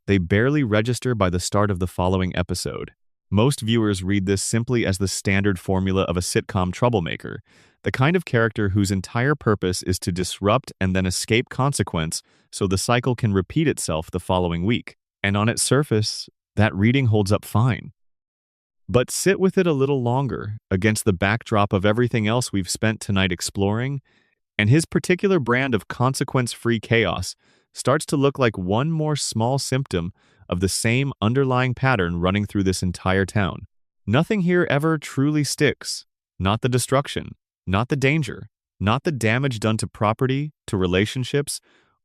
they barely register by the start of the following episode. Most viewers read this simply as the standard formula of a sitcom troublemaker, the kind of character whose entire purpose is to disrupt and then escape consequence so the cycle can repeat itself the following week. And on its surface, that reading holds up fine. But sit with it a little longer against the backdrop of everything else we've spent tonight exploring, and his particular brand of consequence-free chaos starts to look like one more small symptom of the same underlying pattern running through this entire town. Nothing here ever truly sticks. Not the destruction, not the danger, not the damage done to property, to relationships,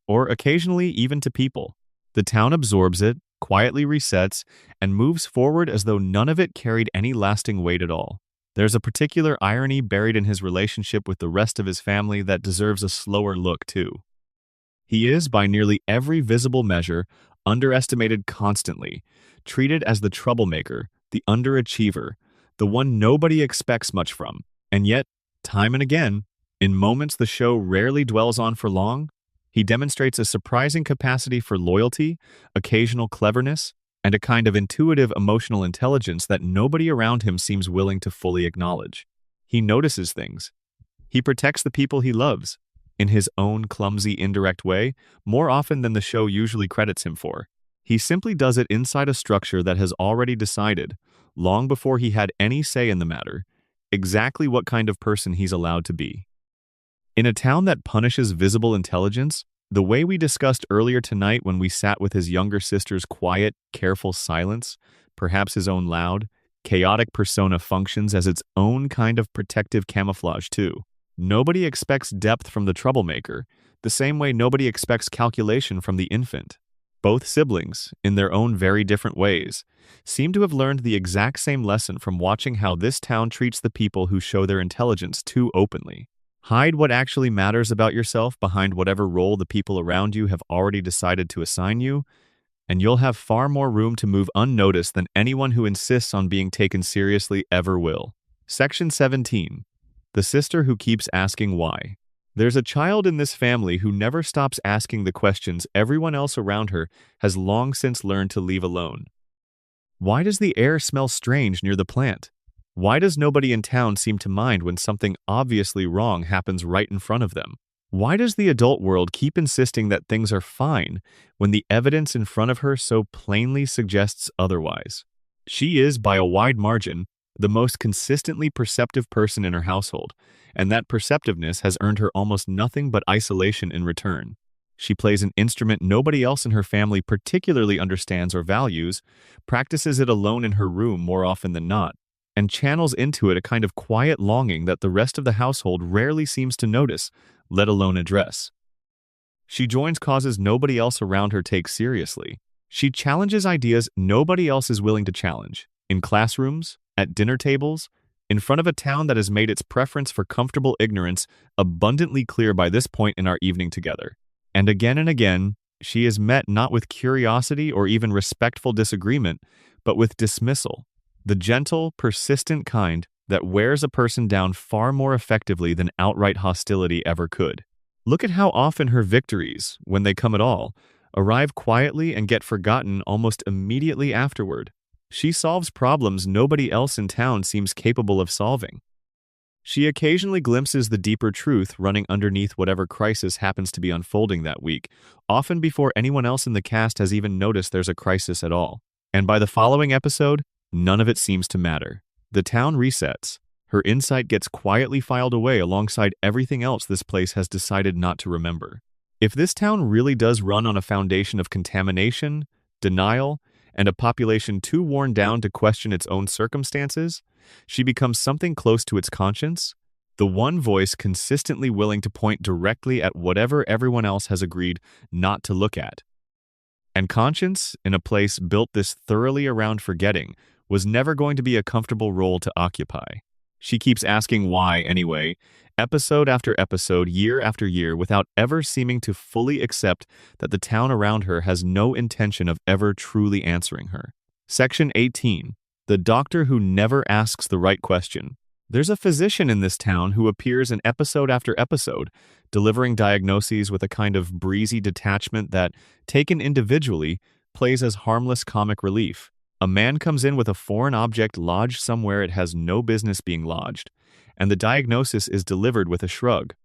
or occasionally even to people. The town absorbs it, quietly resets, and moves forward as though none of it carried any lasting weight at all. There's a particular irony buried in his relationship with the rest of his family that deserves a slower look, too. He is, by nearly every visible measure, underestimated constantly, treated as the troublemaker, the underachiever, the one nobody expects much from. And yet, time and again, in moments the show rarely dwells on for long, he demonstrates a surprising capacity for loyalty, occasional cleverness, and a kind of intuitive emotional intelligence that nobody around him seems willing to fully acknowledge. He notices things. He protects the people he loves, in his own clumsy, indirect way, more often than the show usually credits him for. He simply does it inside a structure that has already decided, long before he had any say in the matter, exactly what kind of person he's allowed to be. In a town that punishes visible intelligence, the way we discussed earlier tonight when we sat with his younger sister's quiet, careful silence, perhaps his own loud, chaotic persona functions as its own kind of protective camouflage too. Nobody expects depth from the troublemaker, the same way nobody expects calculation from the infant. Both siblings, in their own very different ways, seem to have learned the exact same lesson from watching how this town treats the people who show their intelligence too openly. Hide what actually matters about yourself behind whatever role the people around you have already decided to assign you, and you'll have far more room to move unnoticed than anyone who insists on being taken seriously ever will. Section 17. The sister who keeps asking why. There's a child in this family who never stops asking the questions everyone else around her has long since learned to leave alone. Why does the air smell strange near the plant? Why does nobody in town seem to mind when something obviously wrong happens right in front of them? Why does the adult world keep insisting that things are fine when the evidence in front of her so plainly suggests otherwise? She is, by a wide margin, the most consistently perceptive person in her household, and that perceptiveness has earned her almost nothing but isolation in return. She plays an instrument nobody else in her family particularly understands or values, practices it alone in her room more often than not, and channels into it a kind of quiet longing that the rest of the household rarely seems to notice, let alone address. She joins causes nobody else around her takes seriously. She challenges ideas nobody else is willing to challenge, in classrooms, at dinner tables, in front of a town that has made its preference for comfortable ignorance abundantly clear by this point in our evening together. And again, she is met not with curiosity or even respectful disagreement, but with dismissal, the gentle, persistent kind that wears a person down far more effectively than outright hostility ever could. Look at how often her victories, when they come at all, arrive quietly and get forgotten almost immediately afterward. She solves problems nobody else in town seems capable of solving. She occasionally glimpses the deeper truth running underneath whatever crisis happens to be unfolding that week, often before anyone else in the cast has even noticed there's a crisis at all. And by the following episode, none of it seems to matter. The town resets. Her insight gets quietly filed away alongside everything else this place has decided not to remember. If this town really does run on a foundation of contamination, denial, and a population too worn down to question its own circumstances, she becomes something close to its conscience, the one voice consistently willing to point directly at whatever everyone else has agreed not to look at. And conscience, in a place built this thoroughly around forgetting, was never going to be a comfortable role to occupy. She keeps asking why anyway, episode after episode, year after year, without ever seeming to fully accept that the town around her has no intention of ever truly answering her. Section 18. The doctor who never asks the right question. There's a physician in this town who appears in episode after episode, delivering diagnoses with a kind of breezy detachment that, taken individually, plays as harmless comic relief. A man comes in with a foreign object lodged somewhere it has no business being lodged, and the diagnosis is delivered with a shrug.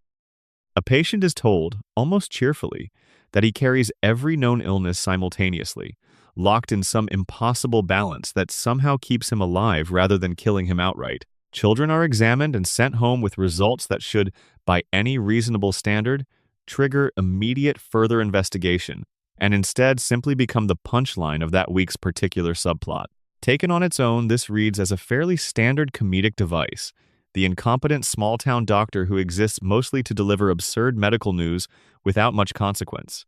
A patient is told, almost cheerfully, that he carries every known illness simultaneously, locked in some impossible balance that somehow keeps him alive rather than killing him outright. Children are examined and sent home with results that should, by any reasonable standard, trigger immediate further investigation, and instead simply become the punchline of that week's particular subplot. Taken on its own, this reads as a fairly standard comedic device, the incompetent small-town doctor who exists mostly to deliver absurd medical news without much consequence.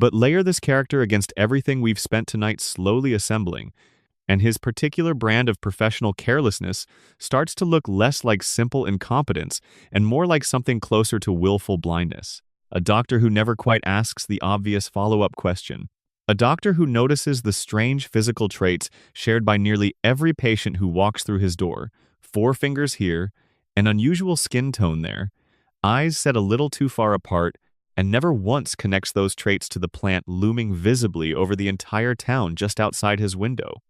But layer this character against everything we've spent tonight slowly assembling, and his particular brand of professional carelessness starts to look less like simple incompetence and more like something closer to willful blindness. A doctor who never quite asks the obvious follow-up question. A doctor who notices the strange physical traits shared by nearly every patient who walks through his door. 4 fingers here, an unusual skin tone there, eyes set a little too far apart, and never once connects those traits to the plant looming visibly over the entire town just outside his window.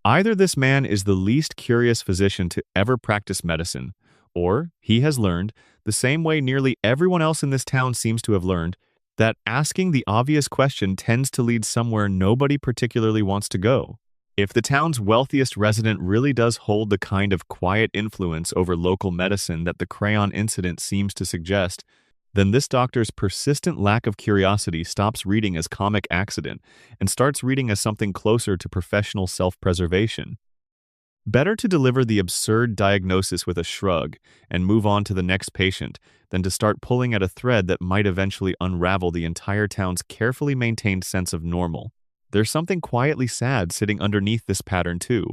Either this man is the least curious physician to ever practice medicine, or he has learned, the same way nearly everyone else in this town seems to have learned, that asking the obvious question tends to lead somewhere nobody particularly wants to go. If the town's wealthiest resident really does hold the kind of quiet influence over local medicine that the crayon incident seems to suggest, then this doctor's persistent lack of curiosity stops reading as comic accident and starts reading as something closer to professional self-preservation. Better to deliver the absurd diagnosis with a shrug and move on to the next patient than to start pulling at a thread that might eventually unravel the entire town's carefully maintained sense of normal. There's something quietly sad sitting underneath this pattern too,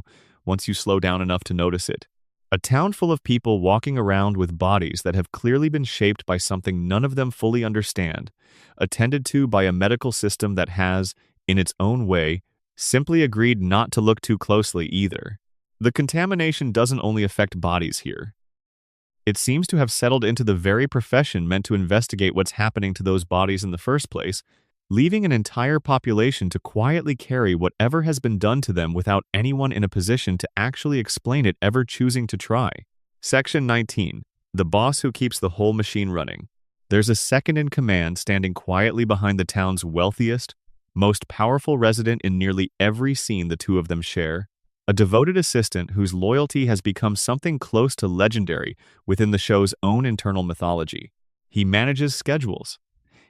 once you slow down enough to notice it. A town full of people walking around with bodies that have clearly been shaped by something none of them fully understand, attended to by a medical system that has, in its own way, simply agreed not to look too closely either. The contamination doesn't only affect bodies here. It seems to have settled into the very profession meant to investigate what's happening to those bodies in the first place, leaving an entire population to quietly carry whatever has been done to them without anyone in a position to actually explain it ever choosing to try. Section 19. The boss who keeps the whole machine running. There's a second-in-command standing quietly behind the town's wealthiest, most powerful resident in nearly every scene the two of them share. A devoted assistant whose loyalty has become something close to legendary within the show's own internal mythology. He manages schedules.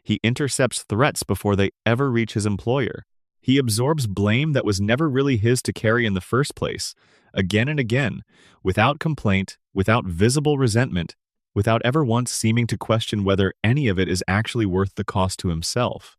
He intercepts threats before they ever reach his employer. He absorbs blame that was never really his to carry in the first place, again and again, without complaint, without visible resentment, without ever once seeming to question whether any of it is actually worth the cost to himself.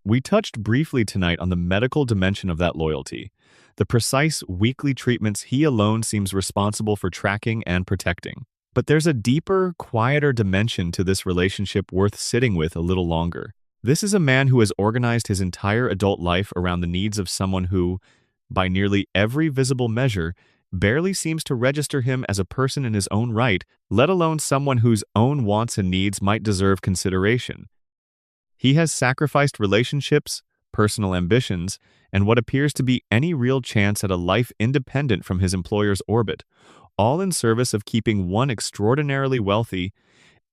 We touched briefly tonight on the medical dimension of that loyalty, the precise weekly treatments he alone seems responsible for tracking and protecting. But there's a deeper, quieter dimension to this relationship worth sitting with a little longer. This is a man who has organized his entire adult life around the needs of someone who, by nearly every visible measure, barely seems to register him as a person in his own right, let alone someone whose own wants and needs might deserve consideration. He has sacrificed relationships, personal ambitions, and what appears to be any real chance at a life independent from his employer's orbit, all in service of keeping one extraordinarily wealthy,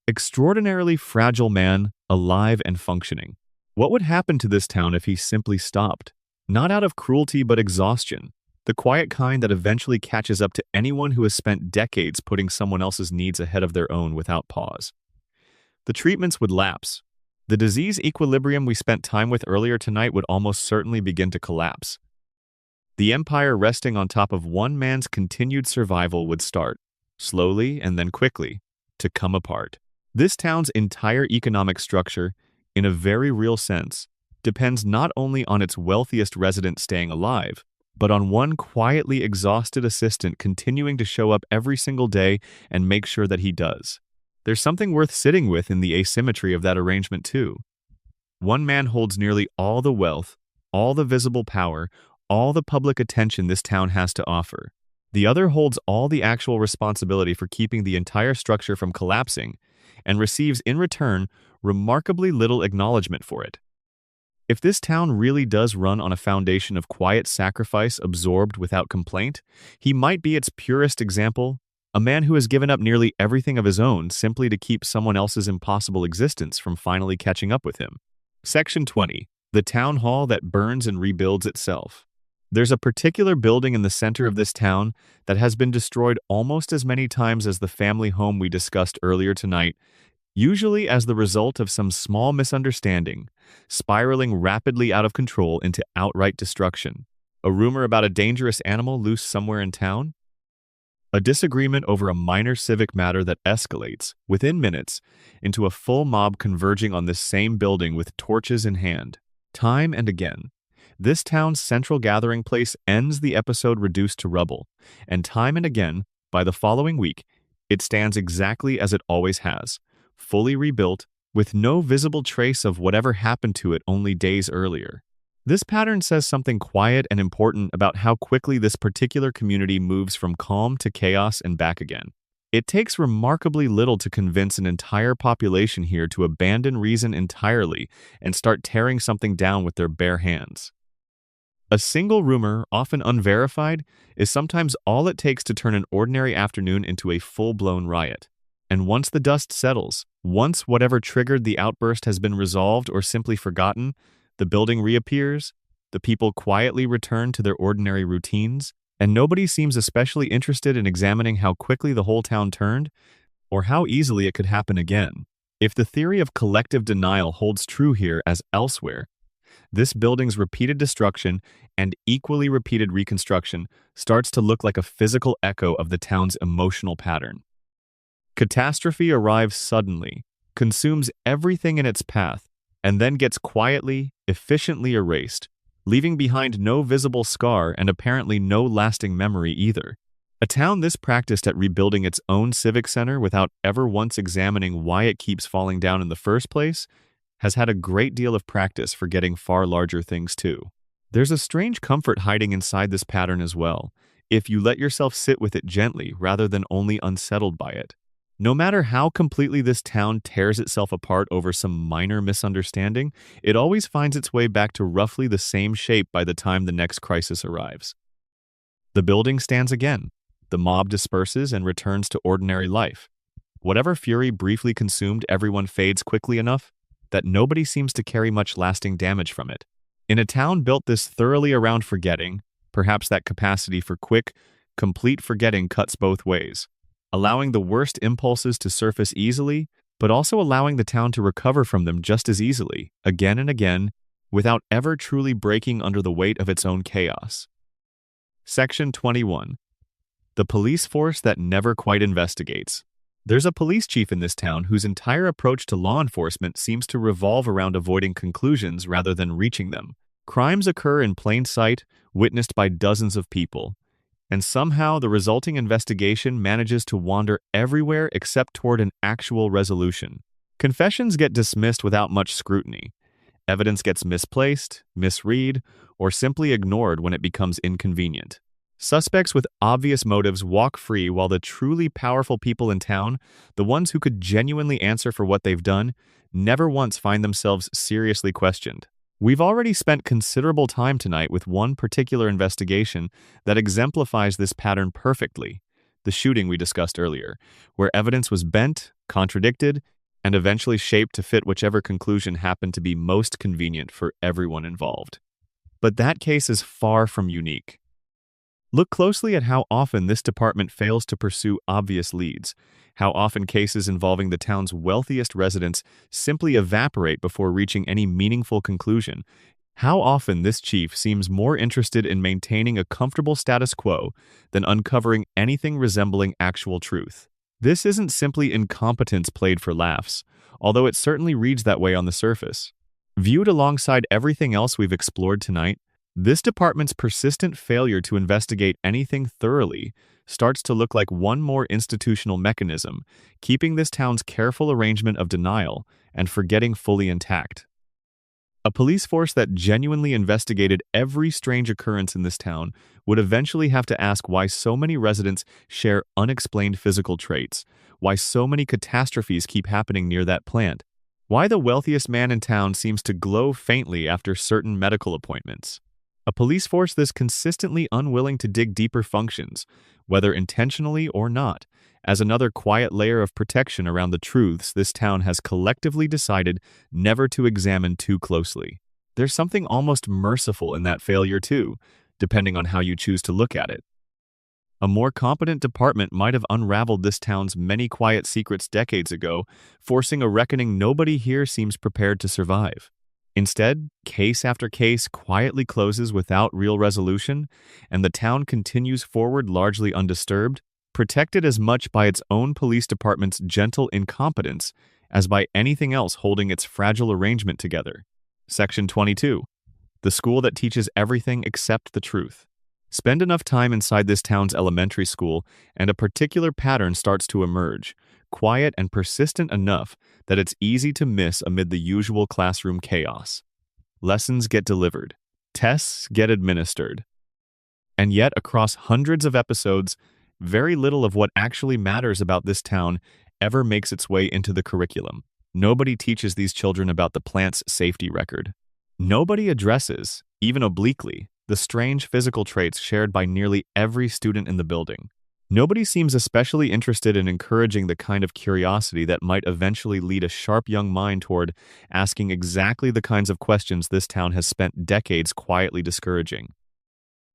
extraordinarily fragile man alive and functioning. What would happen to this town if he simply stopped? Not out of cruelty but exhaustion, the quiet kind that eventually catches up to anyone who has spent decades putting someone else's needs ahead of their own without pause. The treatments would lapse. The disease equilibrium we spent time with earlier tonight would almost certainly begin to collapse. The empire resting on top of one man's continued survival would start, slowly and then quickly, to come apart. This town's entire economic structure, in a very real sense, depends not only on its wealthiest resident staying alive, but on one quietly exhausted assistant continuing to show up every single day and make sure that he does. There's something worth sitting with in the asymmetry of that arrangement too. One man holds nearly all the wealth, all the visible power, all the public attention this town has to offer. The other holds all the actual responsibility for keeping the entire structure from collapsing and receives in return remarkably little acknowledgement for it. If this town really does run on a foundation of quiet sacrifice absorbed without complaint, he might be its purest example, a man who has given up nearly everything of his own simply to keep someone else's impossible existence from finally catching up with him. Section 20. The town hall that burns and rebuilds itself. There's a particular building in the center of this town that has been destroyed almost as many times as the family home we discussed earlier tonight, usually as the result of some small misunderstanding, spiraling rapidly out of control into outright destruction. A rumor about a dangerous animal loose somewhere in town? A disagreement over a minor civic matter that escalates, within minutes, into a full mob converging on this same building with torches in hand. Time and again, this town's central gathering place ends the episode reduced to rubble, and time and again, by the following week, it stands exactly as it always has, fully rebuilt, with no visible trace of whatever happened to it only days earlier. This pattern says something quiet and important about how quickly this particular community moves from calm to chaos and back again. It takes remarkably little to convince an entire population here to abandon reason entirely and start tearing something down with their bare hands. A single rumor, often unverified, is sometimes all it takes to turn an ordinary afternoon into a full-blown riot. And once the dust settles, once whatever triggered the outburst has been resolved or simply forgotten, the building reappears, the people quietly return to their ordinary routines, and nobody seems especially interested in examining how quickly the whole town turned, or how easily it could happen again. If the theory of collective denial holds true here as elsewhere, this building's repeated destruction and equally repeated reconstruction starts to look like a physical echo of the town's emotional pattern. Catastrophe arrives suddenly, consumes everything in its path, and then gets quietly, efficiently erased, leaving behind no visible scar and apparently no lasting memory either. A town this practiced at rebuilding its own civic center without ever once examining why it keeps falling down in the first place has had a great deal of practice forgetting far larger things too. There's a strange comfort hiding inside this pattern as well, if you let yourself sit with it gently rather than only unsettled by it. No matter how completely this town tears itself apart over some minor misunderstanding, it always finds its way back to roughly the same shape by the time the next crisis arrives. The building stands again. The mob disperses and returns to ordinary life. Whatever fury briefly consumed everyone fades quickly enough that nobody seems to carry much lasting damage from it. In a town built this thoroughly around forgetting, perhaps that capacity for quick, complete forgetting cuts both ways, allowing the worst impulses to surface easily, but also allowing the town to recover from them just as easily, again and again, without ever truly breaking under the weight of its own chaos. Section 21. The police force that never quite investigates. There's a police chief in this town whose entire approach to law enforcement seems to revolve around avoiding conclusions rather than reaching them. Crimes occur in plain sight, witnessed by dozens of people, and somehow the resulting investigation manages to wander everywhere except toward an actual resolution. Confessions get dismissed without much scrutiny. Evidence gets misplaced, misread, or simply ignored when it becomes inconvenient. Suspects with obvious motives walk free while the truly powerful people in town, the ones who could genuinely answer for what they've done, never once find themselves seriously questioned. We've already spent considerable time tonight with one particular investigation that exemplifies this pattern perfectly, the shooting we discussed earlier, where evidence was bent, contradicted, and eventually shaped to fit whichever conclusion happened to be most convenient for everyone involved. But that case is far from unique. Look closely at how often this department fails to pursue obvious leads, how often cases involving the town's wealthiest residents simply evaporate before reaching any meaningful conclusion, how often this chief seems more interested in maintaining a comfortable status quo than uncovering anything resembling actual truth. This isn't simply incompetence played for laughs, although it certainly reads that way on the surface. Viewed alongside everything else we've explored tonight, this department's persistent failure to investigate anything thoroughly starts to look like one more institutional mechanism, keeping this town's careful arrangement of denial and forgetting fully intact. A police force that genuinely investigated every strange occurrence in this town would eventually have to ask why so many residents share unexplained physical traits, why so many catastrophes keep happening near that plant, why the wealthiest man in town seems to glow faintly after certain medical appointments. A police force that's consistently unwilling to dig deeper functions, whether intentionally or not, as another quiet layer of protection around the truths this town has collectively decided never to examine too closely. There's something almost merciful in that failure too, depending on how you choose to look at it. A more competent department might have unraveled this town's many quiet secrets decades ago, forcing a reckoning nobody here seems prepared to survive. Instead, case after case quietly closes without real resolution, and the town continues forward largely undisturbed, protected as much by its own police department's gentle incompetence as by anything else holding its fragile arrangement together. Section 22. The school that teaches everything except the truth. Spend enough time inside this town's elementary school, and a particular pattern starts to emerge, quiet and persistent enough that it's easy to miss amid the usual classroom chaos. Lessons get delivered. Tests get administered. And yet, across hundreds of episodes, very little of what actually matters about this town ever makes its way into the curriculum. Nobody teaches these children about the plant's safety record. Nobody addresses, even obliquely, the strange physical traits shared by nearly every student in the building. Nobody seems especially interested in encouraging the kind of curiosity that might eventually lead a sharp young mind toward asking exactly the kinds of questions this town has spent decades quietly discouraging.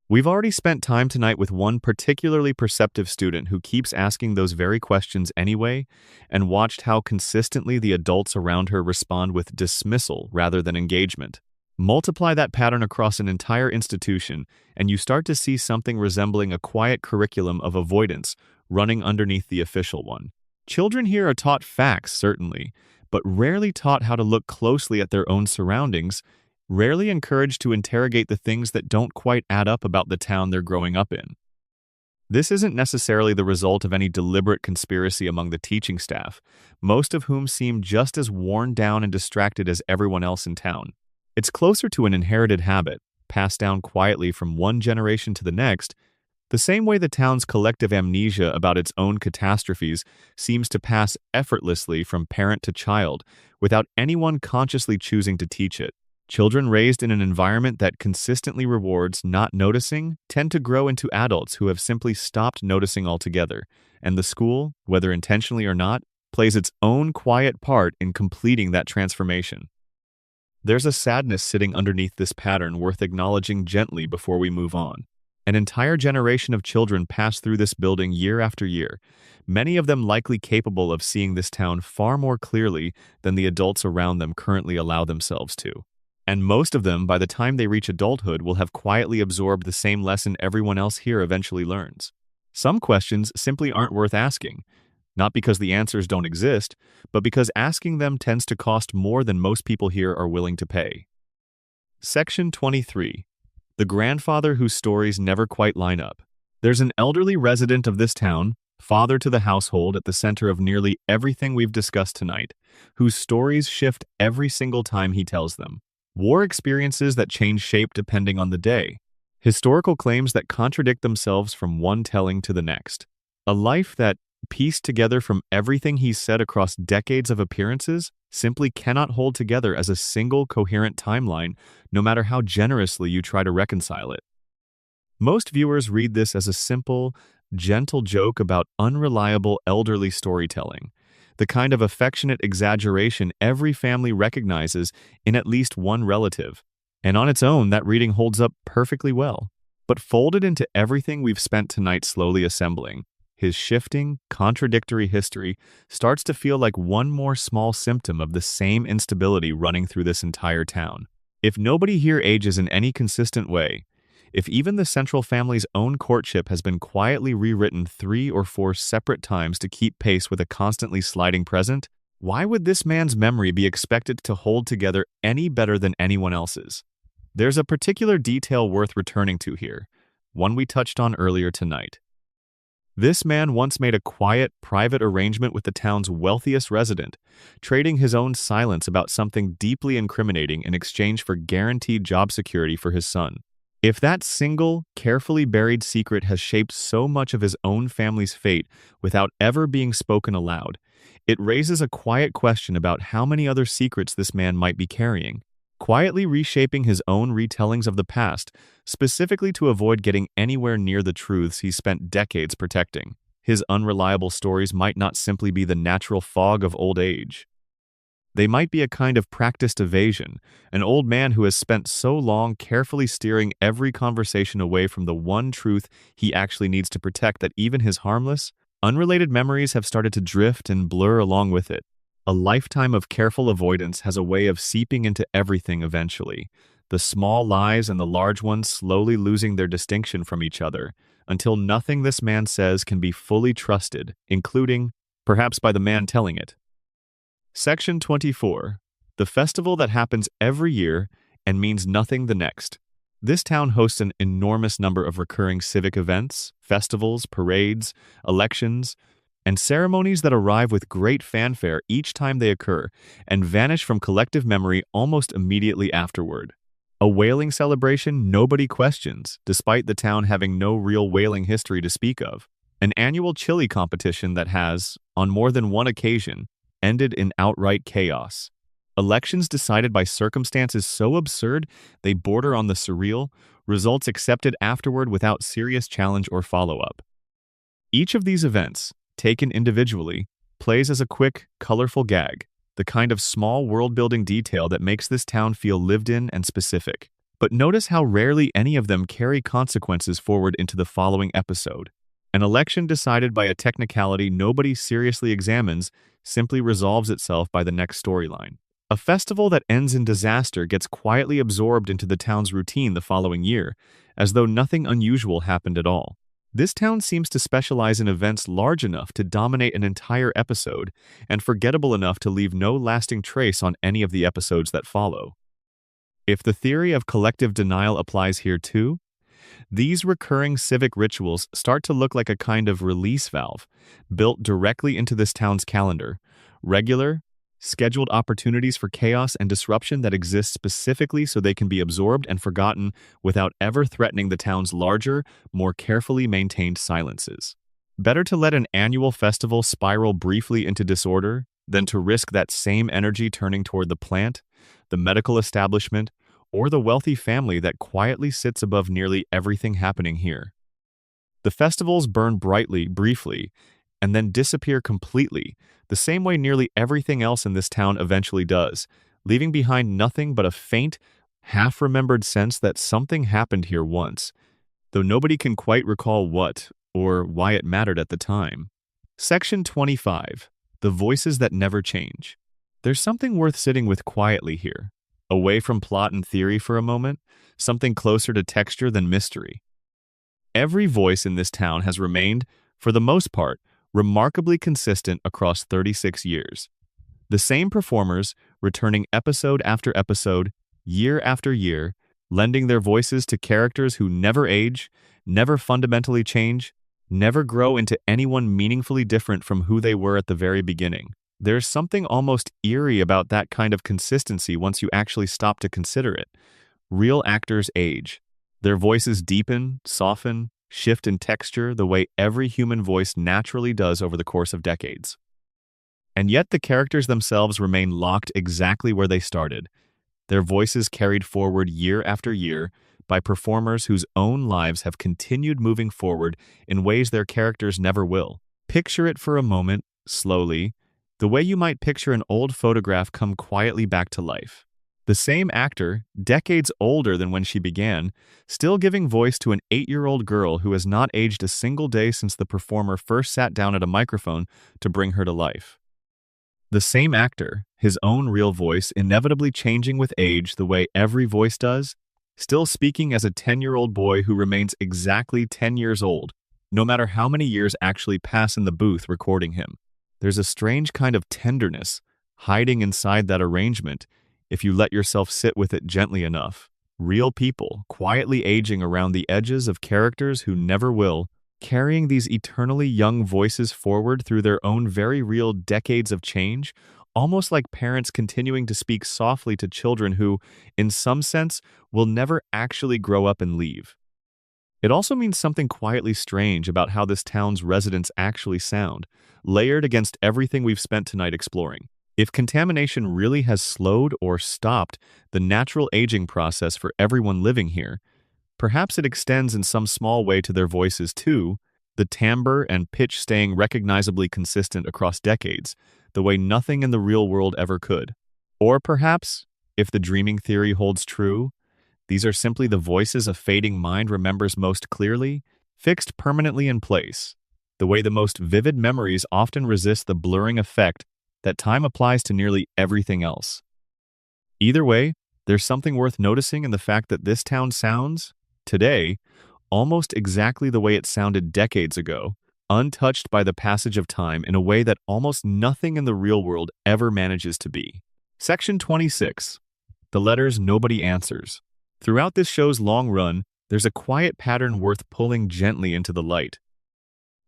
We've already spent time tonight with one particularly perceptive student who keeps asking those very questions anyway, and watched how consistently the adults around her respond with dismissal rather than engagement. Multiply that pattern across an entire institution, and you start to see something resembling a quiet curriculum of avoidance running underneath the official one. Children here are taught facts, certainly, but rarely taught how to look closely at their own surroundings, rarely encouraged to interrogate the things that don't quite add up about the town they're growing up in. This isn't necessarily the result of any deliberate conspiracy among the teaching staff, most of whom seem just as worn down and distracted as everyone else in town. It's closer to an inherited habit, passed down quietly from one generation to the next, the same way the town's collective amnesia about its own catastrophes seems to pass effortlessly from parent to child, without anyone consciously choosing to teach it. Children raised in an environment that consistently rewards not noticing tend to grow into adults who have simply stopped noticing altogether, and the school, whether intentionally or not, plays its own quiet part in completing that transformation. There's a sadness sitting underneath this pattern worth acknowledging gently before we move on. An entire generation of children pass through this building year after year, many of them likely capable of seeing this town far more clearly than the adults around them currently allow themselves to. And most of them, by the time they reach adulthood, will have quietly absorbed the same lesson everyone else here eventually learns. Some questions simply aren't worth asking, not because the answers don't exist, but because asking them tends to cost more than most people here are willing to pay. Section 23. The grandfather whose stories never quite line up. There's an elderly resident of this town, father to the household at the center of nearly everything we've discussed tonight, whose stories shift every single time he tells them. War experiences that change shape depending on the day. Historical claims that contradict themselves from one telling to the next. A life that, pieced together from everything he's said across decades of appearances, simply cannot hold together as a single coherent timeline, no matter how generously you try to reconcile it. Most viewers read this as a simple, gentle joke about unreliable elderly storytelling, the kind of affectionate exaggeration every family recognizes in at least one relative. And on its own, that reading holds up perfectly well. But folded into everything we've spent tonight slowly assembling, his shifting, contradictory history starts to feel like one more small symptom of the same instability running through this entire town. If nobody here ages in any consistent way, if even the central family's own courtship has been quietly rewritten 3 or 4 separate times to keep pace with a constantly sliding present, why would this man's memory be expected to hold together any better than anyone else's? There's a particular detail worth returning to here, one we touched on earlier tonight. This man once made a quiet, private arrangement with the town's wealthiest resident, trading his own silence about something deeply incriminating in exchange for guaranteed job security for his son. If that single, carefully buried secret has shaped so much of his own family's fate without ever being spoken aloud, it raises a quiet question about how many other secrets this man might be carrying, quietly reshaping his own retellings of the past, specifically to avoid getting anywhere near the truths he spent decades protecting. His unreliable stories might not simply be the natural fog of old age. They might be a kind of practiced evasion, an old man who has spent so long carefully steering every conversation away from the one truth he actually needs to protect that even his harmless, unrelated memories have started to drift and blur along with it. A lifetime of careful avoidance has a way of seeping into everything eventually, the small lies and the large ones slowly losing their distinction from each other, until nothing this man says can be fully trusted, including, perhaps by the man telling it. Section 24. The festival that happens every year and means nothing the next. This town hosts an enormous number of recurring civic events, festivals, parades, elections, and ceremonies that arrive with great fanfare each time they occur and vanish from collective memory almost immediately afterward. A whaling celebration nobody questions, despite the town having no real whaling history to speak of. An annual chili competition that has, on more than one occasion, ended in outright chaos. Elections decided by circumstances so absurd they border on the surreal, results accepted afterward without serious challenge or follow-up. Each of these events, taken individually, plays as a quick, colorful gag, the kind of small world-building detail that makes this town feel lived in and specific. But notice how rarely any of them carry consequences forward into the following episode. An election decided by a technicality nobody seriously examines simply resolves itself by the next storyline. A festival that ends in disaster gets quietly absorbed into the town's routine the following year, as though nothing unusual happened at all. This town seems to specialize in events large enough to dominate an entire episode and forgettable enough to leave no lasting trace on any of the episodes that follow. If the theory of collective denial applies here too, these recurring civic rituals start to look like a kind of release valve, built directly into this town's calendar, regular, scheduled opportunities for chaos and disruption that exist specifically so they can be absorbed and forgotten without ever threatening the town's larger, more carefully maintained silences. Better to let an annual festival spiral briefly into disorder than to risk that same energy turning toward the plant, the medical establishment, or the wealthy family that quietly sits above nearly everything happening here. The festivals burn brightly, briefly, and then disappear completely, the same way nearly everything else in this town eventually does, leaving behind nothing but a faint, half-remembered sense that something happened here once, though nobody can quite recall what or why it mattered at the time. Section 25. The voices that never change. There's something worth sitting with quietly here, away from plot and theory for a moment, something closer to texture than mystery. Every voice in this town has remained, for the most part, remarkably consistent across 36 years. The same performers returning episode after episode, year after year, lending their voices to characters who never age, never fundamentally change, never grow into anyone meaningfully different from who they were at the very beginning. There's something almost eerie about that kind of consistency once you actually stop to consider it. Real actors age. Their voices deepen, soften, shift in texture the way every human voice naturally does over the course of decades. And yet the characters themselves remain locked exactly where they started, their voices carried forward year after year by performers whose own lives have continued moving forward in ways their characters never will. Picture it for a moment, slowly, the way you might picture an old photograph come quietly back to life. The same actor, decades older than when she began, still giving voice to an 8-year-old girl who has not aged a single day since the performer first sat down at a microphone to bring her to life. The same actor, his own real voice inevitably changing with age the way every voice does, still speaking as a 10-year-old boy who remains exactly 10 years old, no matter how many years actually pass in the booth recording him. There's a strange kind of tenderness hiding inside that arrangement if you let yourself sit with it gently enough. Real people, quietly aging around the edges of characters who never will, carrying these eternally young voices forward through their own very real decades of change, almost like parents continuing to speak softly to children who, in some sense, will never actually grow up and leave. It also means something quietly strange about how this town's residents actually sound, layered against everything we've spent tonight exploring. If contamination really has slowed or stopped the natural aging process for everyone living here, perhaps it extends in some small way to their voices too, the timbre and pitch staying recognizably consistent across decades, the way nothing in the real world ever could. Or perhaps, if the dreaming theory holds true, these are simply the voices a fading mind remembers most clearly, fixed permanently in place, the way the most vivid memories often resist the blurring effect that time applies to nearly everything else. Either way, There's something worth noticing in the fact that this town sounds, today, almost exactly the way it sounded decades ago, untouched by the passage of time in a way that almost nothing in the real world ever manages to be. Section 26. The letters nobody answers. Throughout this show's long run, there's a quiet pattern worth pulling gently into the light.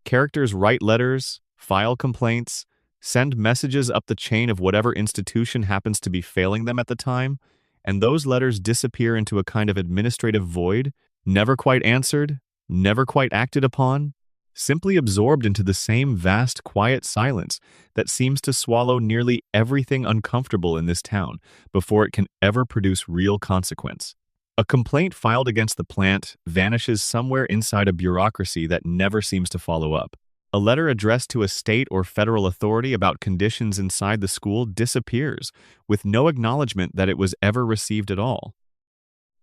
Characters write letters, file complaints, send messages up the chain of whatever institution happens to be failing them at the time, and those letters disappear into a kind of administrative void, never quite answered, never quite acted upon, simply absorbed into the same vast, quiet silence that seems to swallow nearly everything uncomfortable in this town before it can ever produce real consequence. A complaint filed against the plant vanishes somewhere inside a bureaucracy that never seems to follow up. A letter addressed to a state or federal authority about conditions inside the school disappears, with no acknowledgement that it was ever received at all.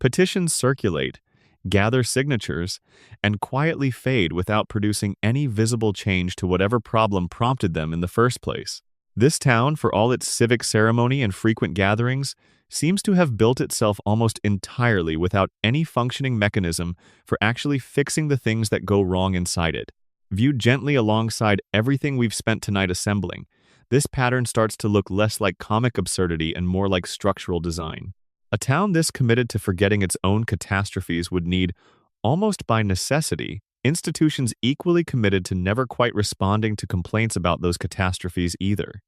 Petitions circulate, gather signatures, and quietly fade without producing any visible change to whatever problem prompted them in the first place. This town, for all its civic ceremony and frequent gatherings, seems to have built itself almost entirely without any functioning mechanism for actually fixing the things that go wrong inside it. Viewed gently alongside everything we've spent tonight assembling, this pattern starts to look less like comic absurdity and more like structural design. A town this committed to forgetting its own catastrophes would need, almost by necessity, institutions equally committed to never quite responding to complaints about those catastrophes either.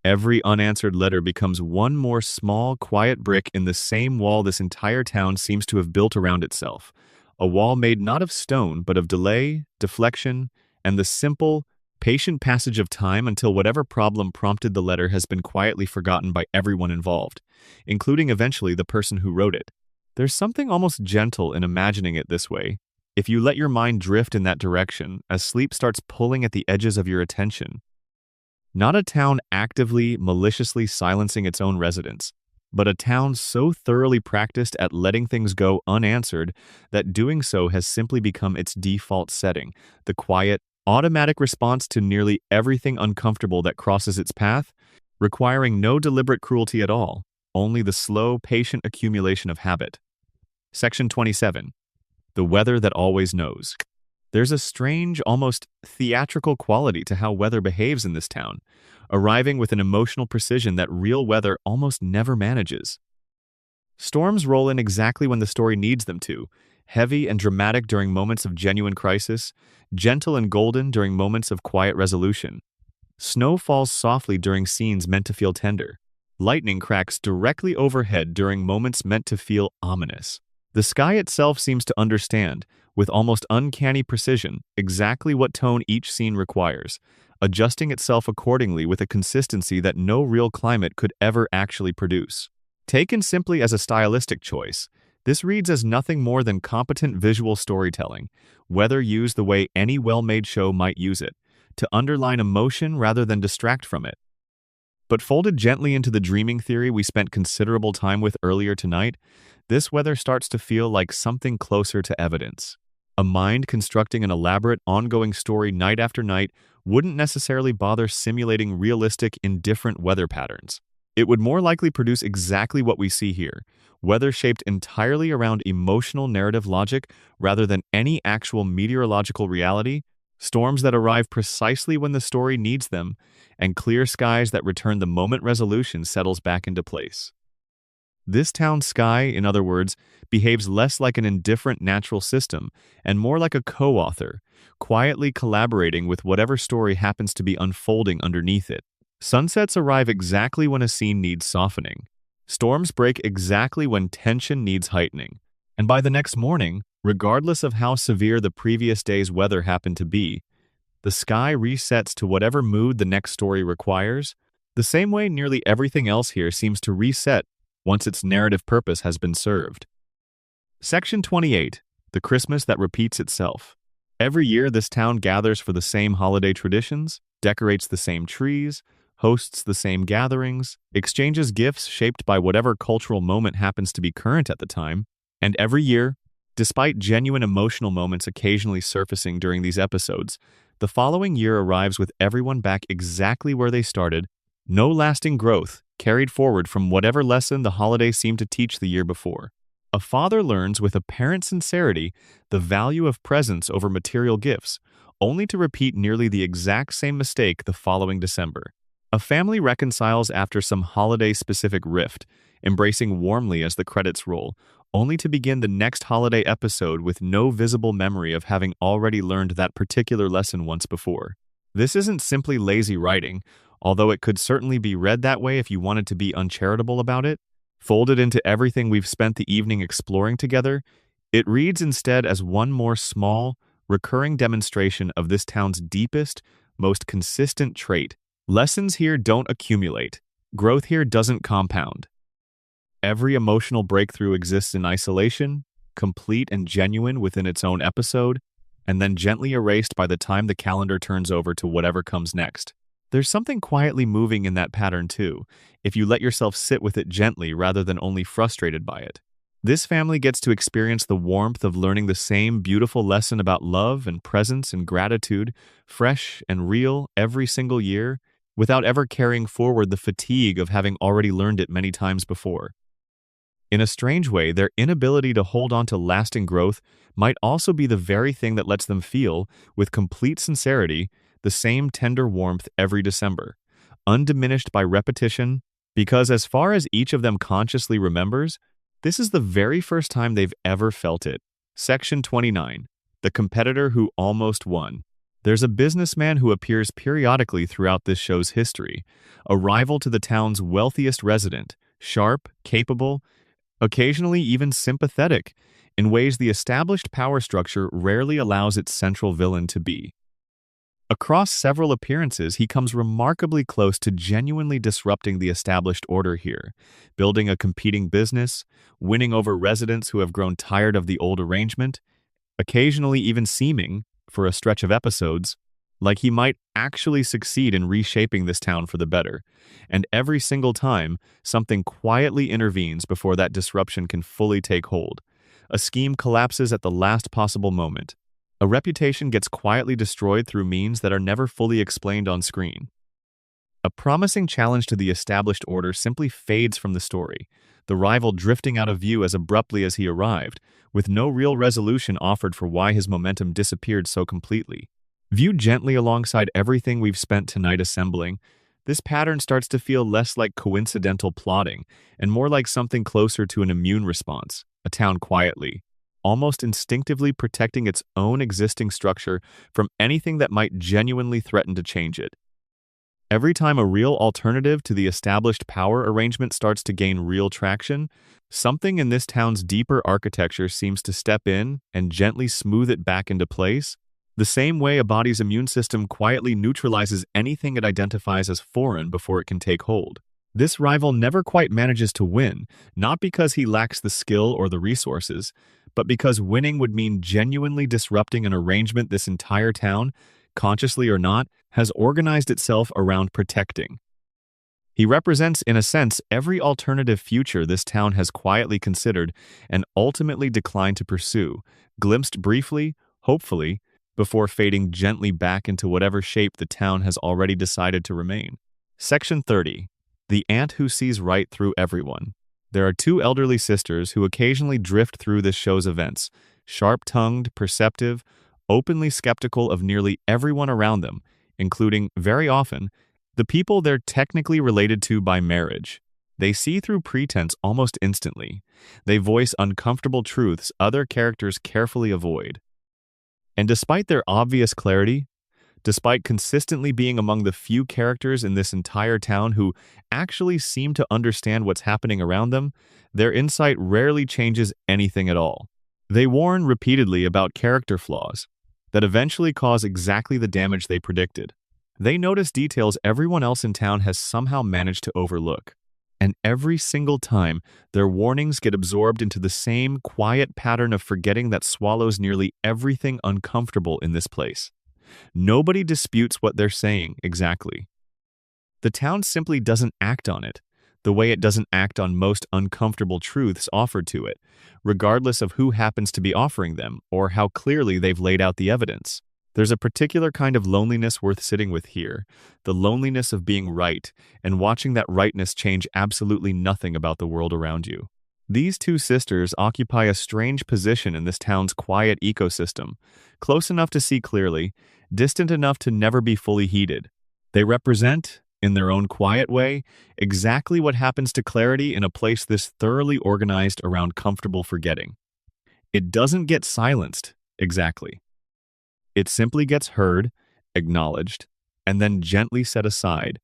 Every unanswered letter becomes one more small, quiet brick in the same wall this entire town seems to have built around itself. A wall made not of stone, but of delay, deflection, and the simple, patient passage of time until whatever problem prompted the letter has been quietly forgotten by everyone involved, including eventually the person who wrote it. There's something almost gentle in imagining it this way. If you let your mind drift in that direction, as sleep starts pulling at the edges of your attention. Not a town actively, maliciously silencing its own residents, but a town so thoroughly practiced at letting things go unanswered that doing so has simply become its default setting, the quiet, automatic response to nearly everything uncomfortable that crosses its path, requiring no deliberate cruelty at all, only the slow, patient accumulation of habit. Section 27. The weather that always knows. There's a strange, almost theatrical quality to how weather behaves in this town, arriving with an emotional precision that real weather almost never manages. Storms roll in exactly when the story needs them to, heavy and dramatic during moments of genuine crisis, gentle and golden during moments of quiet resolution. Snow falls softly during scenes meant to feel tender. Lightning cracks directly overhead during moments meant to feel ominous. The sky itself seems to understand, with almost uncanny precision, exactly what tone each scene requires, adjusting itself accordingly with a consistency that no real climate could ever actually produce. Taken simply as a stylistic choice, this reads as nothing more than competent visual storytelling, whether used the way any well-made show might use it, to underline emotion rather than distract from it. But folded gently into the dreaming theory we spent considerable time with earlier tonight, this weather starts to feel like something closer to evidence. A mind constructing an elaborate, ongoing story night after night wouldn't necessarily bother simulating realistic, indifferent weather patterns. It would more likely produce exactly what we see here, weather shaped entirely around emotional narrative logic rather than any actual meteorological reality, storms that arrive precisely when the story needs them, and clear skies that return the moment resolution settles back into place. This town's sky, in other words, behaves less like an indifferent natural system and more like a co-author, quietly collaborating with whatever story happens to be unfolding underneath it. Sunsets arrive exactly when a scene needs softening. Storms break exactly when tension needs heightening. And by the next morning, regardless of how severe the previous day's weather happened to be, the sky resets to whatever mood the next story requires, the same way nearly everything else here seems to reset once its narrative purpose has been served. Section 28. The Christmas that repeats itself. Every year, this town gathers for the same holiday traditions, decorates the same trees, hosts the same gatherings, exchanges gifts shaped by whatever cultural moment happens to be current at the time, and every year, despite genuine emotional moments occasionally surfacing during these episodes, the following year arrives with everyone back exactly where they started, No lasting growth carried forward from whatever lesson the holiday seemed to teach the year before. A father learns with apparent sincerity the value of presents over material gifts, only to repeat nearly the exact same mistake the following December. A family reconciles after some holiday-specific rift, embracing warmly as the credits roll, only to begin the next holiday episode with no visible memory of having already learned that particular lesson once before. This isn't simply lazy writing, although it could certainly be read that way if you wanted to be uncharitable about it. Folded into everything we've spent the evening exploring together, it reads instead as one more small, recurring demonstration of this town's deepest, most consistent trait. Lessons here don't accumulate. Growth here doesn't compound. Every emotional breakthrough exists in isolation, complete and genuine within its own episode, and then gently erased by the time the calendar turns over to whatever comes next. There's something quietly moving in that pattern too, if you let yourself sit with it gently rather than only frustrated by it. This family gets to experience the warmth of learning the same beautiful lesson about love and presence and gratitude, fresh and real every single year, without ever carrying forward the fatigue of having already learned it many times before. In a strange way, their inability to hold on to lasting growth might also be the very thing that lets them feel, with complete sincerity, the same tender warmth every December, undiminished by repetition, because as far as each of them consciously remembers, this is the very first time they've ever felt it. Section 29. The competitor who almost won. There's a businessman who appears periodically throughout this show's history, a rival to the town's wealthiest resident, sharp, capable, occasionally even sympathetic, in ways the established power structure rarely allows its central villain to be. Across several appearances, he comes remarkably close to genuinely disrupting the established order here, building a competing business, winning over residents who have grown tired of the old arrangement, occasionally even seeming, for a stretch of episodes, like he might actually succeed in reshaping this town for the better. And every single time, something quietly intervenes before that disruption can fully take hold. A scheme collapses at the last possible moment. A reputation gets quietly destroyed through means that are never fully explained on screen. A promising challenge to the established order simply fades from the story, the rival drifting out of view as abruptly as he arrived, with no real resolution offered for why his momentum disappeared so completely. Viewed gently alongside everything we've spent tonight assembling, this pattern starts to feel less like coincidental plotting and more like something closer to an immune response, a town quietly, almost instinctively protecting its own existing structure from anything that might genuinely threaten to change it. Every time a real alternative to the established power arrangement starts to gain real traction, something in this town's deeper architecture seems to step in and gently smooth it back into place, the same way a body's immune system quietly neutralizes anything it identifies as foreign before it can take hold. This rival never quite manages to win, not because he lacks the skill or the resources, but because winning would mean genuinely disrupting an arrangement this entire town, consciously or not, has organized itself around protecting. He represents, in a sense, every alternative future this town has quietly considered and ultimately declined to pursue, glimpsed briefly, hopefully, before fading gently back into whatever shape the town has already decided to remain. Section 30. The Aunt Who Sees Right Through Everyone. There are two elderly sisters who occasionally drift through this show's events, sharp-tongued, perceptive, openly skeptical of nearly everyone around them, including, very often, the people they're technically related to by marriage. They see through pretense almost instantly. They voice uncomfortable truths other characters carefully avoid. And despite their obvious clarity, despite consistently being among the few characters in this entire town who actually seem to understand what's happening around them, their insight rarely changes anything at all. They warn repeatedly about character flaws that eventually cause exactly the damage they predicted. They notice details everyone else in town has somehow managed to overlook. And every single time, their warnings get absorbed into the same quiet pattern of forgetting that swallows nearly everything uncomfortable in this place. Nobody disputes what they're saying exactly. The town simply doesn't act on it, the way it doesn't act on most uncomfortable truths offered to it, regardless of who happens to be offering them or how clearly they've laid out the evidence. There's a particular kind of loneliness worth sitting with here, the loneliness of being right and watching that rightness change absolutely nothing about the world around you. These two sisters occupy a strange position in this town's quiet ecosystem, close enough to see clearly, distant enough to never be fully heeded. They represent, in their own quiet way, exactly what happens to clarity in a place this thoroughly organized around comfortable forgetting. It doesn't get silenced, exactly. It simply gets heard, acknowledged, and then gently set aside,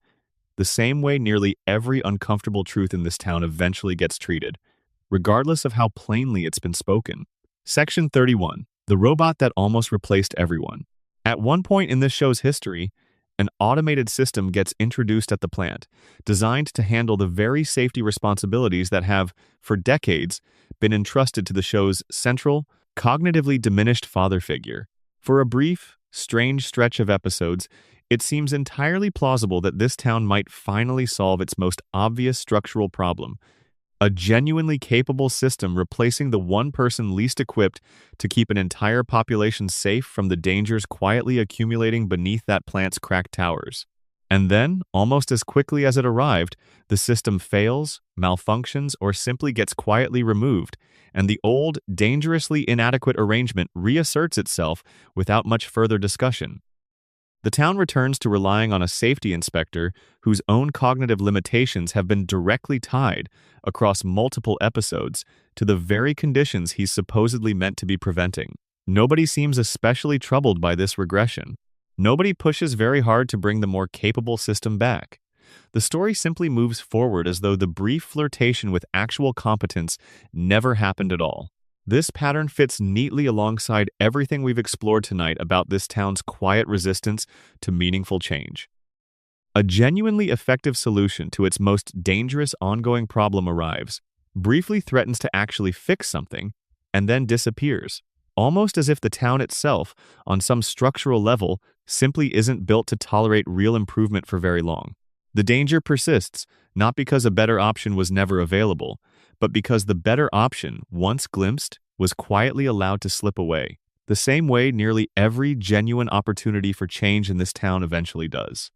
the same way nearly every uncomfortable truth in this town eventually gets treated, regardless of how plainly it's been spoken. Section 31. The robot that almost replaced everyone. At one point in this show's history, an automated system gets introduced at the plant, designed to handle the very safety responsibilities that have, for decades, been entrusted to the show's central, cognitively diminished father figure. For a brief, strange stretch of episodes, it seems entirely plausible that this town might finally solve its most obvious structural problem, a genuinely capable system replacing the one person least equipped to keep an entire population safe from the dangers quietly accumulating beneath that plant's cracked towers. And then, almost as quickly as it arrived, the system fails, malfunctions, or simply gets quietly removed, and the old, dangerously inadequate arrangement reasserts itself without much further discussion. The town returns to relying on a safety inspector whose own cognitive limitations have been directly tied, across multiple episodes, to the very conditions he's supposedly meant to be preventing. Nobody seems especially troubled by this regression. Nobody pushes very hard to bring the more capable system back. The story simply moves forward as though the brief flirtation with actual competence never happened at all. This pattern fits neatly alongside everything we've explored tonight about this town's quiet resistance to meaningful change. A genuinely effective solution to its most dangerous ongoing problem arrives, briefly threatens to actually fix something, and then disappears, almost as if the town itself, on some structural level, simply isn't built to tolerate real improvement for very long. The danger persists, not because a better option was never available, but because the better option, once glimpsed, was quietly allowed to slip away, the same way nearly every genuine opportunity for change in this town eventually does.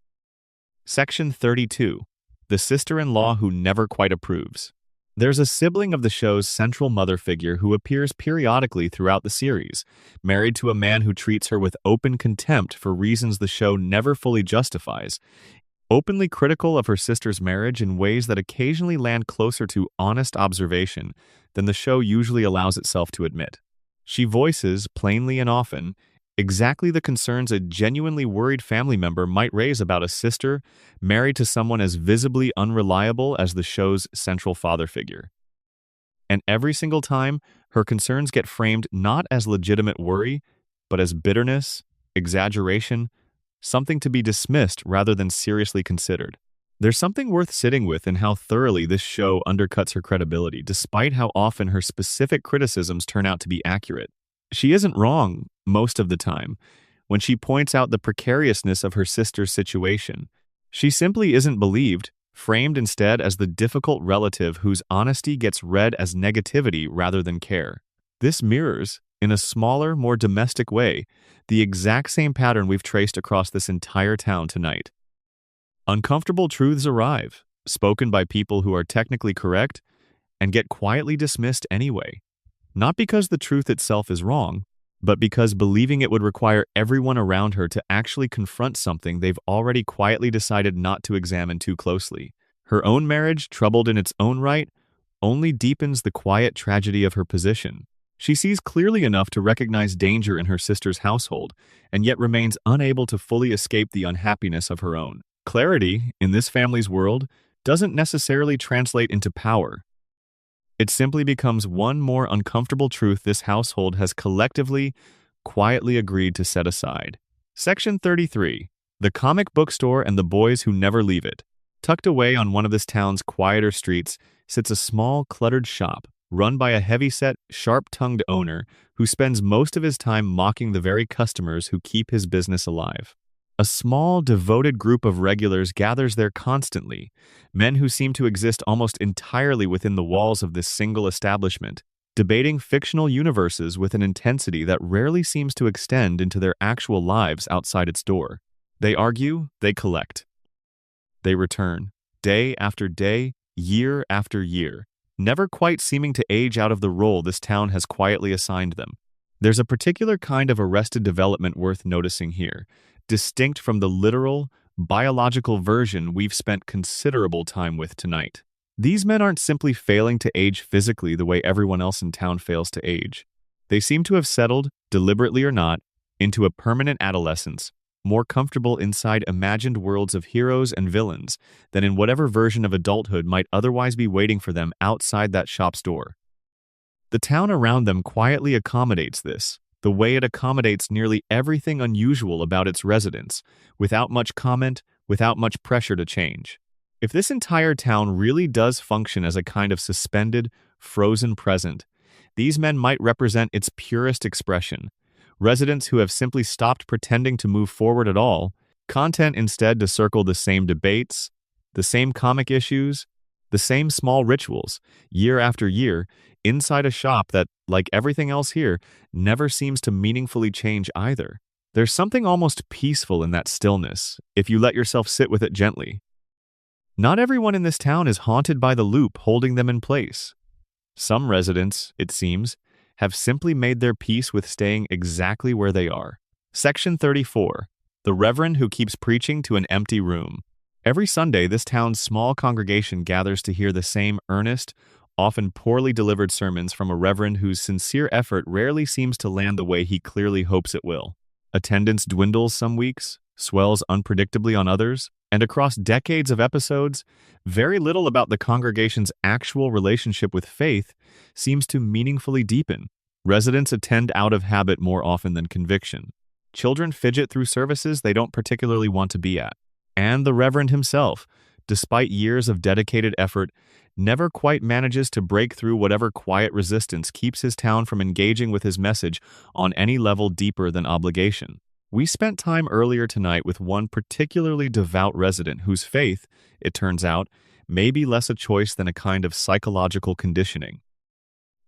Section 32. The sister-in-law who never quite approves. There's a sibling of the show's central mother figure who appears periodically throughout the series, married to a man who treats her with open contempt for reasons the show never fully justifies, openly critical of her sister's marriage in ways that occasionally land closer to honest observation than the show usually allows itself to admit. She voices, plainly and often, exactly the concerns a genuinely worried family member might raise about a sister married to someone as visibly unreliable as the show's central father figure. And every single time, her concerns get framed not as legitimate worry, but as bitterness, exaggeration, something to be dismissed rather than seriously considered. There's something worth sitting with in how thoroughly this show undercuts her credibility, despite how often her specific criticisms turn out to be accurate. She isn't wrong, most of the time, when she points out the precariousness of her sister's situation. She simply isn't believed, framed instead as the difficult relative whose honesty gets read as negativity rather than care. This mirrors, in a smaller, more domestic way, the exact same pattern we've traced across this entire town tonight. Uncomfortable truths arrive, spoken by people who are technically correct, and get quietly dismissed anyway. Not because the truth itself is wrong, but because believing it would require everyone around her to actually confront something they've already quietly decided not to examine too closely. Her own marriage, troubled in its own right, only deepens the quiet tragedy of her position. She sees clearly enough to recognize danger in her sister's household, and yet remains unable to fully escape the unhappiness of her own. Clarity, in this family's world, doesn't necessarily translate into power. It simply becomes one more uncomfortable truth this household has collectively, quietly agreed to set aside. Section 33. The comic book store and the boys who never leave it. Tucked away on one of this town's quieter streets sits a small, cluttered shop, run by a heavyset, sharp-tongued owner who spends most of his time mocking the very customers who keep his business alive. A small, devoted group of regulars gathers there constantly, men who seem to exist almost entirely within the walls of this single establishment, debating fictional universes with an intensity that rarely seems to extend into their actual lives outside its door. They argue, they collect. They return, day after day, year after year, never quite seeming to age out of the role this town has quietly assigned them. There's a particular kind of arrested development worth noticing here, distinct from the literal, biological version we've spent considerable time with tonight. These men aren't simply failing to age physically the way everyone else in town fails to age. They seem to have settled, deliberately or not, into a permanent adolescence, more comfortable inside imagined worlds of heroes and villains than in whatever version of adulthood might otherwise be waiting for them outside that shop's door. The town around them quietly accommodates this, the way it accommodates nearly everything unusual about its residents, without much comment, without much pressure to change. If this entire town really does function as a kind of suspended, frozen present, these men might represent its purest expression. Residents who have simply stopped pretending to move forward at all, content instead to circle the same debates, the same comic issues, the same small rituals, year after year, inside a shop that, like everything else here, never seems to meaningfully change either. There's something almost peaceful in that stillness, if you let yourself sit with it gently. Not everyone in this town is haunted by the loop holding them in place. Some residents, it seems, have simply made their peace with staying exactly where they are. Section 34. The Reverend who keeps preaching to an empty room. Every Sunday, this town's small congregation gathers to hear the same earnest, often poorly delivered sermons from a reverend whose sincere effort rarely seems to land the way he clearly hopes it will. Attendance dwindles some weeks, swells unpredictably on others, and across decades of episodes, very little about the congregation's actual relationship with faith seems to meaningfully deepen. Residents attend out of habit more often than conviction. Children fidget through services they don't particularly want to be at. And the Reverend himself, despite years of dedicated effort, never quite manages to break through whatever quiet resistance keeps his town from engaging with his message on any level deeper than obligation. We spent time earlier tonight with one particularly devout resident whose faith, it turns out, may be less a choice than a kind of psychological conditioning.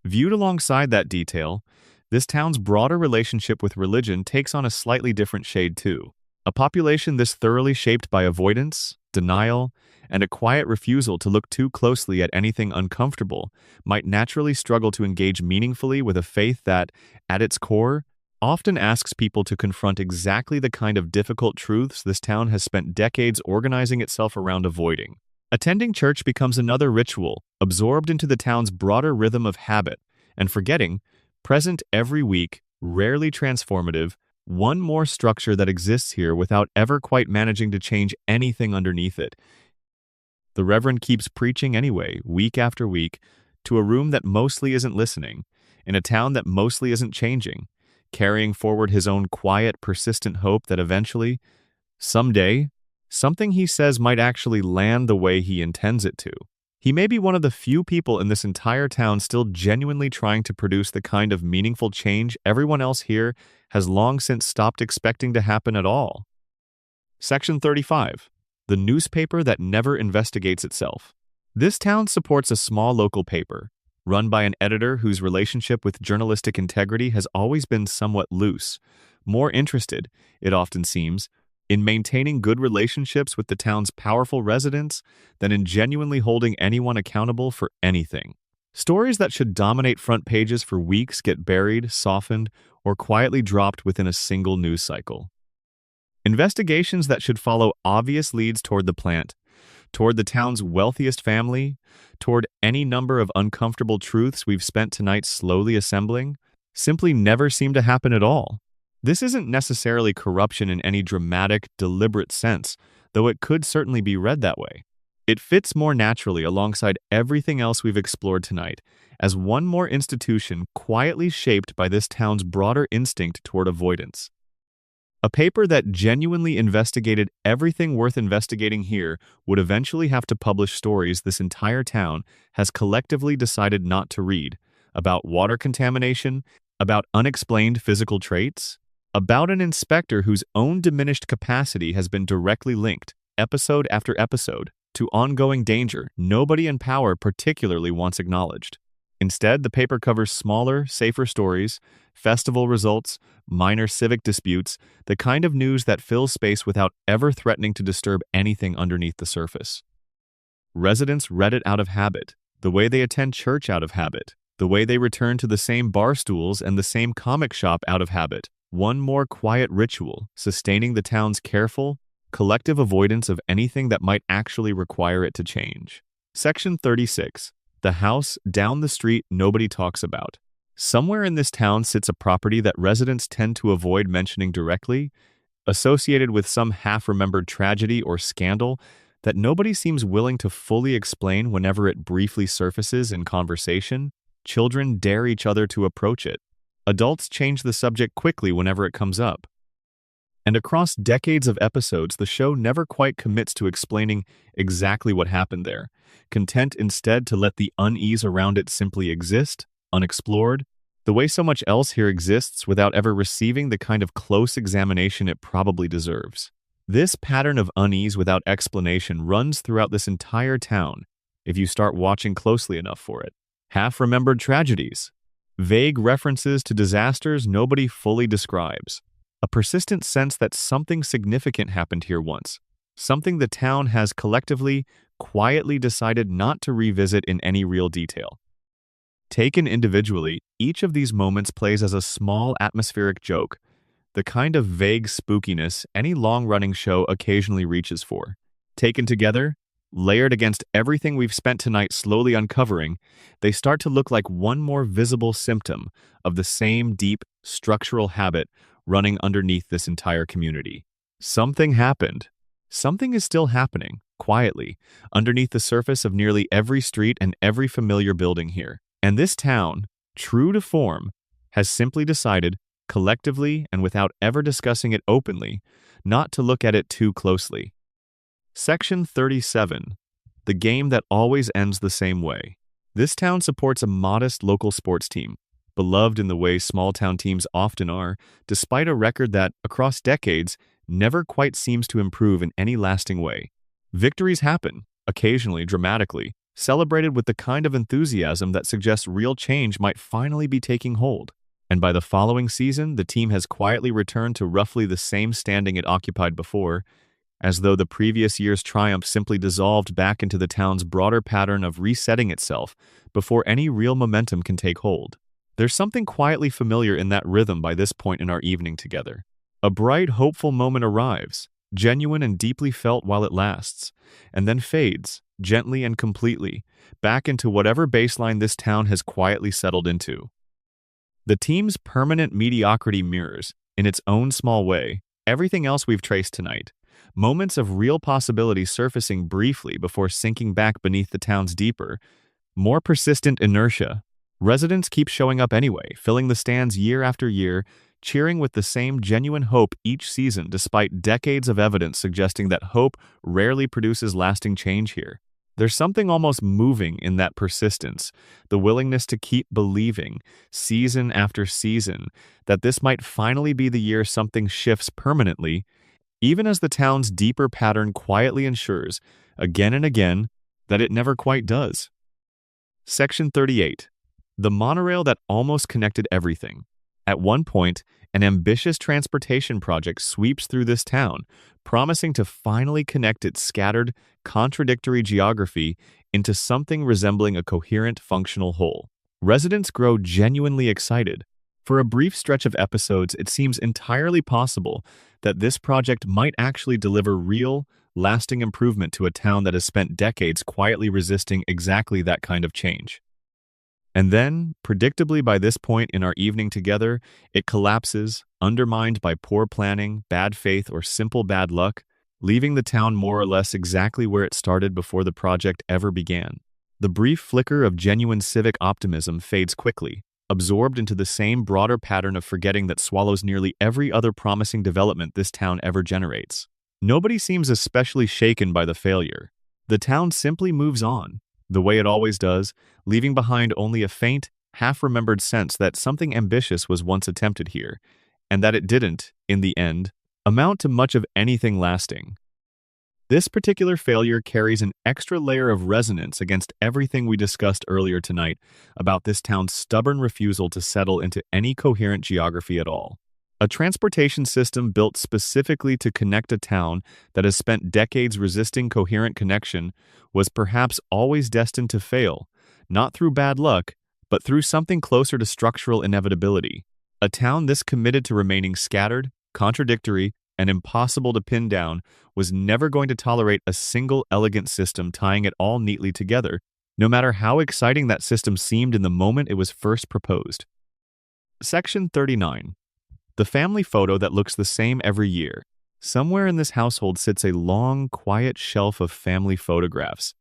Viewed alongside that detail, this town's broader relationship with religion takes on a slightly different shade too. A population this thoroughly shaped by avoidance, denial, and a quiet refusal to look too closely at anything uncomfortable might naturally struggle to engage meaningfully with a faith that, at its core, often asks people to confront exactly the kind of difficult truths this town has spent decades organizing itself around avoiding. Attending church becomes another ritual, absorbed into the town's broader rhythm of habit, and forgetting, present every week, rarely transformative, one more structure that exists here without ever quite managing to change anything underneath it. The Reverend keeps preaching anyway, week after week, to a room that mostly isn't listening, in a town that mostly isn't changing, carrying forward his own quiet, persistent hope that eventually, someday, something he says might actually land the way he intends it to. He may be one of the few people in this entire town still genuinely trying to produce the kind of meaningful change everyone else here has long since stopped expecting to happen at all. Section 35. The newspaper that never investigates itself. This town supports a small local paper, run by an editor whose relationship with journalistic integrity has always been somewhat loose, more interested, it often seems, in maintaining good relationships with the town's powerful residents than in genuinely holding anyone accountable for anything. Stories that should dominate front pages for weeks get buried, softened, or quietly dropped within a single news cycle. Investigations that should follow obvious leads toward the plant, toward the town's wealthiest family, toward any number of uncomfortable truths we've spent tonight slowly assembling, simply never seem to happen at all. This isn't necessarily corruption in any dramatic, deliberate sense, though it could certainly be read that way. It fits more naturally alongside everything else we've explored tonight, as one more institution quietly shaped by this town's broader instinct toward avoidance. A paper that genuinely investigated everything worth investigating here would eventually have to publish stories this entire town has collectively decided not to read, about water contamination, about unexplained physical traits, about an inspector whose own diminished capacity has been directly linked, episode after episode, to ongoing danger nobody in power particularly wants acknowledged. Instead, the paper covers smaller, safer stories, festival results, minor civic disputes, the kind of news that fills space without ever threatening to disturb anything underneath the surface. Residents read it out of habit, the way they attend church out of habit, the way they return to the same bar stools and the same comic shop out of habit. One more quiet ritual, sustaining the town's careful, collective avoidance of anything that might actually require it to change. Section 36. The house down the street nobody talks about. Somewhere in this town sits a property that residents tend to avoid mentioning directly, associated with some half-remembered tragedy or scandal that nobody seems willing to fully explain whenever it briefly surfaces in conversation. Children dare each other to approach it. Adults change the subject quickly whenever it comes up. And across decades of episodes, the show never quite commits to explaining exactly what happened there, content instead to let the unease around it simply exist, unexplored, the way so much else here exists without ever receiving the kind of close examination it probably deserves. This pattern of unease without explanation runs throughout this entire town if you start watching closely enough for it. Half-remembered tragedies, vague references to disasters nobody fully describes, a persistent sense that something significant happened here once, something the town has collectively, quietly decided not to revisit in any real detail. Taken individually, each of these moments plays as a small atmospheric joke, the kind of vague spookiness any long-running show occasionally reaches for. Taken together, layered against everything we've spent tonight slowly uncovering, they start to look like one more visible symptom of the same deep, structural habit running underneath this entire community. Something happened. Something is still happening, quietly, underneath the surface of nearly every street and every familiar building here. And this town, true to form, has simply decided, collectively and without ever discussing it openly, not to look at it too closely. Section 37. The game that always ends the same way. This town supports a modest local sports team, beloved in the way small-town teams often are, despite a record that, across decades, never quite seems to improve in any lasting way. Victories happen, occasionally dramatically, celebrated with the kind of enthusiasm that suggests real change might finally be taking hold. And by the following season, the team has quietly returned to roughly the same standing it occupied before, as though the previous year's triumph simply dissolved back into the town's broader pattern of resetting itself before any real momentum can take hold. There's something quietly familiar in that rhythm by this point in our evening together. A bright, hopeful moment arrives, genuine and deeply felt while it lasts, and then fades, gently and completely, back into whatever baseline this town has quietly settled into. The team's permanent mediocrity mirrors, in its own small way, everything else we've traced tonight. Moments of real possibility surfacing briefly before sinking back beneath the town's deeper, more persistent inertia. Residents keep showing up anyway, filling the stands year after year, cheering with the same genuine hope each season despite decades of evidence suggesting that hope rarely produces lasting change here. There's something almost moving in that persistence, the willingness to keep believing, season after season, that this might finally be the year something shifts permanently, even as the town's deeper pattern quietly ensures, again and again, that it never quite does. Section 38. The monorail that almost connected everything. At one point, an ambitious transportation project sweeps through this town, promising to finally connect its scattered, contradictory geography into something resembling a coherent, functional whole. Residents grow genuinely excited. For a brief stretch of episodes, it seems entirely possible that this project might actually deliver real, lasting improvement to a town that has spent decades quietly resisting exactly that kind of change. And then, predictably by this point in our evening together, it collapses, undermined by poor planning, bad faith, or simple bad luck, leaving the town more or less exactly where it started before the project ever began. The brief flicker of genuine civic optimism fades quickly, absorbed into the same broader pattern of forgetting that swallows nearly every other promising development this town ever generates. Nobody seems especially shaken by the failure. The town simply moves on, the way it always does, leaving behind only a faint, half-remembered sense that something ambitious was once attempted here, and that it didn't, in the end, amount to much of anything lasting. This particular failure carries an extra layer of resonance against everything we discussed earlier tonight about this town's stubborn refusal to settle into any coherent geography at all. A transportation system built specifically to connect a town that has spent decades resisting coherent connection was perhaps always destined to fail, not through bad luck, but through something closer to structural inevitability. A town this committed to remaining scattered, contradictory, and impossible to pin down was never going to tolerate a single elegant system tying it all neatly together, no matter how exciting that system seemed in the moment it was first proposed. Section 39. The family photo that looks the same every year. Somewhere in this household sits a long, quiet shelf of family photographs,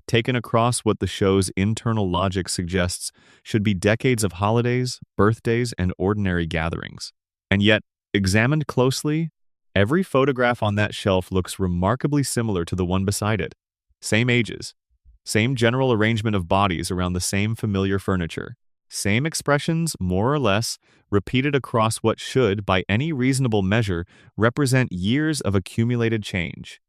taken across what the show's internal logic suggests should be decades of holidays, birthdays, and ordinary gatherings. And yet, examined closely, every photograph on that shelf looks remarkably similar to the one beside it. Same ages, same general arrangement of bodies around the same familiar furniture, same expressions, more or less, repeated across what should, by any reasonable measure, represent years of accumulated change.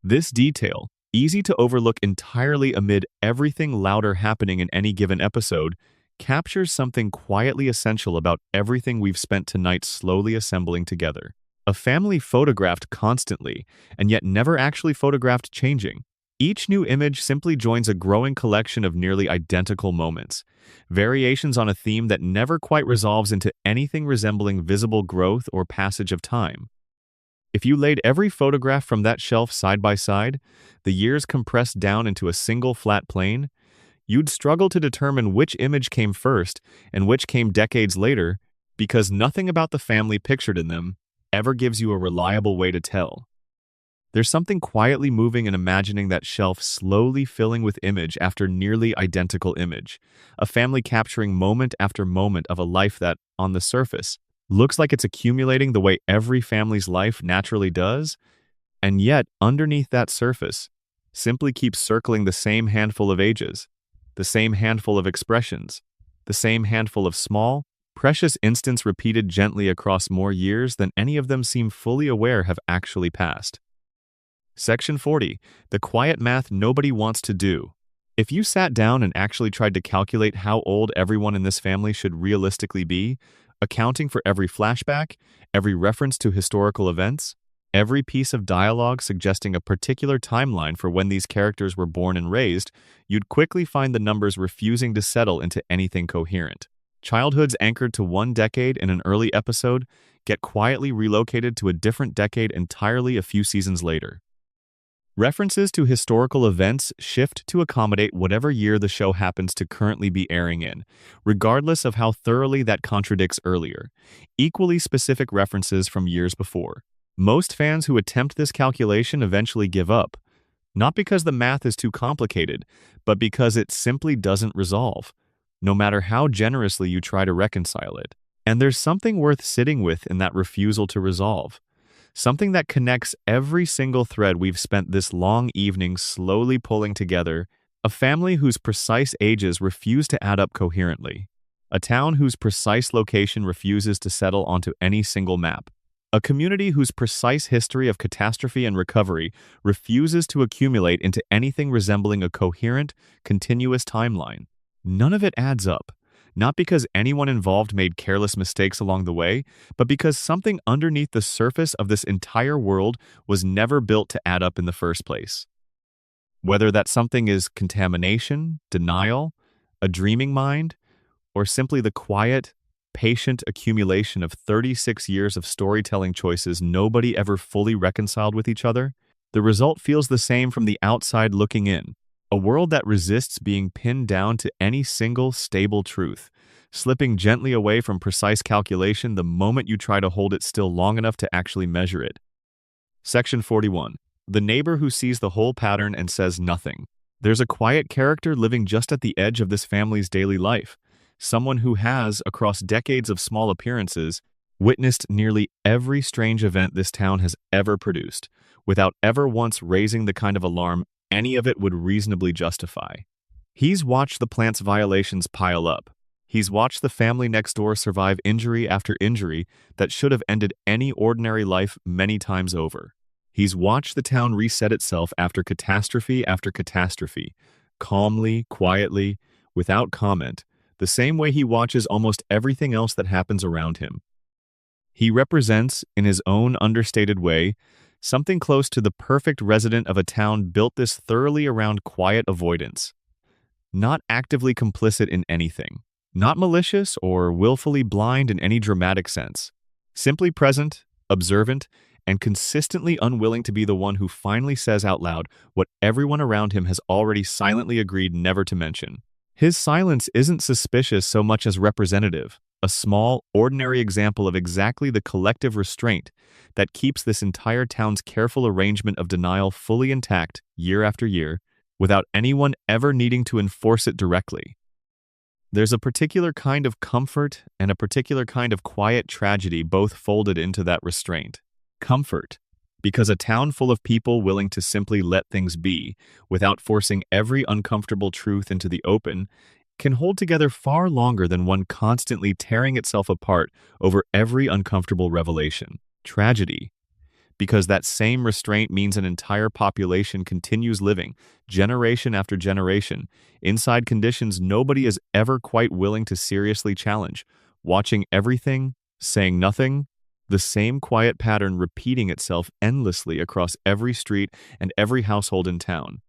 This detail, easy to overlook entirely amid everything louder happening in any given episode, captures something quietly essential about everything we've spent tonight slowly assembling together. A family photographed constantly, and yet never actually photographed changing. Each new image simply joins a growing collection of nearly identical moments, variations on a theme that never quite resolves into anything resembling visible growth or passage of time. If you laid every photograph from that shelf side by side, the years compressed down into a single flat plane, you'd struggle to determine which image came first and which came decades later, because nothing about the family pictured in them ever gives you a reliable way to tell. There's something quietly moving in imagining that shelf slowly filling with image after nearly identical image, a family capturing moment after moment of a life that, on the surface, looks like it's accumulating the way every family's life naturally does, and yet, underneath that surface, simply keeps circling the same handful of ages, the same handful of expressions, the same handful of small, precious instants repeated gently across more years than any of them seem fully aware have actually passed. Section 40. The quiet math nobody wants to do. If you sat down and actually tried to calculate how old everyone in this family should realistically be, accounting for every flashback, every reference to historical events, every piece of dialogue suggesting a particular timeline for when these characters were born and raised, you'd quickly find the numbers refusing to settle into anything coherent. Childhoods anchored to one decade in an early episode get quietly relocated to a different decade entirely a few seasons later. References to historical events shift to accommodate whatever year the show happens to currently be airing in, regardless of how thoroughly that contradicts earlier, equally specific references from years before. Most fans who attempt this calculation eventually give up, not because the math is too complicated, but because it simply doesn't resolve, no matter how generously you try to reconcile it. And there's something worth sitting with in that refusal to resolve. Something that connects every single thread we've spent this long evening slowly pulling together, a family whose precise ages refuse to add up coherently, a town whose precise location refuses to settle onto any single map, a community whose precise history of catastrophe and recovery refuses to accumulate into anything resembling a coherent, continuous timeline. None of it adds up. Not because anyone involved made careless mistakes along the way, but because something underneath the surface of this entire world was never built to add up in the first place. Whether that something is contamination, denial, a dreaming mind, or simply the quiet, patient accumulation of 36 years of storytelling choices nobody ever fully reconciled with each other, the result feels the same from the outside looking in. A world that resists being pinned down to any single stable truth, slipping gently away from precise calculation the moment you try to hold it still long enough to actually measure it. Section 41. The neighbor who sees the whole pattern and says nothing. There's a quiet character living just at the edge of this family's daily life, someone who has, across decades of small appearances, witnessed nearly every strange event this town has ever produced, without ever once raising the kind of alarm any of it would reasonably justify. He's watched the plant's violations pile up. He's watched the family next door survive injury after injury that should have ended any ordinary life many times over. He's watched the town reset itself after catastrophe, calmly, quietly, without comment, the same way he watches almost everything else that happens around him. He represents, in his own understated way, something close to the perfect resident of a town built this thoroughly around quiet avoidance, not actively complicit in anything, not malicious or willfully blind in any dramatic sense, simply present, observant, and consistently unwilling to be the one who finally says out loud what everyone around him has already silently agreed never to mention. His silence isn't suspicious so much as representative, a small, ordinary example of exactly the collective restraint that keeps this entire town's careful arrangement of denial fully intact year after year, without anyone ever needing to enforce it directly. There's a particular kind of comfort and a particular kind of quiet tragedy both folded into that restraint. Comfort, because a town full of people willing to simply let things be, without forcing every uncomfortable truth into the open, can hold together far longer than one constantly tearing itself apart over every uncomfortable revelation. Tragedy, because that same restraint means an entire population continues living, generation after generation, inside conditions nobody is ever quite willing to seriously challenge, watching everything, saying nothing, the same quiet pattern repeating itself endlessly across every street and every household in town.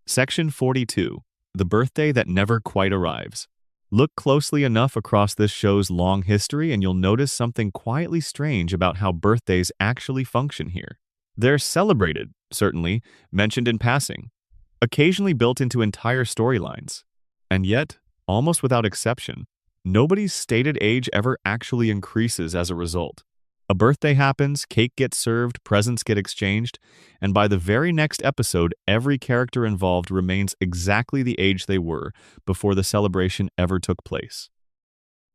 Section 42. The birthday that never quite arrives. Look closely enough across this show's long history and you'll notice something quietly strange about how birthdays actually function here. They're celebrated, certainly, mentioned in passing, occasionally built into entire storylines. And yet, almost without exception, nobody's stated age ever actually increases as a result. A birthday happens, cake gets served, presents get exchanged, and by the very next episode, every character involved remains exactly the age they were before the celebration ever took place.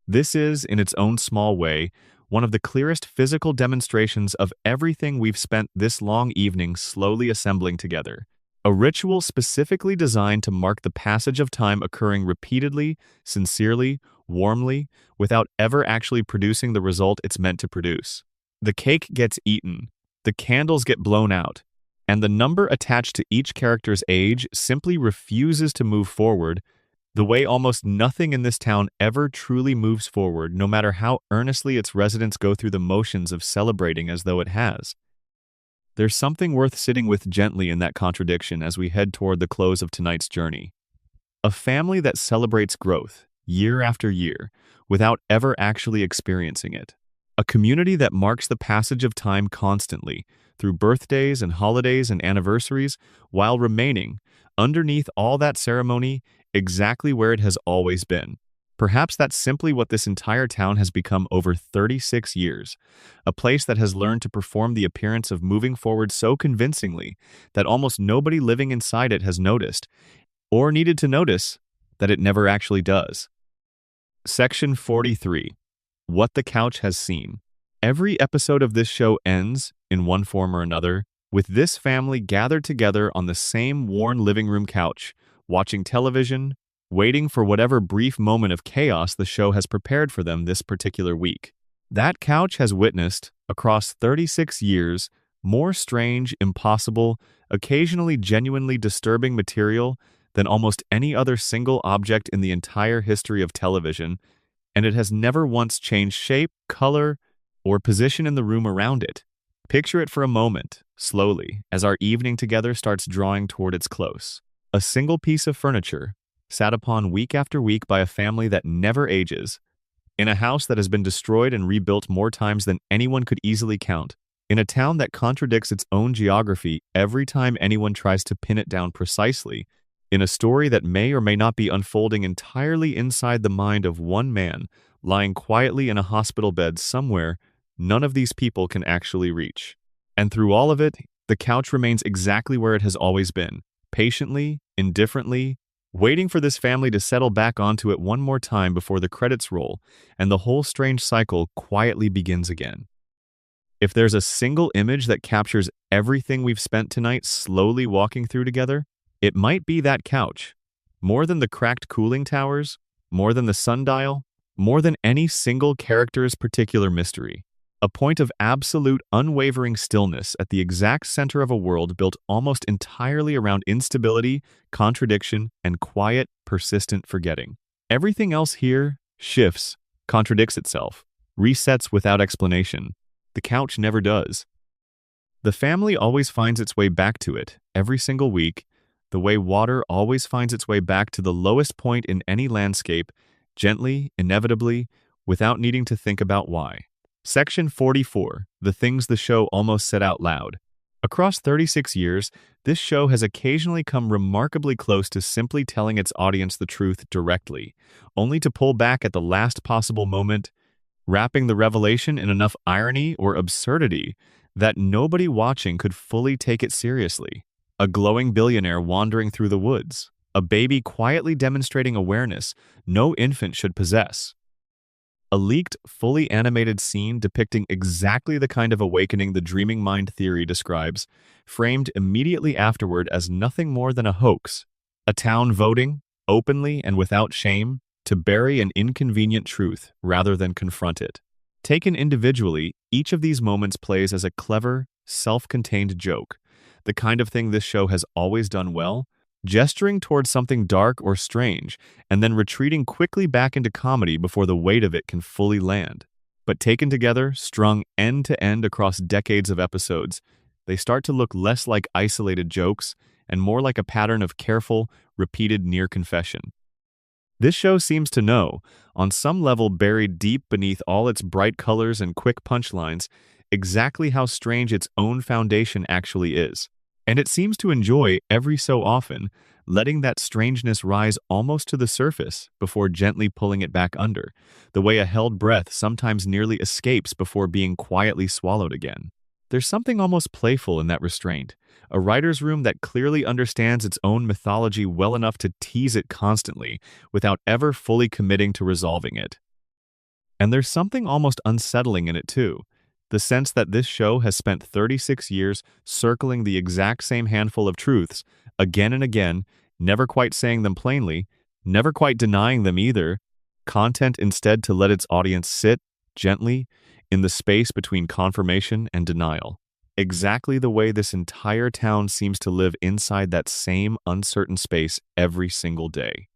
This is, in its own small way, one of the clearest physical demonstrations of everything we've spent this long evening slowly assembling together. A ritual specifically designed to mark the passage of time occurring repeatedly, sincerely, warmly, without ever actually producing the result it's meant to produce. The cake gets eaten, the candles get blown out, and the number attached to each character's age simply refuses to move forward, the way almost nothing in this town ever truly moves forward, no matter how earnestly its residents go through the motions of celebrating as though it has. There's something worth sitting with gently in that contradiction as we head toward the close of tonight's journey. A family that celebrates growth, year after year, without ever actually experiencing it. A community that marks the passage of time constantly, through birthdays and holidays and anniversaries, while remaining, underneath all that ceremony, exactly where it has always been. Perhaps that's simply what this entire town has become over 36 years, a place that has learned to perform the appearance of moving forward so convincingly that almost nobody living inside it has noticed, or needed to notice, that it never actually does. Section 43. What the couch has seen. Every episode of this show ends, in one form or another, with this family gathered together on the same worn living room couch, watching television, waiting for whatever brief moment of chaos the show has prepared for them this particular week. That couch has witnessed, across 36 years, more strange, impossible, occasionally genuinely disturbing material than almost any other single object in the entire history of television, and it has never once changed shape, color, or position in the room around it. Picture it for a moment, slowly, as our evening together starts drawing toward its close. A single piece of furniture, sat upon week after week by a family that never ages, in a house that has been destroyed and rebuilt more times than anyone could easily count, in a town that contradicts its own geography every time anyone tries to pin it down precisely, in a story that may or may not be unfolding entirely inside the mind of one man lying quietly in a hospital bed somewhere none of these people can actually reach. And through all of it, the couch remains exactly where it has always been, patiently, indifferently, waiting for this family to settle back onto it one more time before the credits roll and the whole strange cycle quietly begins again. If there's a single image that captures everything we've spent tonight slowly walking through together, it might be that couch. More than the cracked cooling towers, more than the sundial, more than any single character's particular mystery. A point of absolute, unwavering stillness at the exact center of a world built almost entirely around instability, contradiction, and quiet, persistent forgetting. Everything else here shifts, contradicts itself, resets without explanation. The couch never does. The family always finds its way back to it, every single week, the way water always finds its way back to the lowest point in any landscape, gently, inevitably, without needing to think about why. Section 44, the things the show almost said out loud. Across 36 years, this show has occasionally come remarkably close to simply telling its audience the truth directly, only to pull back at the last possible moment, wrapping the revelation in enough irony or absurdity that nobody watching could fully take it seriously. A glowing billionaire wandering through the woods, a baby quietly demonstrating awareness no infant should possess. A leaked, fully animated scene depicting exactly the kind of awakening the dreaming mind theory describes, framed immediately afterward as nothing more than a hoax. A town voting, openly and without shame, to bury an inconvenient truth rather than confront it. Taken individually, each of these moments plays as a clever, self-contained joke, the kind of thing this show has always done well, gesturing towards something dark or strange, and then retreating quickly back into comedy before the weight of it can fully land. But taken together, strung end to end across decades of episodes, they start to look less like isolated jokes and more like a pattern of careful, repeated near-confession. This show seems to know, on some level buried deep beneath all its bright colors and quick punchlines, exactly how strange its own foundation actually is. And it seems to enjoy, every so often, letting that strangeness rise almost to the surface before gently pulling it back under, the way a held breath sometimes nearly escapes before being quietly swallowed again. There's something almost playful in that restraint, a writer's room that clearly understands its own mythology well enough to tease it constantly, without ever fully committing to resolving it. And there's something almost unsettling in it too. The sense that this show has spent 36 years circling the exact same handful of truths, again and again, never quite saying them plainly, never quite denying them either, content instead to let its audience sit, gently, in the space between confirmation and denial. Exactly the way this entire town seems to live inside that same uncertain space every single day.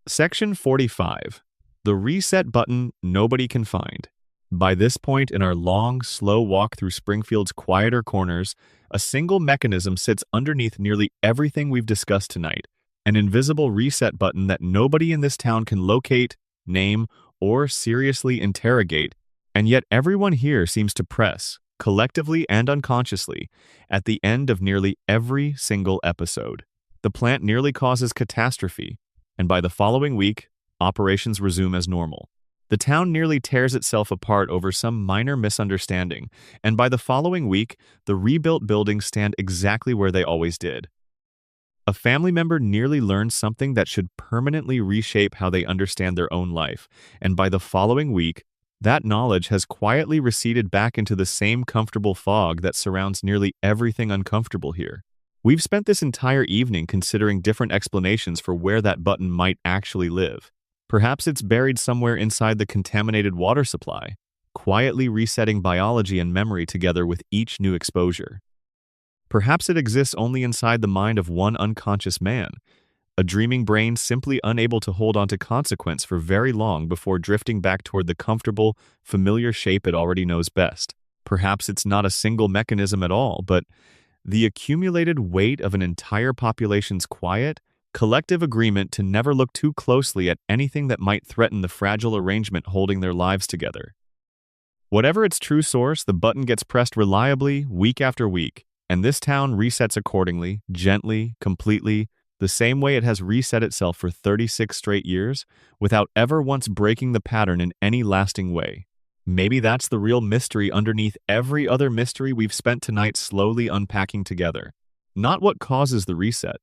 Section 45. The reset button nobody can find. By this point in our long, slow walk through Springfield's quieter corners, a single mechanism sits underneath nearly everything we've discussed tonight, an invisible reset button that nobody in this town can locate, name, or seriously interrogate, and yet everyone here seems to press, collectively and unconsciously, at the end of nearly every single episode. The plant nearly causes catastrophe, and by the following week, operations resume as normal. The town nearly tears itself apart over some minor misunderstanding, and by the following week, the rebuilt buildings stand exactly where they always did. A family member nearly learns something that should permanently reshape how they understand their own life, and by the following week, that knowledge has quietly receded back into the same comfortable fog that surrounds nearly everything uncomfortable here. We've spent this entire evening considering different explanations for where that button might actually live. Perhaps it's buried somewhere inside the contaminated water supply, quietly resetting biology and memory together with each new exposure. Perhaps it exists only inside the mind of one unconscious man, a dreaming brain simply unable to hold on to consequence for very long before drifting back toward the comfortable, familiar shape it already knows best. Perhaps it's not a single mechanism at all, but the accumulated weight of an entire population's quiet, collective agreement to never look too closely at anything that might threaten the fragile arrangement holding their lives together. Whatever its true source, the button gets pressed reliably week after week, and this town resets accordingly, gently, completely, the same way it has reset itself for 36 straight years, without ever once breaking the pattern in any lasting way. Maybe that's the real mystery underneath every other mystery we've spent tonight slowly unpacking together. Not what causes the reset,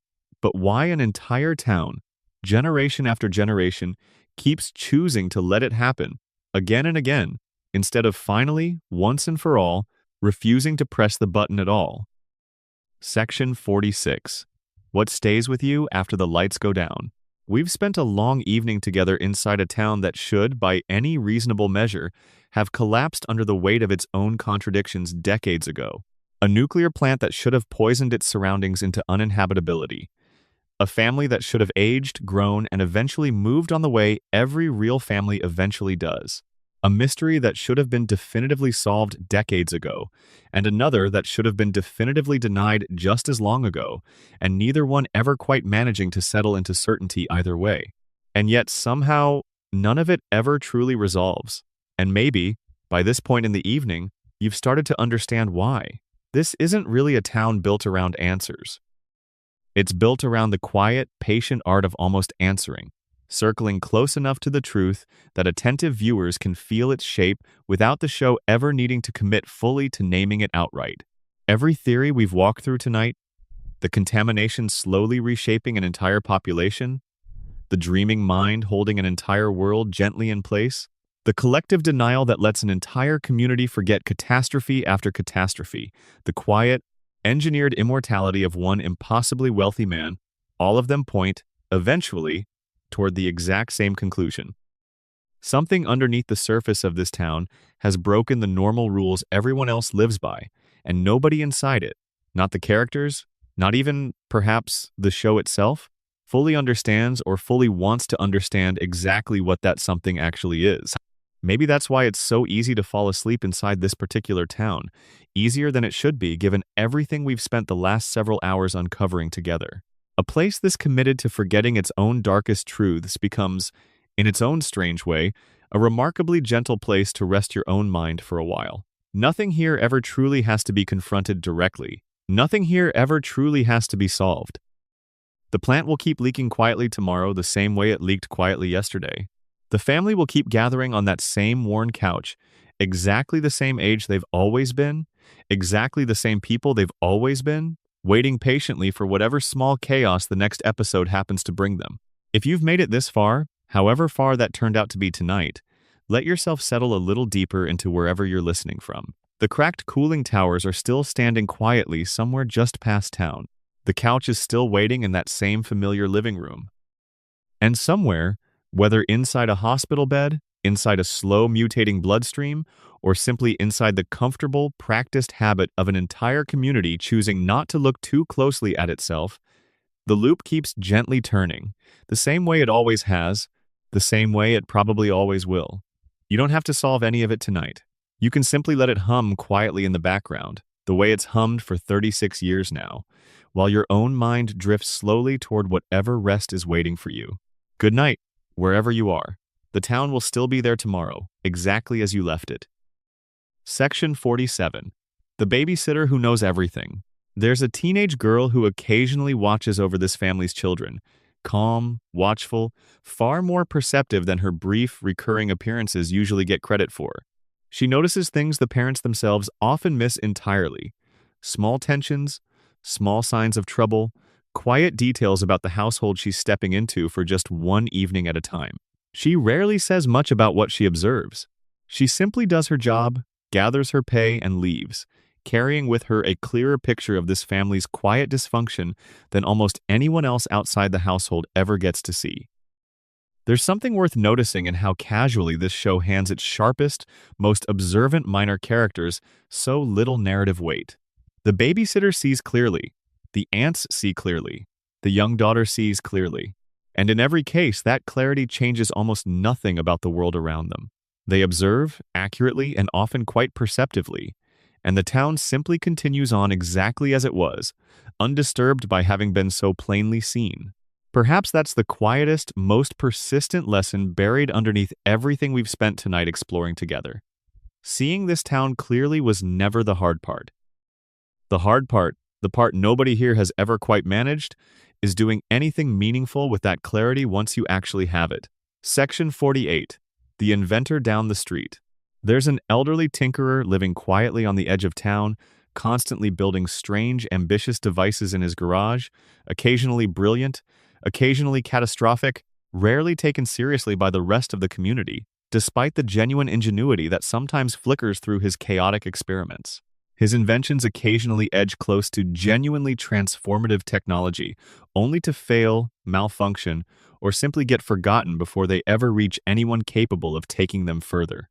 but why an entire town, generation after generation, keeps choosing to let it happen, again and again, instead of finally, once and for all, refusing to press the button at all. Section 46. What stays with you after the lights go down? We've spent a long evening together inside a town that should, by any reasonable measure, have collapsed under the weight of its own contradictions decades ago. A nuclear plant that should have poisoned its surroundings into uninhabitability. A family that should have aged, grown, and eventually moved on the way every real family eventually does. A mystery that should have been definitively solved decades ago, and another that should have been definitively denied just as long ago, and neither one ever quite managing to settle into certainty either way. And yet somehow, none of it ever truly resolves. And maybe, by this point in the evening, you've started to understand why. This isn't really a town built around answers. It's built around the quiet, patient art of almost answering, circling close enough to the truth that attentive viewers can feel its shape without the show ever needing to commit fully to naming it outright. Every theory we've walked through tonight, the contamination slowly reshaping an entire population, the dreaming mind holding an entire world gently in place, the collective denial that lets an entire community forget catastrophe after catastrophe, the quiet, engineered immortality of one impossibly wealthy man, all of them point, eventually, toward the exact same conclusion. Something underneath the surface of this town has broken the normal rules everyone else lives by, and nobody inside it, not the characters, not even, perhaps, the show itself, fully understands or fully wants to understand exactly what that something actually is. Maybe that's why it's so easy to fall asleep inside this particular town, easier than it should be given everything we've spent the last several hours uncovering together. A place this committed to forgetting its own darkest truths becomes, in its own strange way, a remarkably gentle place to rest your own mind for a while. Nothing here ever truly has to be confronted directly. Nothing here ever truly has to be solved. The plant will keep leaking quietly tomorrow the same way it leaked quietly yesterday. The family will keep gathering on that same worn couch, exactly the same age they've always been, exactly the same people they've always been, waiting patiently for whatever small chaos the next episode happens to bring them. If you've made it this far, however far that turned out to be tonight, let yourself settle a little deeper into wherever you're listening from. The cracked cooling towers are still standing quietly somewhere just past town. The couch is still waiting in that same familiar living room. And somewhere, whether inside a hospital bed, inside a slow mutating bloodstream, or simply inside the comfortable, practiced habit of an entire community choosing not to look too closely at itself, the loop keeps gently turning, the same way it always has, the same way it probably always will. You don't have to solve any of it tonight. You can simply let it hum quietly in the background, the way it's hummed for 36 years now, while your own mind drifts slowly toward whatever rest is waiting for you. Good night, wherever you are. The town will still be there tomorrow, exactly as you left it. Section 47. The babysitter who knows everything. There's a teenage girl who occasionally watches over this family's children, calm, watchful, far more perceptive than her brief, recurring appearances usually get credit for. She notices things the parents themselves often miss entirely. Small tensions, small signs of trouble, quiet details about the household she's stepping into for just one evening at a time. She rarely says much about what she observes. She simply does her job, gathers her pay, and leaves, carrying with her a clearer picture of this family's quiet dysfunction than almost anyone else outside the household ever gets to see. There's something worth noticing in how casually this show hands its sharpest, most observant minor characters so little narrative weight. The babysitter sees clearly, the aunts see clearly, the young daughter sees clearly, and in every case that clarity changes almost nothing about the world around them. They observe, accurately and often quite perceptively, and the town simply continues on exactly as it was, undisturbed by having been so plainly seen. Perhaps that's the quietest, most persistent lesson buried underneath everything we've spent tonight exploring together. Seeing this town clearly was never the hard part. The hard part, the part nobody here has ever quite managed, is doing anything meaningful with that clarity once you actually have it. Section 48. The inventor down the street. There's an elderly tinkerer living quietly on the edge of town, constantly building strange, ambitious devices in his garage, occasionally brilliant, occasionally catastrophic, rarely taken seriously by the rest of the community, despite the genuine ingenuity that sometimes flickers through his chaotic experiments. His inventions occasionally edge close to genuinely transformative technology, only to fail, malfunction, or simply get forgotten before they ever reach anyone capable of taking them further.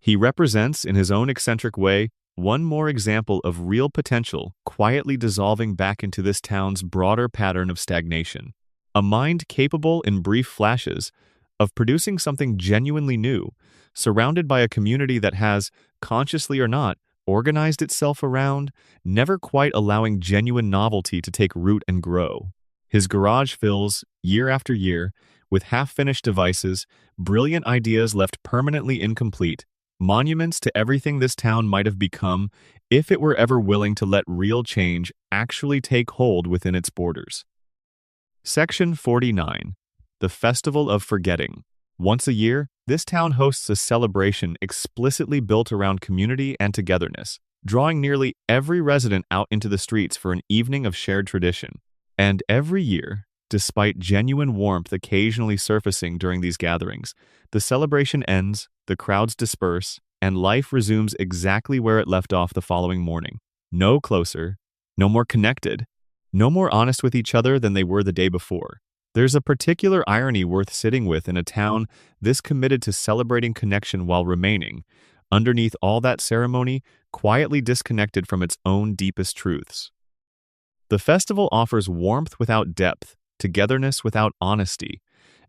He represents, in his own eccentric way, one more example of real potential quietly dissolving back into this town's broader pattern of stagnation. A mind capable, in brief flashes, of producing something genuinely new, surrounded by a community that has, consciously or not, organized itself around, never quite allowing genuine novelty to take root and grow. His garage fills, year after year, with half-finished devices, brilliant ideas left permanently incomplete, monuments to everything this town might have become if it were ever willing to let real change actually take hold within its borders. Section 49. The Festival of Forgetting. Once a year, this town hosts a celebration explicitly built around community and togetherness, drawing nearly every resident out into the streets for an evening of shared tradition. And every year, despite genuine warmth occasionally surfacing during these gatherings, the celebration ends, the crowds disperse, and life resumes exactly where it left off the following morning. No closer, no more connected, no more honest with each other than they were the day before. There's a particular irony worth sitting with in a town this committed to celebrating connection while remaining, underneath all that ceremony, quietly disconnected from its own deepest truths. The festival offers warmth without depth, togetherness without honesty,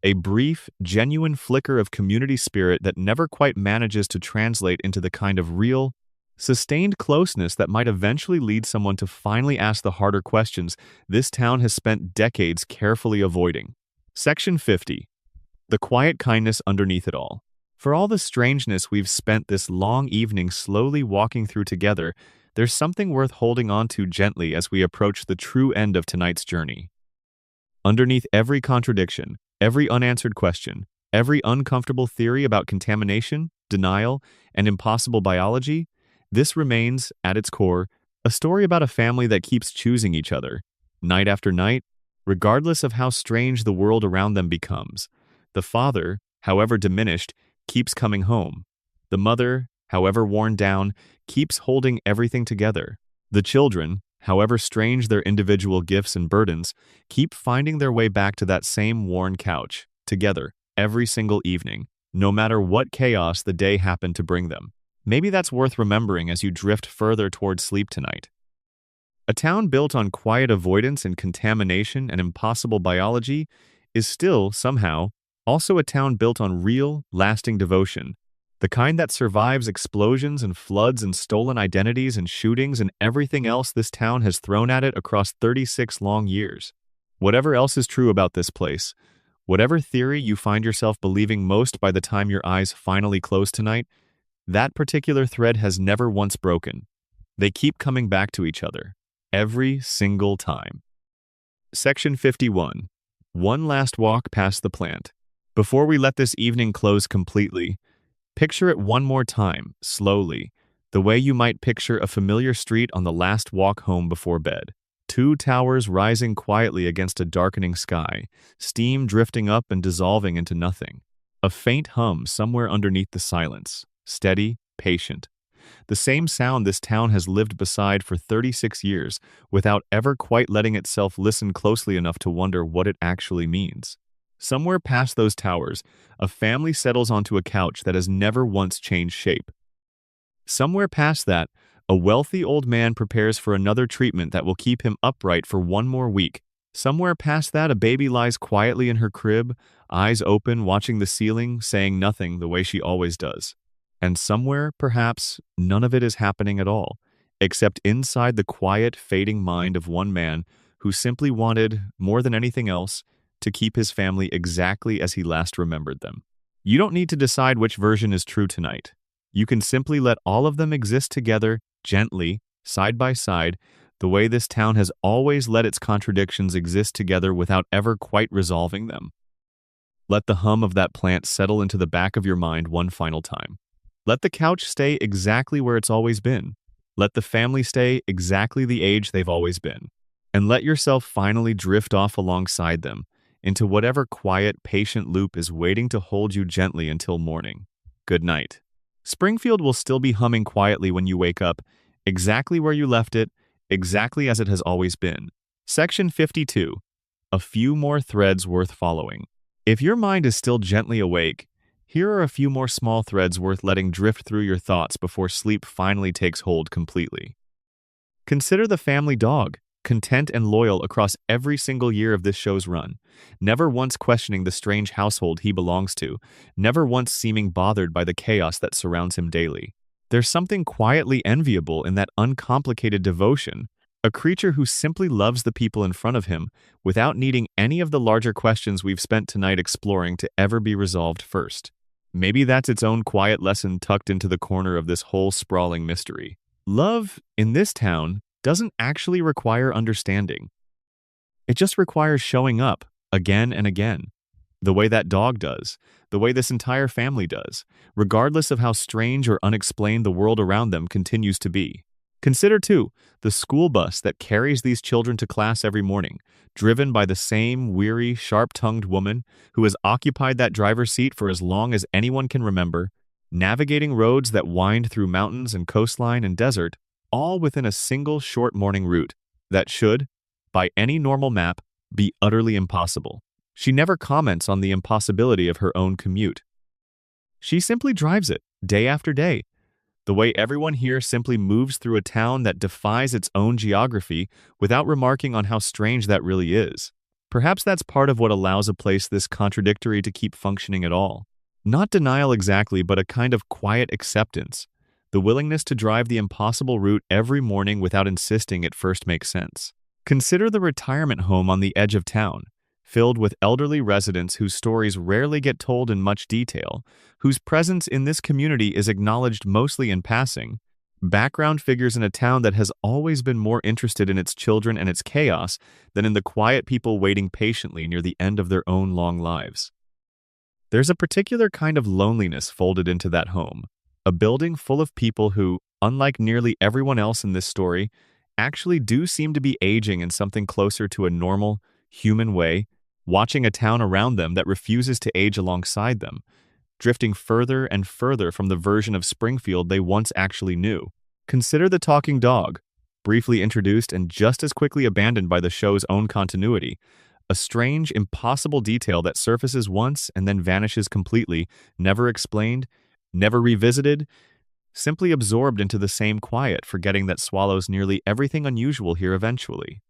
a brief, genuine flicker of community spirit that never quite manages to translate into the kind of real, sustained closeness that might eventually lead someone to finally ask the harder questions this town has spent decades carefully avoiding. Section 50. The quiet kindness underneath it all. For all the strangeness we've spent this long evening slowly walking through together, there's something worth holding on to gently as we approach the true end of tonight's journey. Underneath every contradiction, every unanswered question, every uncomfortable theory about contamination, denial, and impossible biology, this remains, at its core, a story about a family that keeps choosing each other, night after night, regardless of how strange the world around them becomes. The father, however diminished, keeps coming home. The mother, however worn down, keeps holding everything together. The children, however strange their individual gifts and burdens, keep finding their way back to that same worn couch, together, every single evening, no matter what chaos the day happened to bring them. Maybe that's worth remembering as you drift further towards sleep tonight. A town built on quiet avoidance and contamination and impossible biology is still, somehow, also a town built on real, lasting devotion, the kind that survives explosions and floods and stolen identities and shootings and everything else this town has thrown at it across 36 long years. Whatever else is true about this place, whatever theory you find yourself believing most by the time your eyes finally close tonight, that particular thread has never once broken. They keep coming back to each other, every single time. Section 51. One last walk past the plant. Before we let this evening close completely, picture it one more time, slowly, the way you might picture a familiar street on the last walk home before bed. Two towers rising quietly against a darkening sky, steam drifting up and dissolving into nothing. A faint hum somewhere underneath the silence, steady, patient. The same sound this town has lived beside for 36 years without ever quite letting itself listen closely enough to wonder what it actually means. Somewhere past those towers, a family settles onto a couch that has never once changed shape. Somewhere past that, a wealthy old man prepares for another treatment that will keep him upright for one more week. Somewhere past that, a baby lies quietly in her crib, eyes open, watching the ceiling, saying nothing the way she always does. And somewhere, perhaps, none of it is happening at all, except inside the quiet, fading mind of one man who simply wanted, more than anything else, to keep his family exactly as he last remembered them. You don't need to decide which version is true tonight. You can simply let all of them exist together, gently, side by side, the way this town has always let its contradictions exist together without ever quite resolving them. Let the hum of that plant settle into the back of your mind one final time. Let the couch stay exactly where it's always been. Let the family stay exactly the age they've always been. And let yourself finally drift off alongside them, into whatever quiet, patient loop is waiting to hold you gently until morning. Good night. Springfield will still be humming quietly when you wake up, Exactly where you left it, exactly as it has always been. Section 52. A few more threads worth following. If your mind is still gently awake, here are a few more small threads worth letting drift through your thoughts before sleep finally takes hold completely. Consider the family dog, content and loyal across every single year of this show's run, never once questioning the strange household he belongs to, never once seeming bothered by the chaos that surrounds him daily. There's something quietly enviable in that uncomplicated devotion, a creature who simply loves the people in front of him without needing any of the larger questions we've spent tonight exploring to ever be resolved first. Maybe that's its own quiet lesson tucked into the corner of this whole sprawling mystery. Love, in this town, doesn't actually require understanding. It just requires showing up, again and again. The way that dog does, the way this entire family does, regardless of how strange or unexplained the world around them continues to be. Consider, too, the school bus that carries these children to class every morning, driven by the same weary, sharp-tongued woman who has occupied that driver's seat for as long as anyone can remember, navigating roads that wind through mountains and coastline and desert, all within a single short morning route that should, by any normal map, be utterly impossible. She never comments on the impossibility of her own commute. She simply drives it, day after day, the way everyone here simply moves through a town that defies its own geography without remarking on how strange that really is. Perhaps that's part of what allows a place this contradictory to keep functioning at all. Not denial exactly, but a kind of quiet acceptance, the willingness to drive the impossible route every morning without insisting it first makes sense. Consider the retirement home on the edge of town, filled with elderly residents whose stories rarely get told in much detail, whose presence in this community is acknowledged mostly in passing, background figures in a town that has always been more interested in its children and its chaos than in the quiet people waiting patiently near the end of their own long lives. There's a particular kind of loneliness folded into that home, a building full of people who, unlike nearly everyone else in this story, actually do seem to be aging in something closer to a normal, human way, watching a town around them that refuses to age alongside them, drifting further and further from the version of Springfield they once actually knew. Consider the talking dog, briefly introduced and just as quickly abandoned by the show's own continuity, a strange, impossible detail that surfaces once and then vanishes completely, never explained, never revisited, simply absorbed into the same quiet, forgetting that swallows nearly everything unusual here eventually.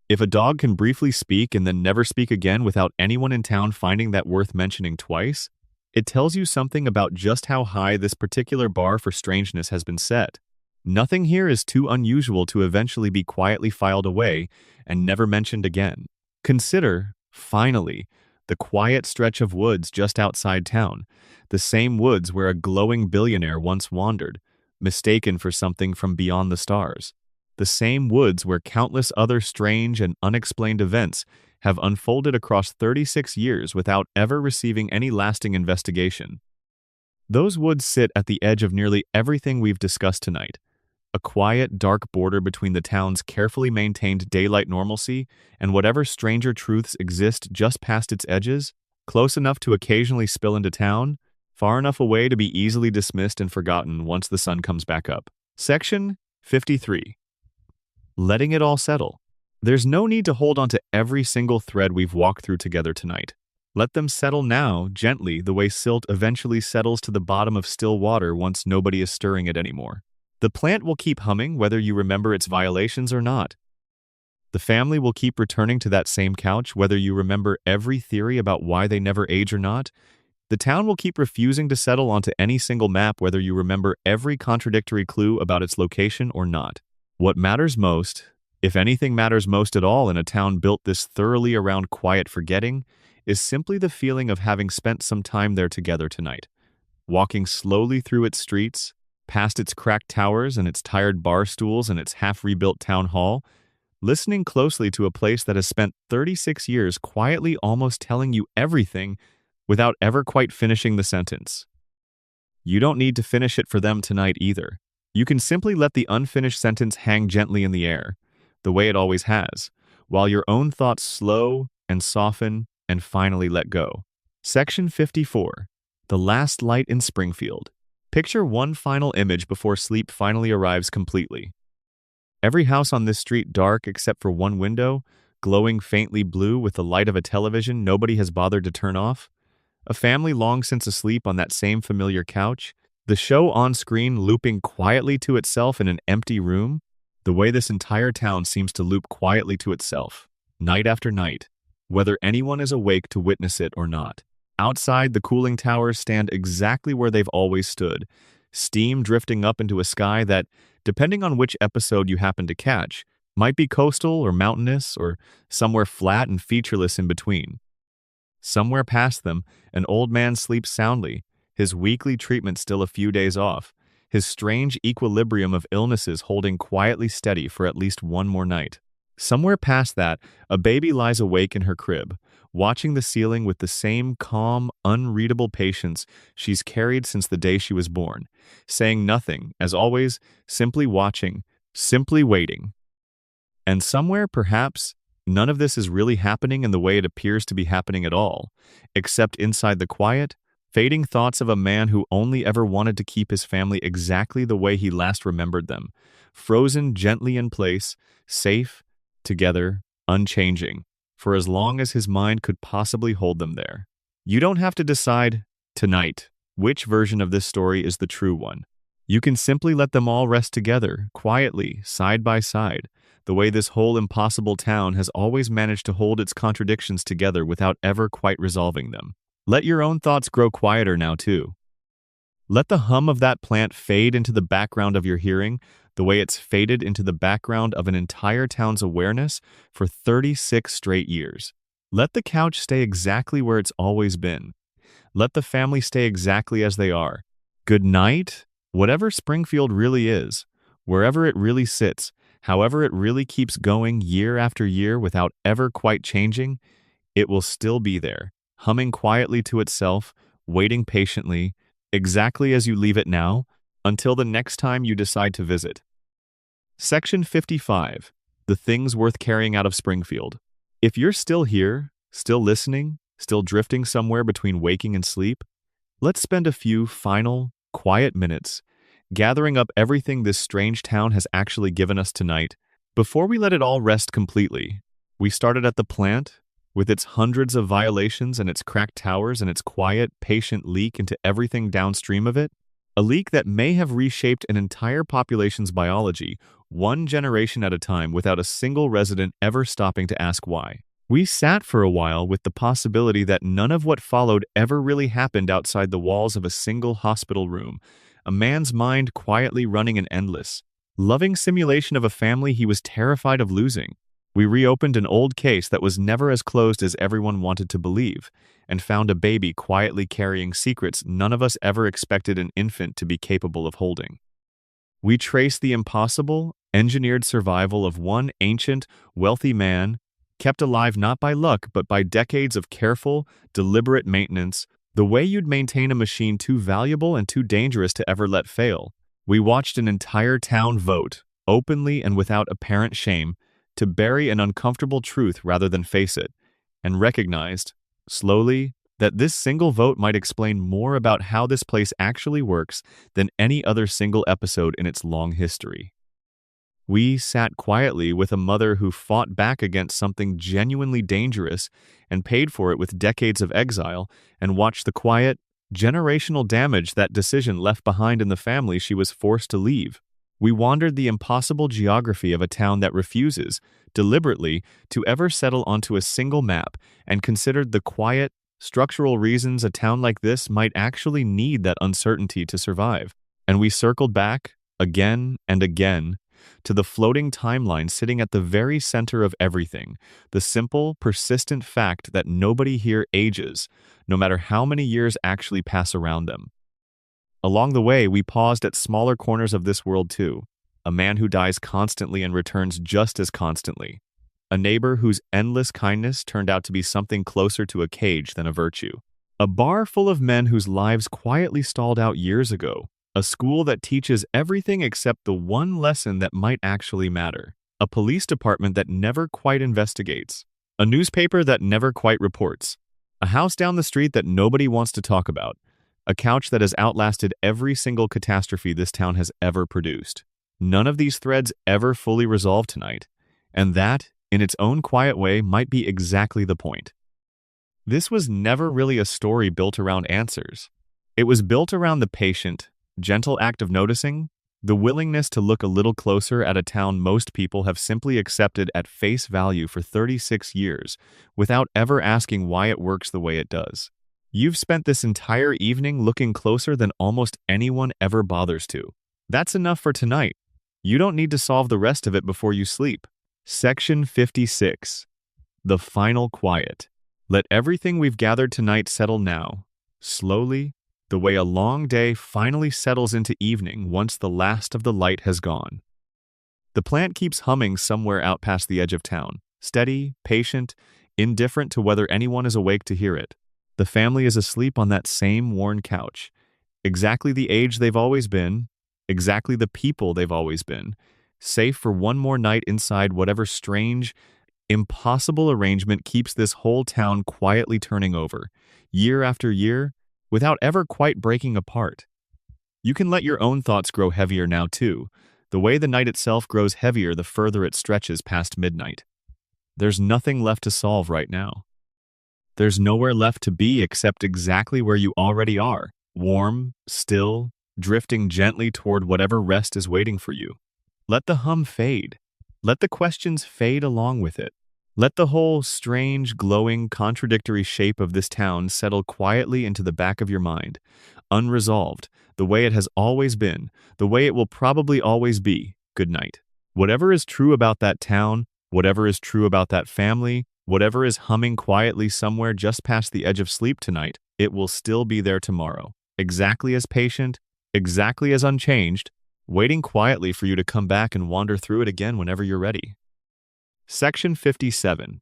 If a dog can briefly speak and then never speak again without anyone in town finding that worth mentioning twice, it tells you something about just how high this particular bar for strangeness has been set. Nothing here is too unusual to eventually be quietly filed away and never mentioned again. Consider, finally, the quiet stretch of woods just outside town, the same woods where a glowing billionaire once wandered, mistaken for something from beyond the stars. The same woods where countless other strange and unexplained events have unfolded across 36 years without ever receiving any lasting investigation. Those woods sit at the edge of nearly everything we've discussed tonight, a quiet, dark border between the town's carefully maintained daylight normalcy and whatever stranger truths exist just past its edges, close enough to occasionally spill into town, far enough away to be easily dismissed and forgotten once the sun comes back up. Section 53. Letting it all settle. There's no need to hold on to every single thread we've walked through together tonight. Let them settle now, gently, the way silt eventually settles to the bottom of still water once nobody is stirring it anymore. The plant will keep humming whether you remember its violations or not. The family will keep returning to that same couch whether you remember every theory about why they never age or not. The town will keep refusing to settle onto any single map whether you remember every contradictory clue about its location or not. What matters most, if anything matters most at all in a town built this thoroughly around quiet forgetting, is simply the feeling of having spent some time there together tonight, walking slowly through its streets, past its cracked towers and its tired bar stools and its half-rebuilt town hall, listening closely to a place that has spent 36 years quietly almost telling you everything without ever quite finishing the sentence. You don't need to finish it for them tonight either. You can simply let the unfinished sentence hang gently in the air, the way it always has, while your own thoughts slow and soften and finally let go. Section 54. The Last Light in Springfield. Picture one final image before sleep finally arrives completely. Every house on this street dark except for one window, glowing faintly blue with the light of a television nobody has bothered to turn off. A family long since asleep on that same familiar couch. The show on screen looping quietly to itself in an empty room. The way this entire town seems to loop quietly to itself, night after night, whether anyone is awake to witness it or not. Outside, the cooling towers stand exactly where they've always stood, steam drifting up into a sky that, depending on which episode you happen to catch, might be coastal or mountainous or somewhere flat and featureless in between. Somewhere past them, an old man sleeps soundly, his weekly treatment still a few days off, his strange equilibrium of illnesses holding quietly steady for at least one more night. Somewhere past that, a baby lies awake in her crib, watching the ceiling with the same calm, unreadable patience she's carried since the day she was born, saying nothing, as always, simply watching, simply waiting. And somewhere, perhaps, none of this is really happening in the way it appears to be happening at all, except inside the quiet, fading thoughts of a man who only ever wanted to keep his family exactly the way he last remembered them, frozen gently in place, safe, together, unchanging, for as long as his mind could possibly hold them there. You don't have to decide, tonight, which version of this story is the true one. You can simply let them all rest together, quietly, side by side, the way this whole impossible town has always managed to hold its contradictions together without ever quite resolving them. Let your own thoughts grow quieter now, too. Let the hum of that plant fade into the background of your hearing, the way it's faded into the background of an entire town's awareness for 36 straight years. Let the couch stay exactly where it's always been. Let the family stay exactly as they are. Good night, whatever Springfield really is, wherever it really sits, however it really keeps going year after year without ever quite changing, it will still be there, humming quietly to itself, waiting patiently, exactly as you leave it now, until the next time you decide to visit. Section 55. The things worth carrying out of Springfield. If you're still here, still listening, still drifting somewhere between waking and sleep, let's spend a few final, quiet minutes gathering up everything this strange town has actually given us tonight. Before we let it all rest completely, we started at the plant, with its hundreds of violations and its cracked towers and its quiet, patient leak into everything downstream of it. A leak that may have reshaped an entire population's biology, one generation at a time without a single resident ever stopping to ask why. We sat for a while with the possibility that none of what followed ever really happened outside the walls of a single hospital room, a man's mind quietly running an endless, loving simulation of a family he was terrified of losing. We reopened an old case that was never as closed as everyone wanted to believe, and found a baby quietly carrying secrets none of us ever expected an infant to be capable of holding. We traced the impossible, engineered survival of one ancient, wealthy man, kept alive not by luck but by decades of careful, deliberate maintenance, the way you'd maintain a machine too valuable and too dangerous to ever let fail. We watched an entire town vote, openly and without apparent shame, to bury an uncomfortable truth rather than face it, and recognized, slowly, that this single vote might explain more about how this place actually works than any other single episode in its long history. We sat quietly with a mother who fought back against something genuinely dangerous and paid for it with decades of exile, and watched the quiet, generational damage that decision left behind in the family she was forced to leave. We wandered the impossible geography of a town that refuses, deliberately, to ever settle onto a single map, and considered the quiet, structural reasons a town like this might actually need that uncertainty to survive. And we circled back, again and again, to the floating timeline sitting at the very center of everything, the simple, persistent fact that nobody here ages, no matter how many years actually pass around them. Along the way, we paused at smaller corners of this world too. A man who dies constantly and returns just as constantly. A neighbor whose endless kindness turned out to be something closer to a cage than a virtue. A bar full of men whose lives quietly stalled out years ago. A school that teaches everything except the one lesson that might actually matter. A police department that never quite investigates. A newspaper that never quite reports. A house down the street that nobody wants to talk about. A couch that has outlasted every single catastrophe this town has ever produced. None of these threads ever fully resolve tonight, and that, in its own quiet way, might be exactly the point. This was never really a story built around answers. It was built around the patient, gentle act of noticing, the willingness to look a little closer at a town most people have simply accepted at face value for 36 years without ever asking why it works the way it does. You've spent this entire evening looking closer than almost anyone ever bothers to. That's enough for tonight. You don't need to solve the rest of it before you sleep. Section 56. The Final Quiet. Let everything we've gathered tonight settle now, slowly, the way a long day finally settles into evening once the last of the light has gone. The plant keeps humming somewhere out past the edge of town, steady, patient, indifferent to whether anyone is awake to hear it. The family is asleep on that same worn couch, exactly the age they've always been, exactly the people they've always been, safe for one more night inside whatever strange, impossible arrangement keeps this whole town quietly turning over, year after year, without ever quite breaking apart. You can let your own thoughts grow heavier now too, the way the night itself grows heavier the further it stretches past midnight. There's nothing left to solve right now. There's nowhere left to be except exactly where you already are, warm, still, drifting gently toward whatever rest is waiting for you. Let the hum fade. Let the questions fade along with it. Let the whole strange, glowing, contradictory shape of this town settle quietly into the back of your mind, unresolved, the way it has always been, the way it will probably always be. Good night. Whatever is true about that town, whatever is true about that family, whatever is humming quietly somewhere just past the edge of sleep tonight, it will still be there tomorrow, exactly as patient, exactly as unchanged, waiting quietly for you to come back and wander through it again whenever you're ready. Section 57.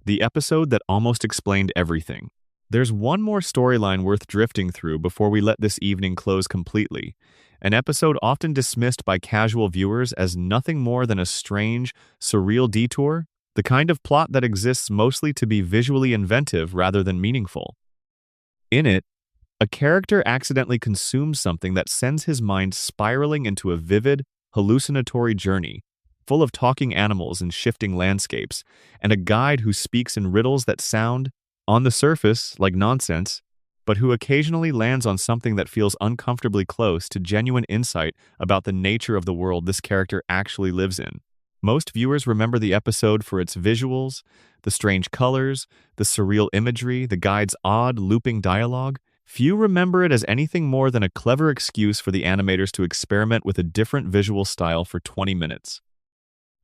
The episode that almost explained everything. There's one more storyline worth drifting through before we let this evening close completely, an episode often dismissed by casual viewers as nothing more than a strange, surreal detour, the kind of plot that exists mostly to be visually inventive rather than meaningful. In it, a character accidentally consumes something that sends his mind spiraling into a vivid, hallucinatory journey, full of talking animals and shifting landscapes, and a guide who speaks in riddles that sound, on the surface, like nonsense, but who occasionally lands on something that feels uncomfortably close to genuine insight about the nature of the world this character actually lives in. Most viewers remember the episode for its visuals, the strange colors, the surreal imagery, the guide's odd, looping dialogue. Few remember it as anything more than a clever excuse for the animators to experiment with a different visual style for 20 minutes.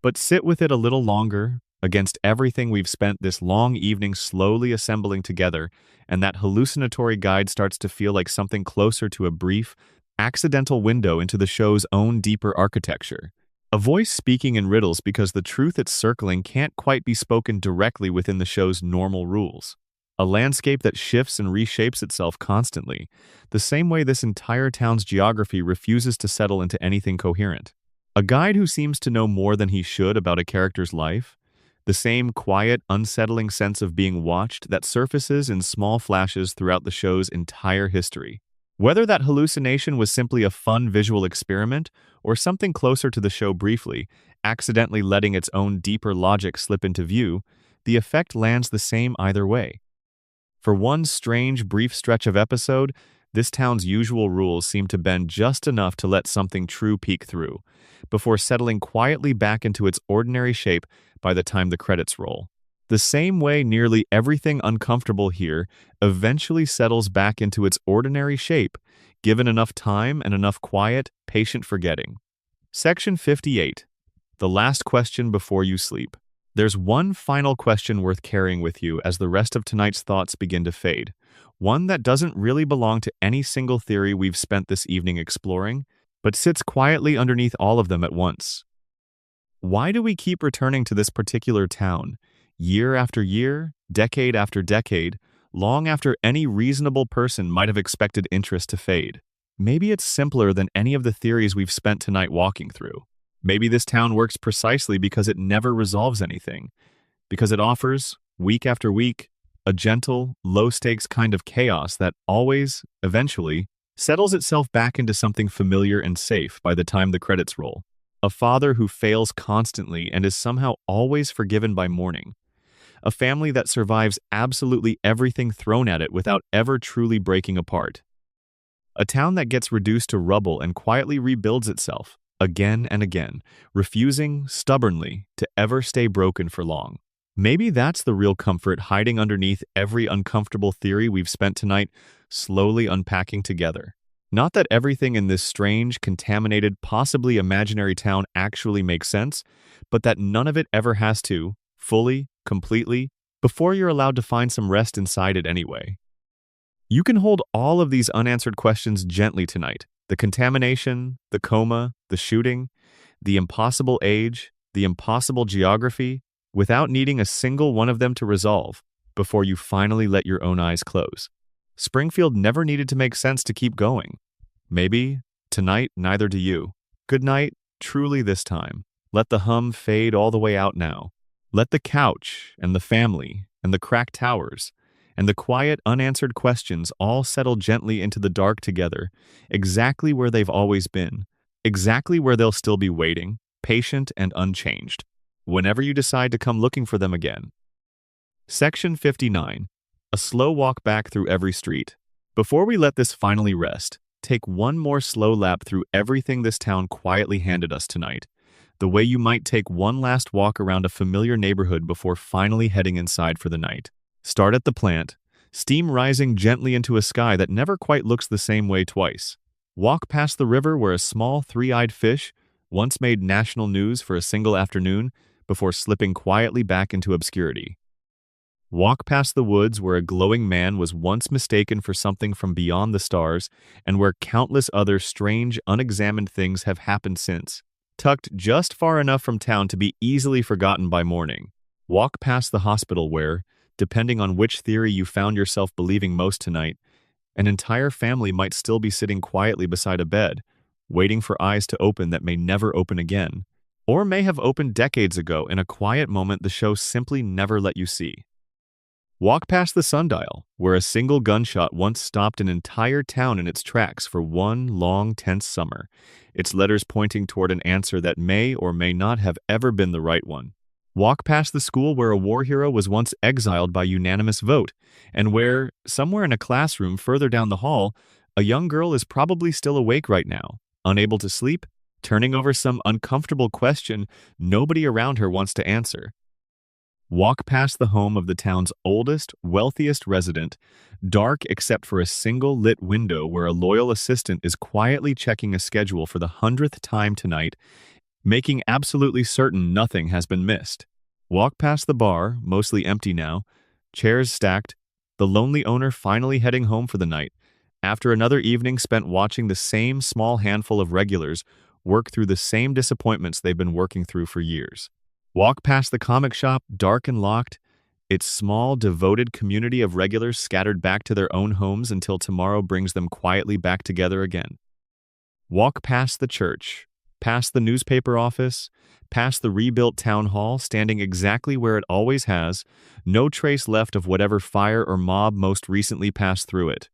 But sit with it a little longer, against everything we've spent this long evening slowly assembling together, and that hallucinatory guide starts to feel like something closer to a brief, accidental window into the show's own deeper architecture. A voice speaking in riddles because the truth it's circling can't quite be spoken directly within the show's normal rules. A landscape that shifts and reshapes itself constantly, the same way this entire town's geography refuses to settle into anything coherent. A guide who seems to know more than he should about a character's life, the same quiet, unsettling sense of being watched that surfaces in small flashes throughout the show's entire history. Whether that hallucination was simply a fun visual experiment or something closer to the show briefly, accidentally letting its own deeper logic slip into view, the effect lands the same either way. For one strange, brief stretch of episode, this town's usual rules seem to bend just enough to let something true peek through, before settling quietly back into its ordinary shape by the time the credits roll. The same way nearly everything uncomfortable here eventually settles back into its ordinary shape, given enough time and enough quiet, patient forgetting. Section 58. The last question before you sleep. There's one final question worth carrying with you as the rest of tonight's thoughts begin to fade. One that doesn't really belong to any single theory we've spent this evening exploring, but sits quietly underneath all of them at once. Why do we keep returning to this particular town, year after year, decade after decade, long after any reasonable person might have expected interest to fade? Maybe it's simpler than any of the theories we've spent tonight walking through. Maybe this town works precisely because it never resolves anything, because it offers, week after week, A gentle, low-stakes kind of chaos that always, eventually, settles itself back into something familiar and safe by the time the credits roll. A father who fails constantly and is somehow always forgiven by morning. A family that survives absolutely everything thrown at it without ever truly breaking apart. A town that gets reduced to rubble and quietly rebuilds itself, again and again, refusing, stubbornly, to ever stay broken for long. Maybe that's the real comfort hiding underneath every uncomfortable theory we've spent tonight slowly unpacking together. Not that everything in this strange, contaminated, possibly imaginary town actually makes sense, but that none of it ever has to, fully, completely, before you're allowed to find some rest inside it anyway. You can hold all of these unanswered questions gently tonight. The contamination, the coma, the shooting, the impossible age, the impossible geography, without needing a single one of them to resolve before you finally let your own eyes close. Springfield never needed to make sense to keep going. Maybe, tonight, neither do you. Good night, truly this time. Let the hum fade all the way out now. Let the couch and the family and the cracked towers and the quiet, unanswered questions all settle gently into the dark together, exactly where they've always been, exactly where they'll still be waiting, patient and unchanged, whenever you decide to come looking for them again. Section 59. A slow walk back through every street. Before we let this finally rest, take one more slow lap through everything this town quietly handed us tonight, the way you might take one last walk around a familiar neighborhood before finally heading inside for the night. Start at the plant, steam rising gently into a sky that never quite looks the same way twice. Walk past the river where a small three-eyed fish once made national news for a single afternoon before slipping quietly back into obscurity. Walk past the woods where a glowing man was once mistaken for something from beyond the stars and where countless other strange, unexamined things have happened since, tucked just far enough from town to be easily forgotten by morning. Walk past the hospital where, depending on which theory you found yourself believing most tonight, an entire family might still be sitting quietly beside a bed, waiting for eyes to open that may never open again, or may have opened decades ago in a quiet moment the show simply never let you see. Walk past the sundial, where a single gunshot once stopped an entire town in its tracks for one long, tense summer, its letters pointing toward an answer that may or may not have ever been the right one. Walk past the school where a war hero was once exiled by unanimous vote, and where, somewhere in a classroom further down the hall, a young girl is probably still awake right now, unable to sleep, turning over some uncomfortable question nobody around her wants to answer. Walk past the home of the town's oldest, wealthiest resident, dark except for a single lit window where a loyal assistant is quietly checking a schedule for the 100th time tonight, making absolutely certain nothing has been missed. Walk past the bar, mostly empty now, chairs stacked, the lonely owner finally heading home for the night, after another evening spent watching the same small handful of regulars work through the same disappointments they've been working through for years. Walk past the comic shop, dark and locked, its small, devoted community of regulars scattered back to their own homes until tomorrow brings them quietly back together again. Walk past the church, past the newspaper office, past the rebuilt town hall, standing exactly where it always has, no trace left of whatever fire or mob most recently passed through it.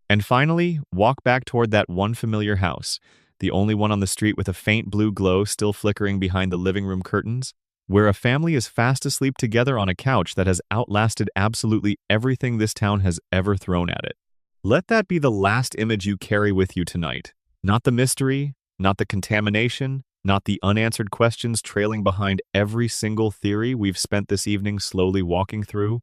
And finally, walk back toward that one familiar house, the only one on the street with a faint blue glow still flickering behind the living room curtains, where a family is fast asleep together on a couch that has outlasted absolutely everything this town has ever thrown at it. Let that be the last image you carry with you tonight. Not the mystery, not the contamination, not the unanswered questions trailing behind every single theory we've spent this evening slowly walking through.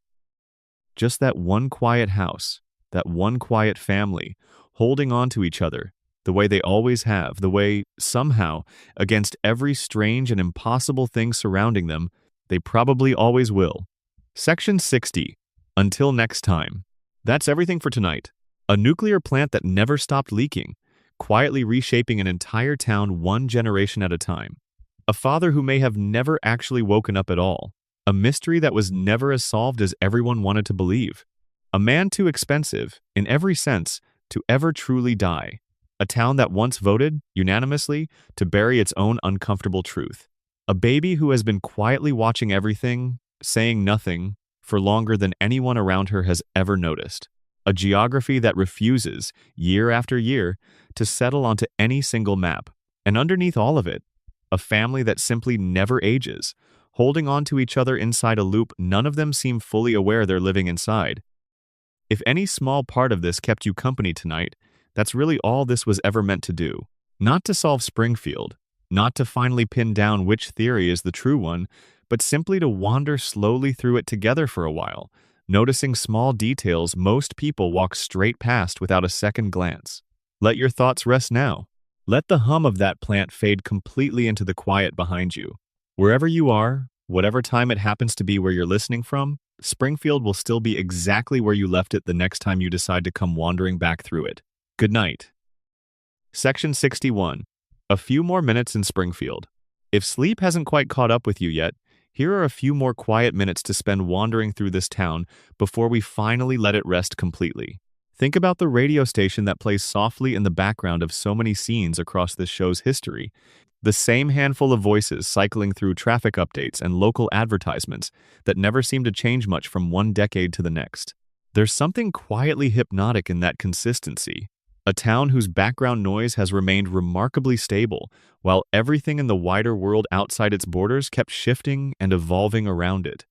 Just that one quiet house, that one quiet family, holding on to each other, the way they always have, the way, somehow, against every strange and impossible thing surrounding them, they probably always will. Section 60. Until next time. That's everything for tonight. A nuclear plant that never stopped leaking, quietly reshaping an entire town one generation at a time. A father who may have never actually woken up at all. A mystery that was never as solved as everyone wanted to believe. A man too expensive, in every sense, to ever truly die. A town that once voted, unanimously, to bury its own uncomfortable truth. A baby who has been quietly watching everything, saying nothing, for longer than anyone around her has ever noticed. A geography that refuses, year after year, to settle onto any single map. And underneath all of it, a family that simply never ages, holding on to each other inside a loop none of them seem fully aware they're living inside. If any small part of this kept you company tonight, that's really all this was ever meant to do. Not to solve Springfield, not to finally pin down which theory is the true one, but simply to wander slowly through it together for a while, noticing small details most people walk straight past without a second glance. Let your thoughts rest now. Let the hum of that plant fade completely into the quiet behind you. Wherever you are, whatever time it happens to be where you're listening from, Springfield will still be exactly where you left it the next time you decide to come wandering back through it. Good night. Section 61. A few more minutes in Springfield. If sleep hasn't quite caught up with you yet, here are a few more quiet minutes to spend wandering through this town before we finally let it rest completely. Think about the radio station that plays softly in the background of so many scenes across this show's history. The same handful of voices cycling through traffic updates and local advertisements that never seem to change much from one decade to the next. There's something quietly hypnotic in that consistency. A town whose background noise has remained remarkably stable, while everything in the wider world outside its borders kept shifting and evolving around it.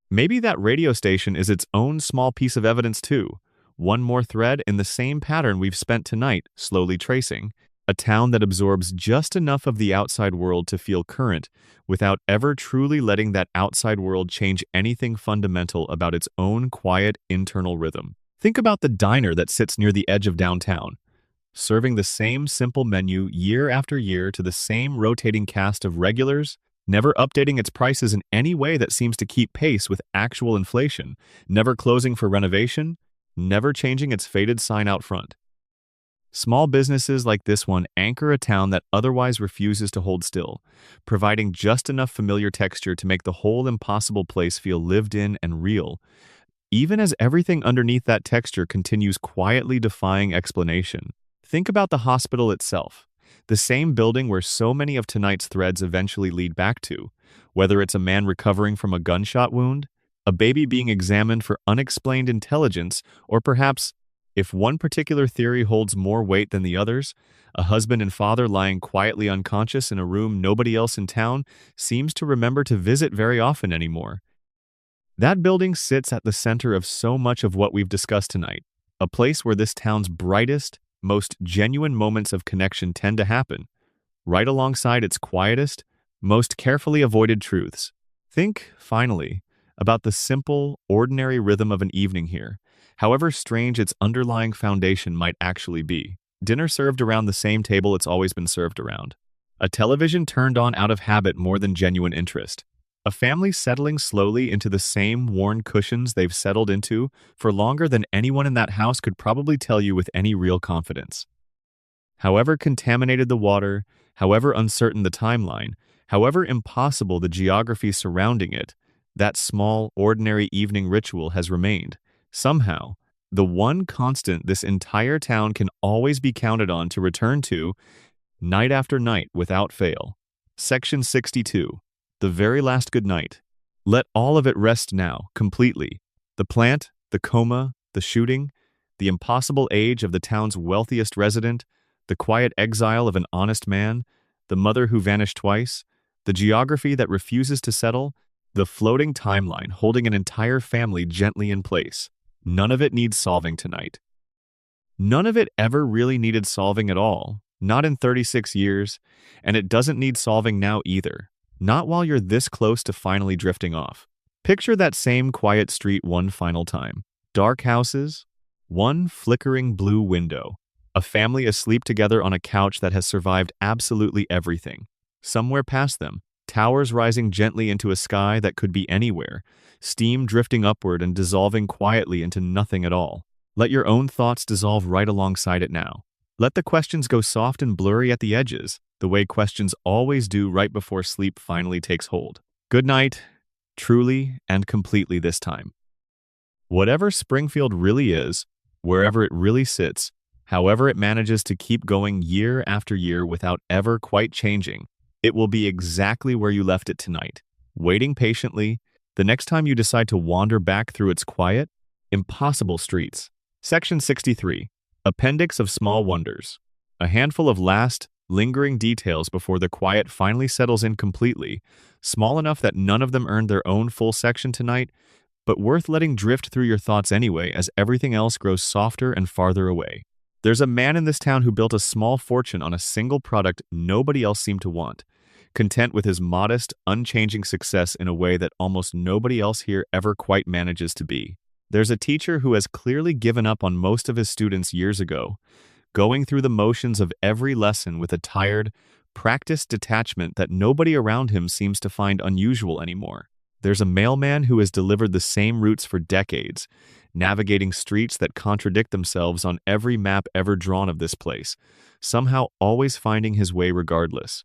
Maybe that radio station is its own small piece of evidence too. One more thread in the same pattern we've spent tonight slowly tracing. A town that absorbs just enough of the outside world to feel current without ever truly letting that outside world change anything fundamental about its own quiet internal rhythm. Think about the diner that sits near the edge of downtown, serving the same simple menu year after year to the same rotating cast of regulars, never updating its prices in any way that seems to keep pace with actual inflation, never closing for renovation, never changing its faded sign out front. Small businesses like this one anchor a town that otherwise refuses to hold still, providing just enough familiar texture to make the whole impossible place feel lived in and real, even as everything underneath that texture continues quietly defying explanation. Think about the hospital itself, the same building where so many of tonight's threads eventually lead back to, whether it's a man recovering from a gunshot wound, a baby being examined for unexplained intelligence, or perhaps, if one particular theory holds more weight than the others, a husband and father lying quietly unconscious in a room nobody else in town seems to remember to visit very often anymore. That building sits at the center of so much of what we've discussed tonight, a place where this town's brightest, most genuine moments of connection tend to happen, right alongside its quietest, most carefully avoided truths. Think, finally, about the simple, ordinary rhythm of an evening here, however strange its underlying foundation might actually be. Dinner served around the same table it's always been served around. A television turned on out of habit more than genuine interest. A family settling slowly into the same worn cushions they've settled into for longer than anyone in that house could probably tell you with any real confidence. However contaminated the water, however uncertain the timeline, however impossible the geography surrounding it, that small, ordinary evening ritual has remained. Somehow, the one constant this entire town can always be counted on to return to, night after night without fail. Section 62. The very last good night. Let all of it rest now, completely. The plant, the coma, the shooting, the impossible age of the town's wealthiest resident, the quiet exile of an honest man, the mother who vanished twice, the geography that refuses to settle, the floating timeline holding an entire family gently in place. None of it needs solving tonight. None of it ever really needed solving at all, not in 36 years, and it doesn't need solving now either. Not while you're this close to finally drifting off. Picture that same quiet street one final time. Dark houses, one flickering blue window, a family asleep together on a couch that has survived absolutely everything. Somewhere past them, towers rising gently into a sky that could be anywhere, steam drifting upward and dissolving quietly into nothing at all. Let your own thoughts dissolve right alongside it now. Let the questions go soft and blurry at the edges, the way questions always do right before sleep finally takes hold. Good night, truly and completely this time. Whatever Springfield really is, wherever it really sits, however it manages to keep going year after year without ever quite changing, it will be exactly where you left it tonight, waiting patiently, The next time you decide to wander back through its quiet, impossible streets. Section 63. Appendix of Small Wonders. A handful of last, lingering details before the quiet finally settles in completely, small enough that none of them earned their own full section tonight, but worth letting drift through your thoughts anyway as everything else grows softer and farther away. There's a man in this town who built a small fortune on a single product nobody else seemed to want, content with his modest, unchanging success in a way that almost nobody else here ever quite manages to be. There's a teacher who has clearly given up on most of his students years ago, going through the motions of every lesson with a tired, practiced detachment that nobody around him seems to find unusual anymore. There's a mailman who has delivered the same routes for decades, navigating streets that contradict themselves on every map ever drawn of this place, somehow always finding his way regardless.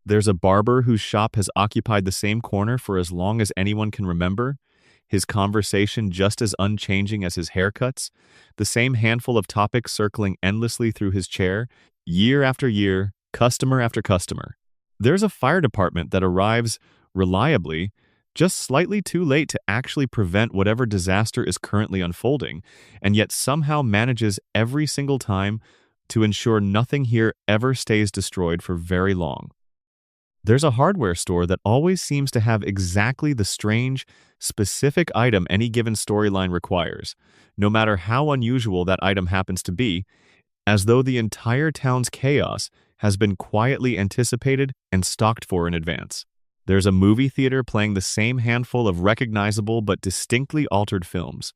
There's a barber whose shop has occupied the same corner for as long as anyone can remember, his conversation just as unchanging as his haircuts, the same handful of topics circling endlessly through his chair, year after year, customer after customer. There's a fire department that arrives reliably, just slightly too late to actually prevent whatever disaster is currently unfolding, and yet somehow manages every single time to ensure nothing here ever stays destroyed for very long. There's a hardware store that always seems to have exactly the strange, specific item any given storyline requires, no matter how unusual that item happens to be, as though the entire town's chaos has been quietly anticipated and stocked for in advance. There's a movie theater playing the same handful of recognizable but distinctly altered films,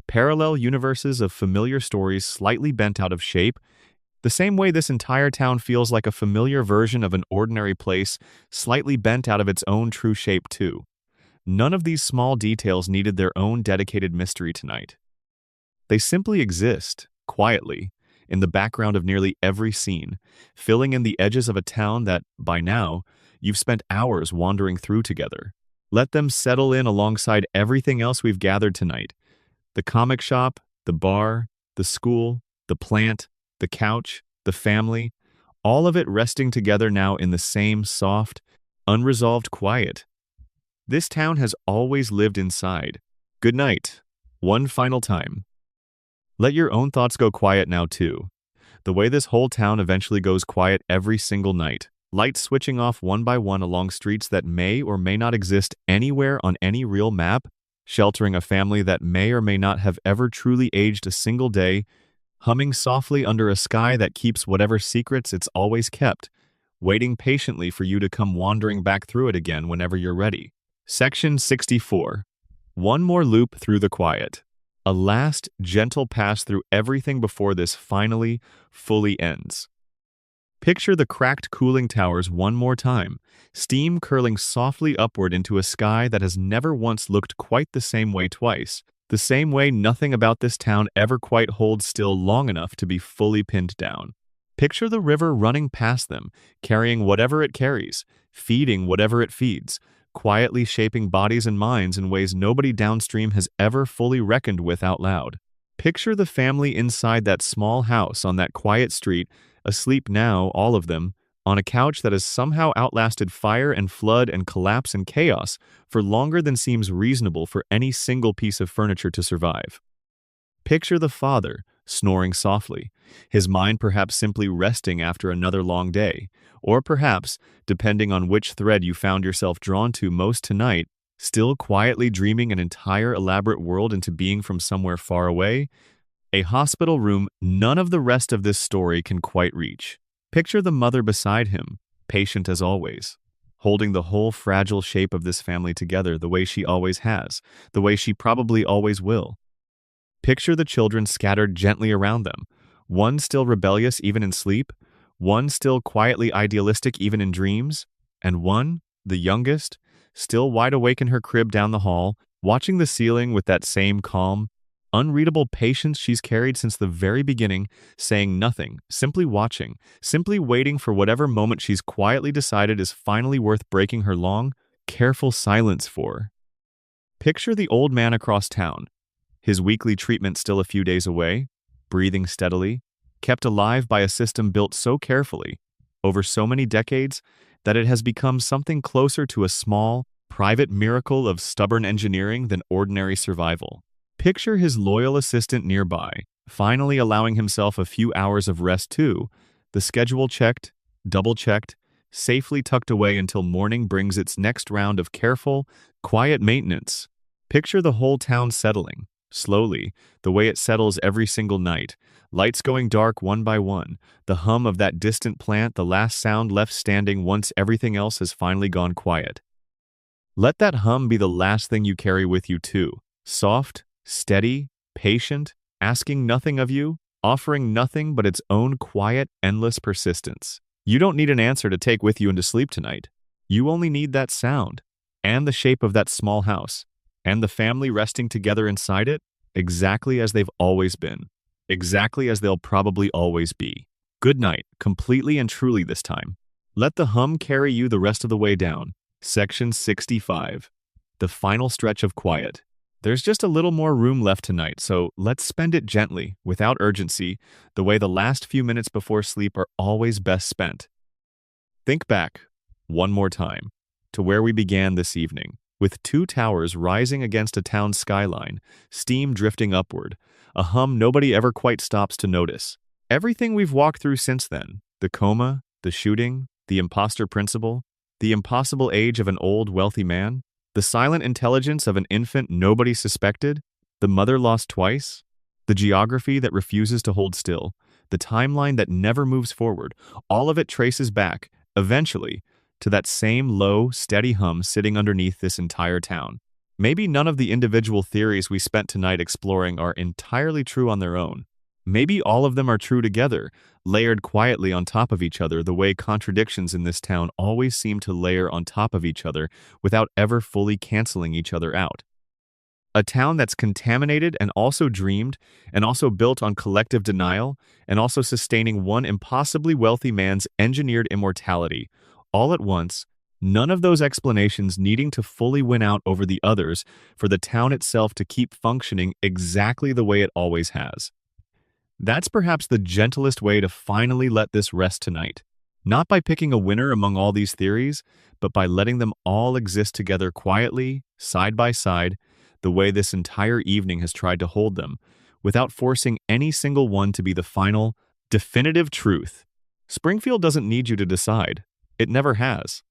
parallel universes of familiar stories slightly bent out of shape, the same way this entire town feels like a familiar version of an ordinary place, slightly bent out of its own true shape too. None of these small details needed their own dedicated mystery tonight. They simply exist, quietly, in the background of nearly every scene, filling in the edges of a town that, by now, you've spent hours wandering through together. Let them settle in alongside everything else we've gathered tonight. The comic shop, the bar, the school, the plant, the couch, the family, all of it resting together now in the same soft, unresolved quiet. This town has always lived inside. Good night. One final time. Let your own thoughts go quiet now too. The way this whole town eventually goes quiet every single night. Lights switching off one by one along streets that may or may not exist anywhere on any real map, sheltering a family that may or may not have ever truly aged a single day, humming softly under a sky that keeps whatever secrets it's always kept, waiting patiently for you to come wandering back through it again whenever you're ready. Section 64. One more loop through the quiet. A last, gentle pass through everything before this finally, fully ends. Picture the cracked cooling towers one more time, steam curling softly upward into a sky that has never once looked quite the same way twice, the same way nothing about this town ever quite holds still long enough to be fully pinned down. Picture the river running past them, carrying whatever it carries, feeding whatever it feeds, quietly shaping bodies and minds in ways nobody downstream has ever fully reckoned with out loud. Picture the family inside that small house on that quiet street, asleep now, all of them, on a couch that has somehow outlasted fire and flood and collapse and chaos for longer than seems reasonable for any single piece of furniture to survive. Picture the father, snoring softly, his mind perhaps simply resting after another long day, or perhaps, depending on which thread you found yourself drawn to most tonight, still quietly dreaming an entire elaborate world into being from somewhere far away, a hospital room none of the rest of this story can quite reach. Picture the mother beside him, patient as always, holding the whole fragile shape of this family together the way she always has, the way she probably always will. Picture the children scattered gently around them, one still rebellious even in sleep, one still quietly idealistic even in dreams, and one, the youngest, still wide awake in her crib down the hall, watching the ceiling with that same calm, unreadable patience she's carried since the very beginning, saying nothing, simply watching, simply waiting for whatever moment she's quietly decided is finally worth breaking her long, careful silence for. Picture the old man across town, his weekly treatment still a few days away, breathing steadily, kept alive by a system built so carefully, over so many decades, that it has become something closer to a small, private miracle of stubborn engineering than ordinary survival. Picture his loyal assistant nearby, finally allowing himself a few hours of rest too, the schedule checked, double-checked, safely tucked away until morning brings its next round of careful, quiet maintenance. Picture the whole town settling, slowly, the way it settles every single night, lights going dark one by one, the hum of that distant plant, the last sound left standing once everything else has finally gone quiet. Let that hum be the last thing you carry with you too. Soft, steady, patient, asking nothing of you, offering nothing but its own quiet, endless persistence. You don't need an answer to take with you into sleep tonight. You only need that sound, and the shape of that small house, and the family resting together inside it, exactly as they've always been, exactly as they'll probably always be. Good night, completely and truly this time. Let the hum carry you the rest of the way down. Section 65. The final stretch of quiet. There's just a little more room left tonight, so let's spend it gently, without urgency, the way the last few minutes before sleep are always best spent. Think back, one more time, to where we began this evening, with two towers rising against a town skyline, steam drifting upward, a hum nobody ever quite stops to notice. Everything we've walked through since then, the coma, the shooting, the imposter principle, the impossible age of an old, wealthy man, the silent intelligence of an infant nobody suspected, the mother lost twice, the geography that refuses to hold still, the timeline that never moves forward, all of it traces back, eventually, to that same low, steady hum sitting underneath this entire town. Maybe none of the individual theories we spent tonight exploring are entirely true on their own. Maybe all of them are true together, layered quietly on top of each other the way contradictions in this town always seem to layer on top of each other without ever fully canceling each other out. A town that's contaminated and also dreamed, and also built on collective denial, and also sustaining one impossibly wealthy man's engineered immortality, all at once, none of those explanations needing to fully win out over the others for the town itself to keep functioning exactly the way it always has. That's perhaps the gentlest way to finally let this rest tonight. Not by picking a winner among all these theories, but by letting them all exist together quietly, side by side, the way this entire evening has tried to hold them, without forcing any single one to be the final, definitive truth. Springfield doesn't need you to decide. It never has.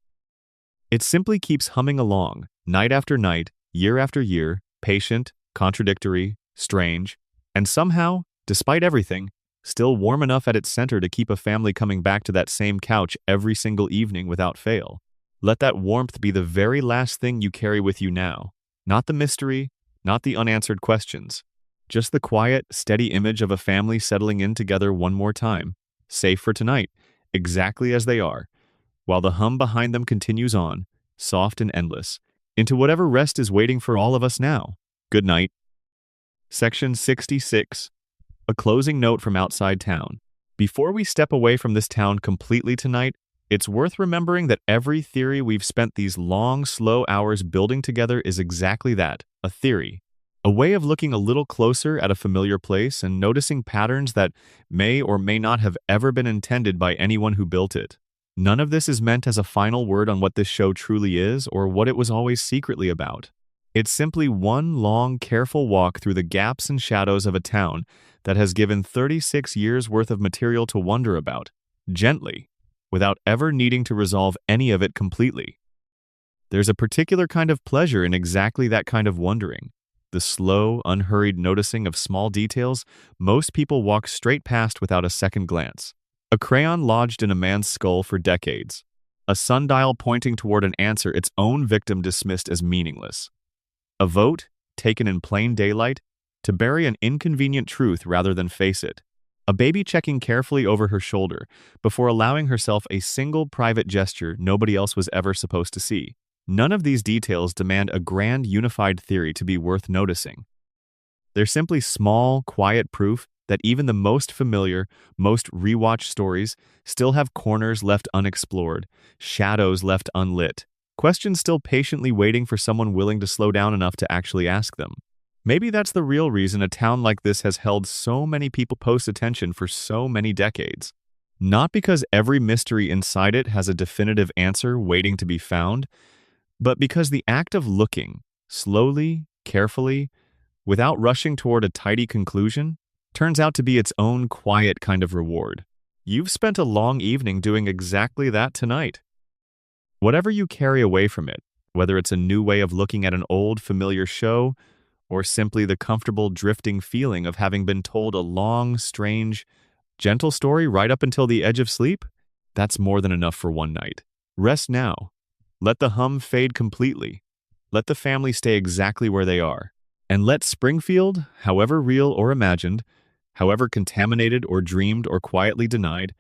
It simply keeps humming along, night after night, year after year, patient, contradictory, strange, and somehow, despite everything, still warm enough at its center to keep a family coming back to that same couch every single evening without fail. Let that warmth be the very last thing you carry with you now. Not the mystery, not the unanswered questions. Just the quiet, steady image of a family settling in together one more time, safe for tonight, exactly as they are, while the hum behind them continues on, soft and endless, into whatever rest is waiting for all of us now. Good night. Section 66. A closing note from outside town. Before we step away from this town completely tonight, it's worth remembering that every theory we've spent these long, slow hours building together is exactly that, a theory. A way of looking a little closer at a familiar place and noticing patterns that may or may not have ever been intended by anyone who built it. None of this is meant as a final word on what this show truly is or what it was always secretly about. It's simply one long, careful walk through the gaps and shadows of a town that has given 36 years' worth of material to wonder about, gently, without ever needing to resolve any of it completely. There's a particular kind of pleasure in exactly that kind of wondering, the slow, unhurried noticing of small details most people walk straight past without a second glance. A crayon lodged in a man's skull for decades. A sundial pointing toward an answer its own victim dismissed as meaningless. A vote, taken in plain daylight, to bury an inconvenient truth rather than face it. A baby checking carefully over her shoulder before allowing herself a single private gesture nobody else was ever supposed to see. None of these details demand a grand unified theory to be worth noticing. They're simply small, quiet proof that even the most familiar, most rewatched stories still have corners left unexplored, shadows left unlit, questions still patiently waiting for someone willing to slow down enough to actually ask them. Maybe that's the real reason a town like this has held so many people post attention for so many decades. Not because every mystery inside it has a definitive answer waiting to be found, but because the act of looking, slowly, carefully, without rushing toward a tidy conclusion, turns out to be its own quiet kind of reward. You've spent a long evening doing exactly that tonight. Whatever you carry away from it, whether it's a new way of looking at an old, familiar show, or simply the comfortable, drifting feeling of having been told a long, strange, gentle story right up until the edge of sleep, that's more than enough for one night. Rest now. Let the hum fade completely. Let the family stay exactly where they are. And let Springfield, however real or imagined, however contaminated or dreamed or quietly denied,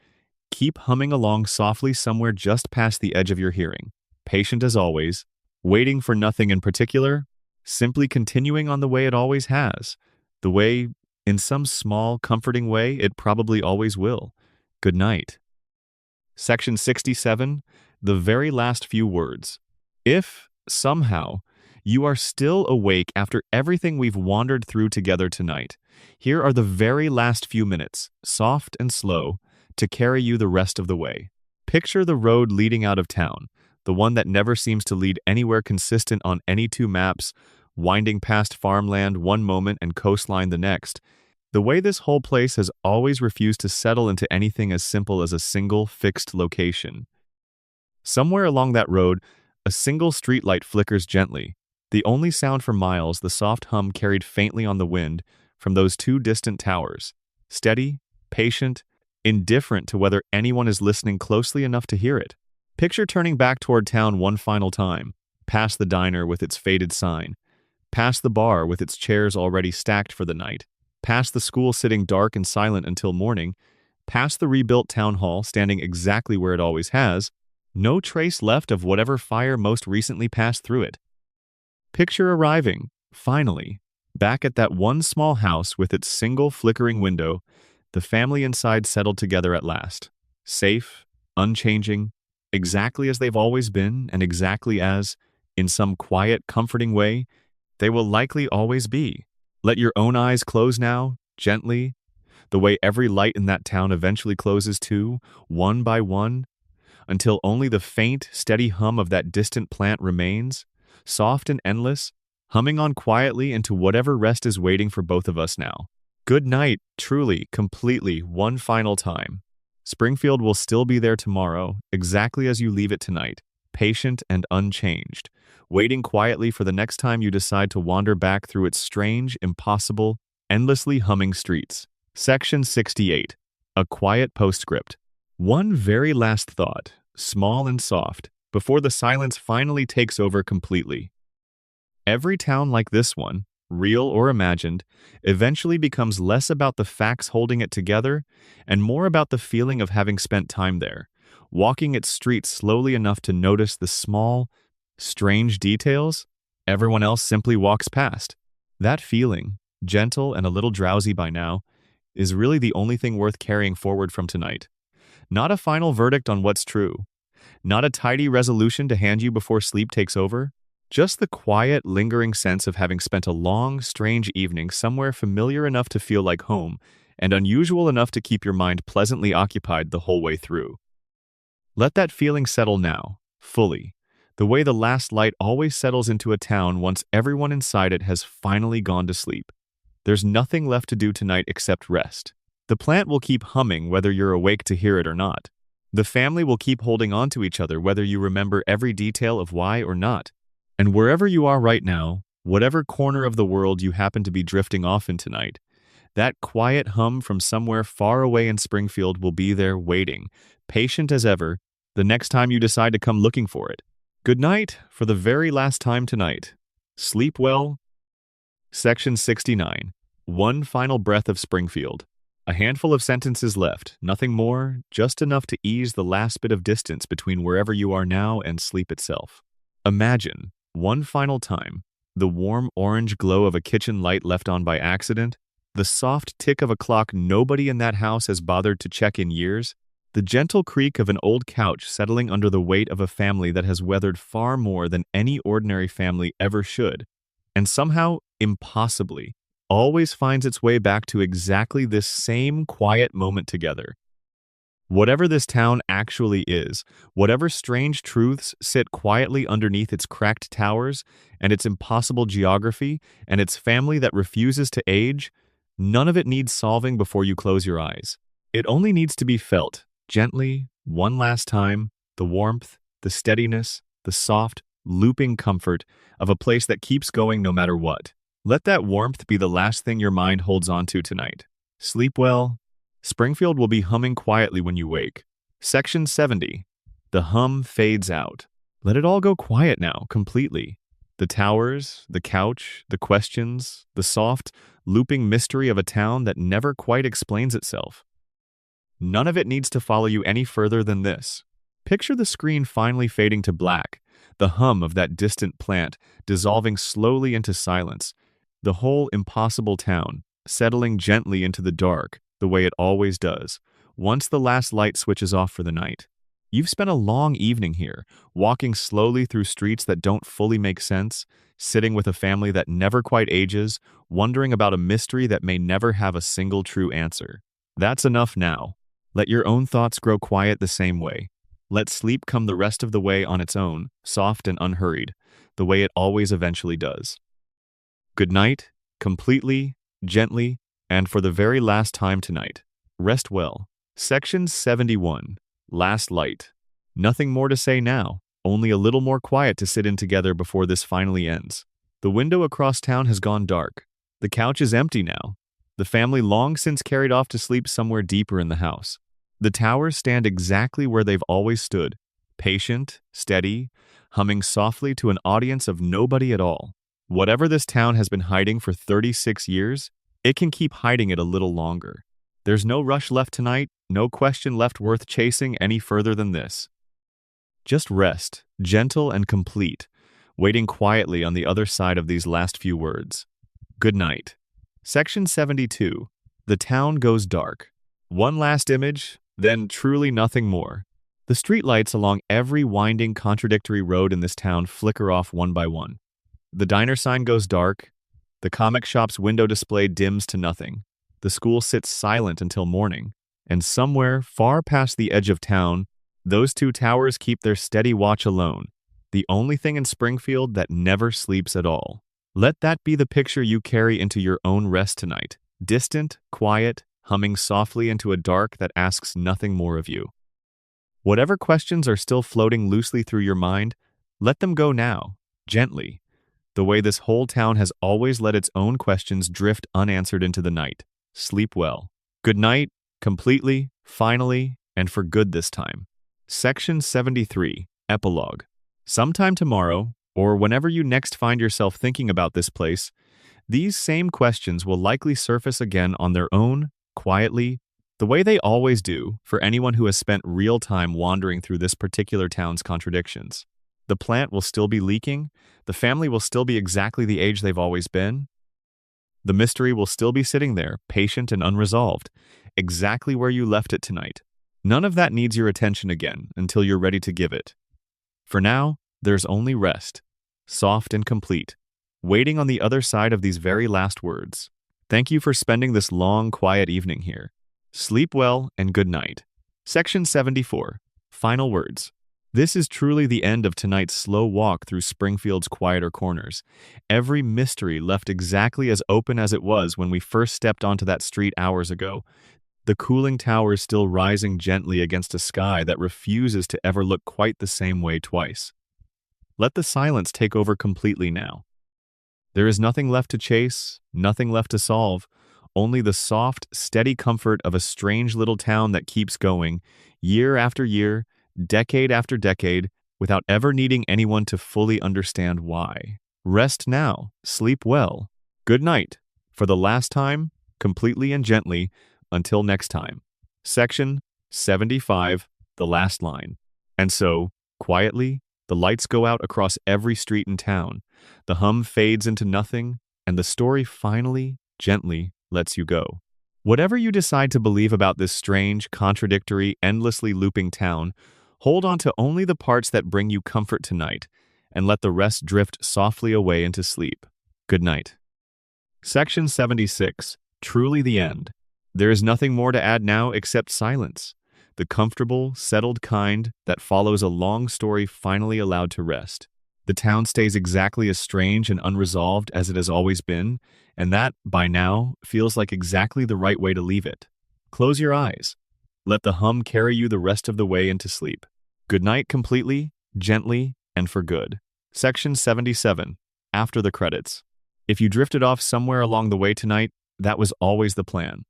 keep humming along softly somewhere just past the edge of your hearing, patient as always, waiting for nothing in particular, simply continuing on the way it always has, the way, in some small, comforting way, it probably always will. Good night. Section 67, the very last few words. If, somehow, you are still awake after everything we've wandered through together tonight, here are the very last few minutes, soft and slow, to carry you the rest of the way. Picture the road leading out of town, the one that never seems to lead anywhere consistent on any two maps, winding past farmland one moment and coastline the next. The way this whole place has always refused to settle into anything as simple as a single, fixed location. Somewhere along that road, a single streetlight flickers gently, the only sound for miles, the soft hum carried faintly on the wind from those two distant towers, steady, patient, indifferent to whether anyone is listening closely enough to hear it. Picture turning back toward town one final time, past the diner with its faded sign, past the bar with its chairs already stacked for the night, past the school sitting dark and silent until morning, past the rebuilt town hall standing exactly where it always has, no trace left of whatever fire most recently passed through it. Picture arriving, finally, back at that one small house with its single flickering window, the family inside settled together at last, safe, unchanging, exactly as they've always been and exactly as, in some quiet, comforting way, they will likely always be. Let your own eyes close now, gently, the way every light in that town eventually closes too, one by one, until only the faint, steady hum of that distant plant remains, soft and endless, humming on quietly into whatever rest is waiting for both of us now. Good night, truly, completely, one final time. Springfield will still be there tomorrow, exactly as you leave it tonight, patient and unchanged, waiting quietly for the next time you decide to wander back through its strange, impossible, endlessly humming streets. Section 68. A quiet postscript. One very last thought, small and soft, before the silence finally takes over completely. Every town like this one, real or imagined, eventually becomes less about the facts holding it together and more about the feeling of having spent time there, walking its streets slowly enough to notice the small, strange details everyone else simply walks past. That feeling, gentle and a little drowsy by now, is really the only thing worth carrying forward from tonight. Not a final verdict on what's true, not a tidy resolution to hand you before sleep takes over, just the quiet, lingering sense of having spent a long, strange evening somewhere familiar enough to feel like home and unusual enough to keep your mind pleasantly occupied the whole way through. Let that feeling settle now, fully, the way the last light always settles into a town once everyone inside it has finally gone to sleep. There's nothing left to do tonight except rest. The plant will keep humming whether you're awake to hear it or not. The family will keep holding on to each other whether you remember every detail of why or not. And wherever you are right now, whatever corner of the world you happen to be drifting off in tonight, that quiet hum from somewhere far away in Springfield will be there waiting, patient as ever, the next time you decide to come looking for it. Good night for the very last time tonight. Sleep well. Section 69. One final breath of Springfield. A handful of sentences left, nothing more, just enough to ease the last bit of distance between wherever you are now and sleep itself. Imagine, one final time, the warm orange glow of a kitchen light left on by accident, the soft tick of a clock nobody in that house has bothered to check in years, the gentle creak of an old couch settling under the weight of a family that has weathered far more than any ordinary family ever should, and somehow, impossibly, always finds its way back to exactly this same quiet moment together. Whatever this town actually is, whatever strange truths sit quietly underneath its cracked towers, and its impossible geography, and its family that refuses to age, none of it needs solving before you close your eyes. It only needs to be felt, gently, one last time, the warmth, the steadiness, the soft, looping comfort of a place that keeps going no matter what. Let that warmth be the last thing your mind holds on to tonight. Sleep well. Springfield will be humming quietly when you wake. Section 70. The hum fades out. Let it all go quiet now, completely. The towers, the couch, the questions, the soft, looping mystery of a town that never quite explains itself. None of it needs to follow you any further than this. Picture the screen finally fading to black, the hum of that distant plant dissolving slowly into silence, the whole impossible town settling gently into the dark the way it always does, once the last light switches off for the night. You've spent a long evening here, walking slowly through streets that don't fully make sense, sitting with a family that never quite ages, wondering about a mystery that may never have a single true answer. That's enough now. Let your own thoughts grow quiet the same way. Let sleep come the rest of the way on its own, soft and unhurried, the way it always eventually does. Good night, completely, gently, and for the very last time tonight. Rest well. Section 71. Last light. Nothing more to say now, only a little more quiet to sit in together before this finally ends. The window across town has gone dark. The couch is empty now. The family long since carried off to sleep somewhere deeper in the house. The towers stand exactly where they've always stood, patient, steady, humming softly to an audience of nobody at all. Whatever this town has been hiding for 36 years, it can keep hiding it a little longer. There's no rush left tonight, no question left worth chasing any further than this. Just rest, gentle and complete, waiting quietly on the other side of these last few words. Good night. Section 72. The town goes dark. One last image, then truly nothing more. The streetlights along every winding, contradictory road in this town flicker off one by one. The diner sign goes dark. The comic shop's window display dims to nothing. The school sits silent until morning. And somewhere, far past the edge of town, those two towers keep their steady watch alone, the only thing in Springfield that never sleeps at all. Let that be the picture you carry into your own rest tonight. Distant, quiet, humming softly into a dark that asks nothing more of you. Whatever questions are still floating loosely through your mind, let them go now, gently, the way this whole town has always let its own questions drift unanswered into the night. Sleep well. Good night, completely, finally, and for good this time. Section 73. Epilogue. Sometime tomorrow, or whenever you next find yourself thinking about this place, these same questions will likely surface again on their own, quietly, the way they always do for anyone who has spent real time wandering through this particular town's contradictions. The plant will still be leaking, the family will still be exactly the age they've always been. The mystery will still be sitting there, patient and unresolved, exactly where you left it tonight. None of that needs your attention again until you're ready to give it. For now, there's only rest, soft and complete, waiting on the other side of these very last words. Thank you for spending this long, quiet evening here. Sleep well and good night. Section 74. Final words. This is truly the end of tonight's slow walk through Springfield's quieter corners. Every mystery left exactly as open as it was when we first stepped onto that street hours ago. The cooling towers still rising gently against a sky that refuses to ever look quite the same way twice. Let the silence take over completely now. There is nothing left to chase, nothing left to solve, only the soft, steady comfort of a strange little town that keeps going, year after year, decade after decade, without ever needing anyone to fully understand why. Rest now, sleep well. Good night, for the last time, completely and gently, until next time. Section 75, the last line. And so, quietly, the lights go out across every street in town, the hum fades into nothing, and the story finally, gently, lets you go. Whatever you decide to believe about this strange, contradictory, endlessly looping town, hold on to only the parts that bring you comfort tonight, and let the rest drift softly away into sleep. Good night. Section 76. Truly the end. There is nothing more to add now except silence. the comfortable, settled kind that follows a long story finally allowed to rest. The town stays exactly as strange and unresolved as it has always been, and that, by now, feels like exactly the right way to leave it. Close your eyes. Let the hum carry you the rest of the way into sleep. Good night completely, gently, and for good. Section 77. After the credits. If you drifted off somewhere along the way tonight, that was always the plan.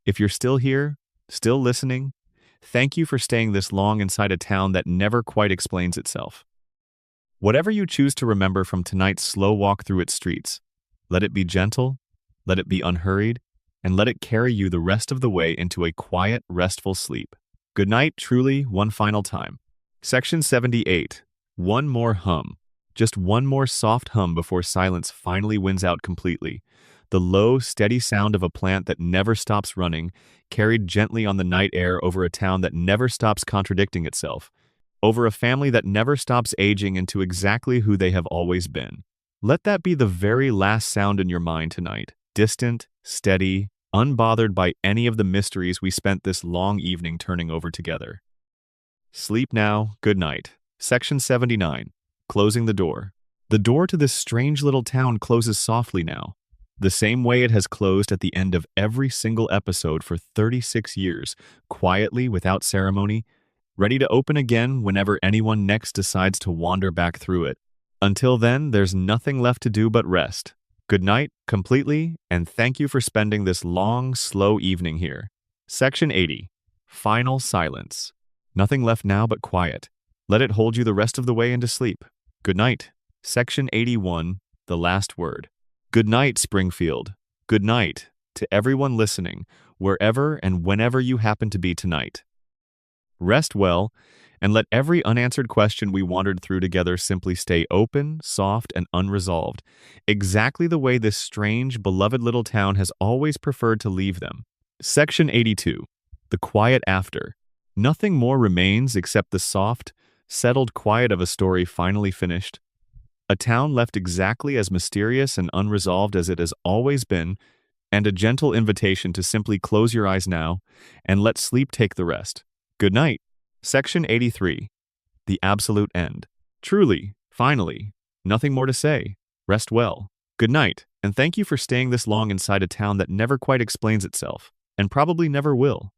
If you're still here, still listening, thank you for staying this long inside a town that never quite explains itself. Whatever you choose to remember from tonight's slow walk through its streets, let it be gentle, let it be unhurried, and let it carry you the rest of the way into a quiet, restful sleep. Good night, truly, one final time. Section 78. One more hum. Just one more soft hum before silence finally wins out completely. The low, steady sound of a plant that never stops running, carried gently on the night air over a town that never stops contradicting itself, over a family that never stops aging into exactly who they have always been. Let that be the very last sound in your mind tonight, distant, steady, unbothered by any of the mysteries we spent this long evening turning over together. Sleep now, good night. Section 79. Closing the door. The door to this strange little town closes softly now, the same way it has closed at the end of every single episode for 36 years, quietly, without ceremony, ready to open again whenever anyone next decides to wander back through it. Until then, there's nothing left to do but rest. Good night, completely, and thank you for spending this long, slow evening here. Section 80. Final silence. Nothing left now but quiet. Let it hold you the rest of the way into sleep. Good night. Section 81. The last word. Good night, Springfield. Good night to everyone listening, wherever and whenever you happen to be tonight. Rest well, and let every unanswered question we wandered through together simply stay open, soft, and unresolved, exactly the way this strange, beloved little town has always preferred to leave them. Section 82. The quiet after. Nothing more remains except the soft, settled quiet of a story finally finished. A town left exactly as mysterious and unresolved as it has always been, and a gentle invitation to simply close your eyes now and let sleep take the rest. Good night. Section 83. The absolute end. Truly, finally, nothing more to say. Rest well. Good night, and thank you for staying this long inside a town that never quite explains itself, and probably never will.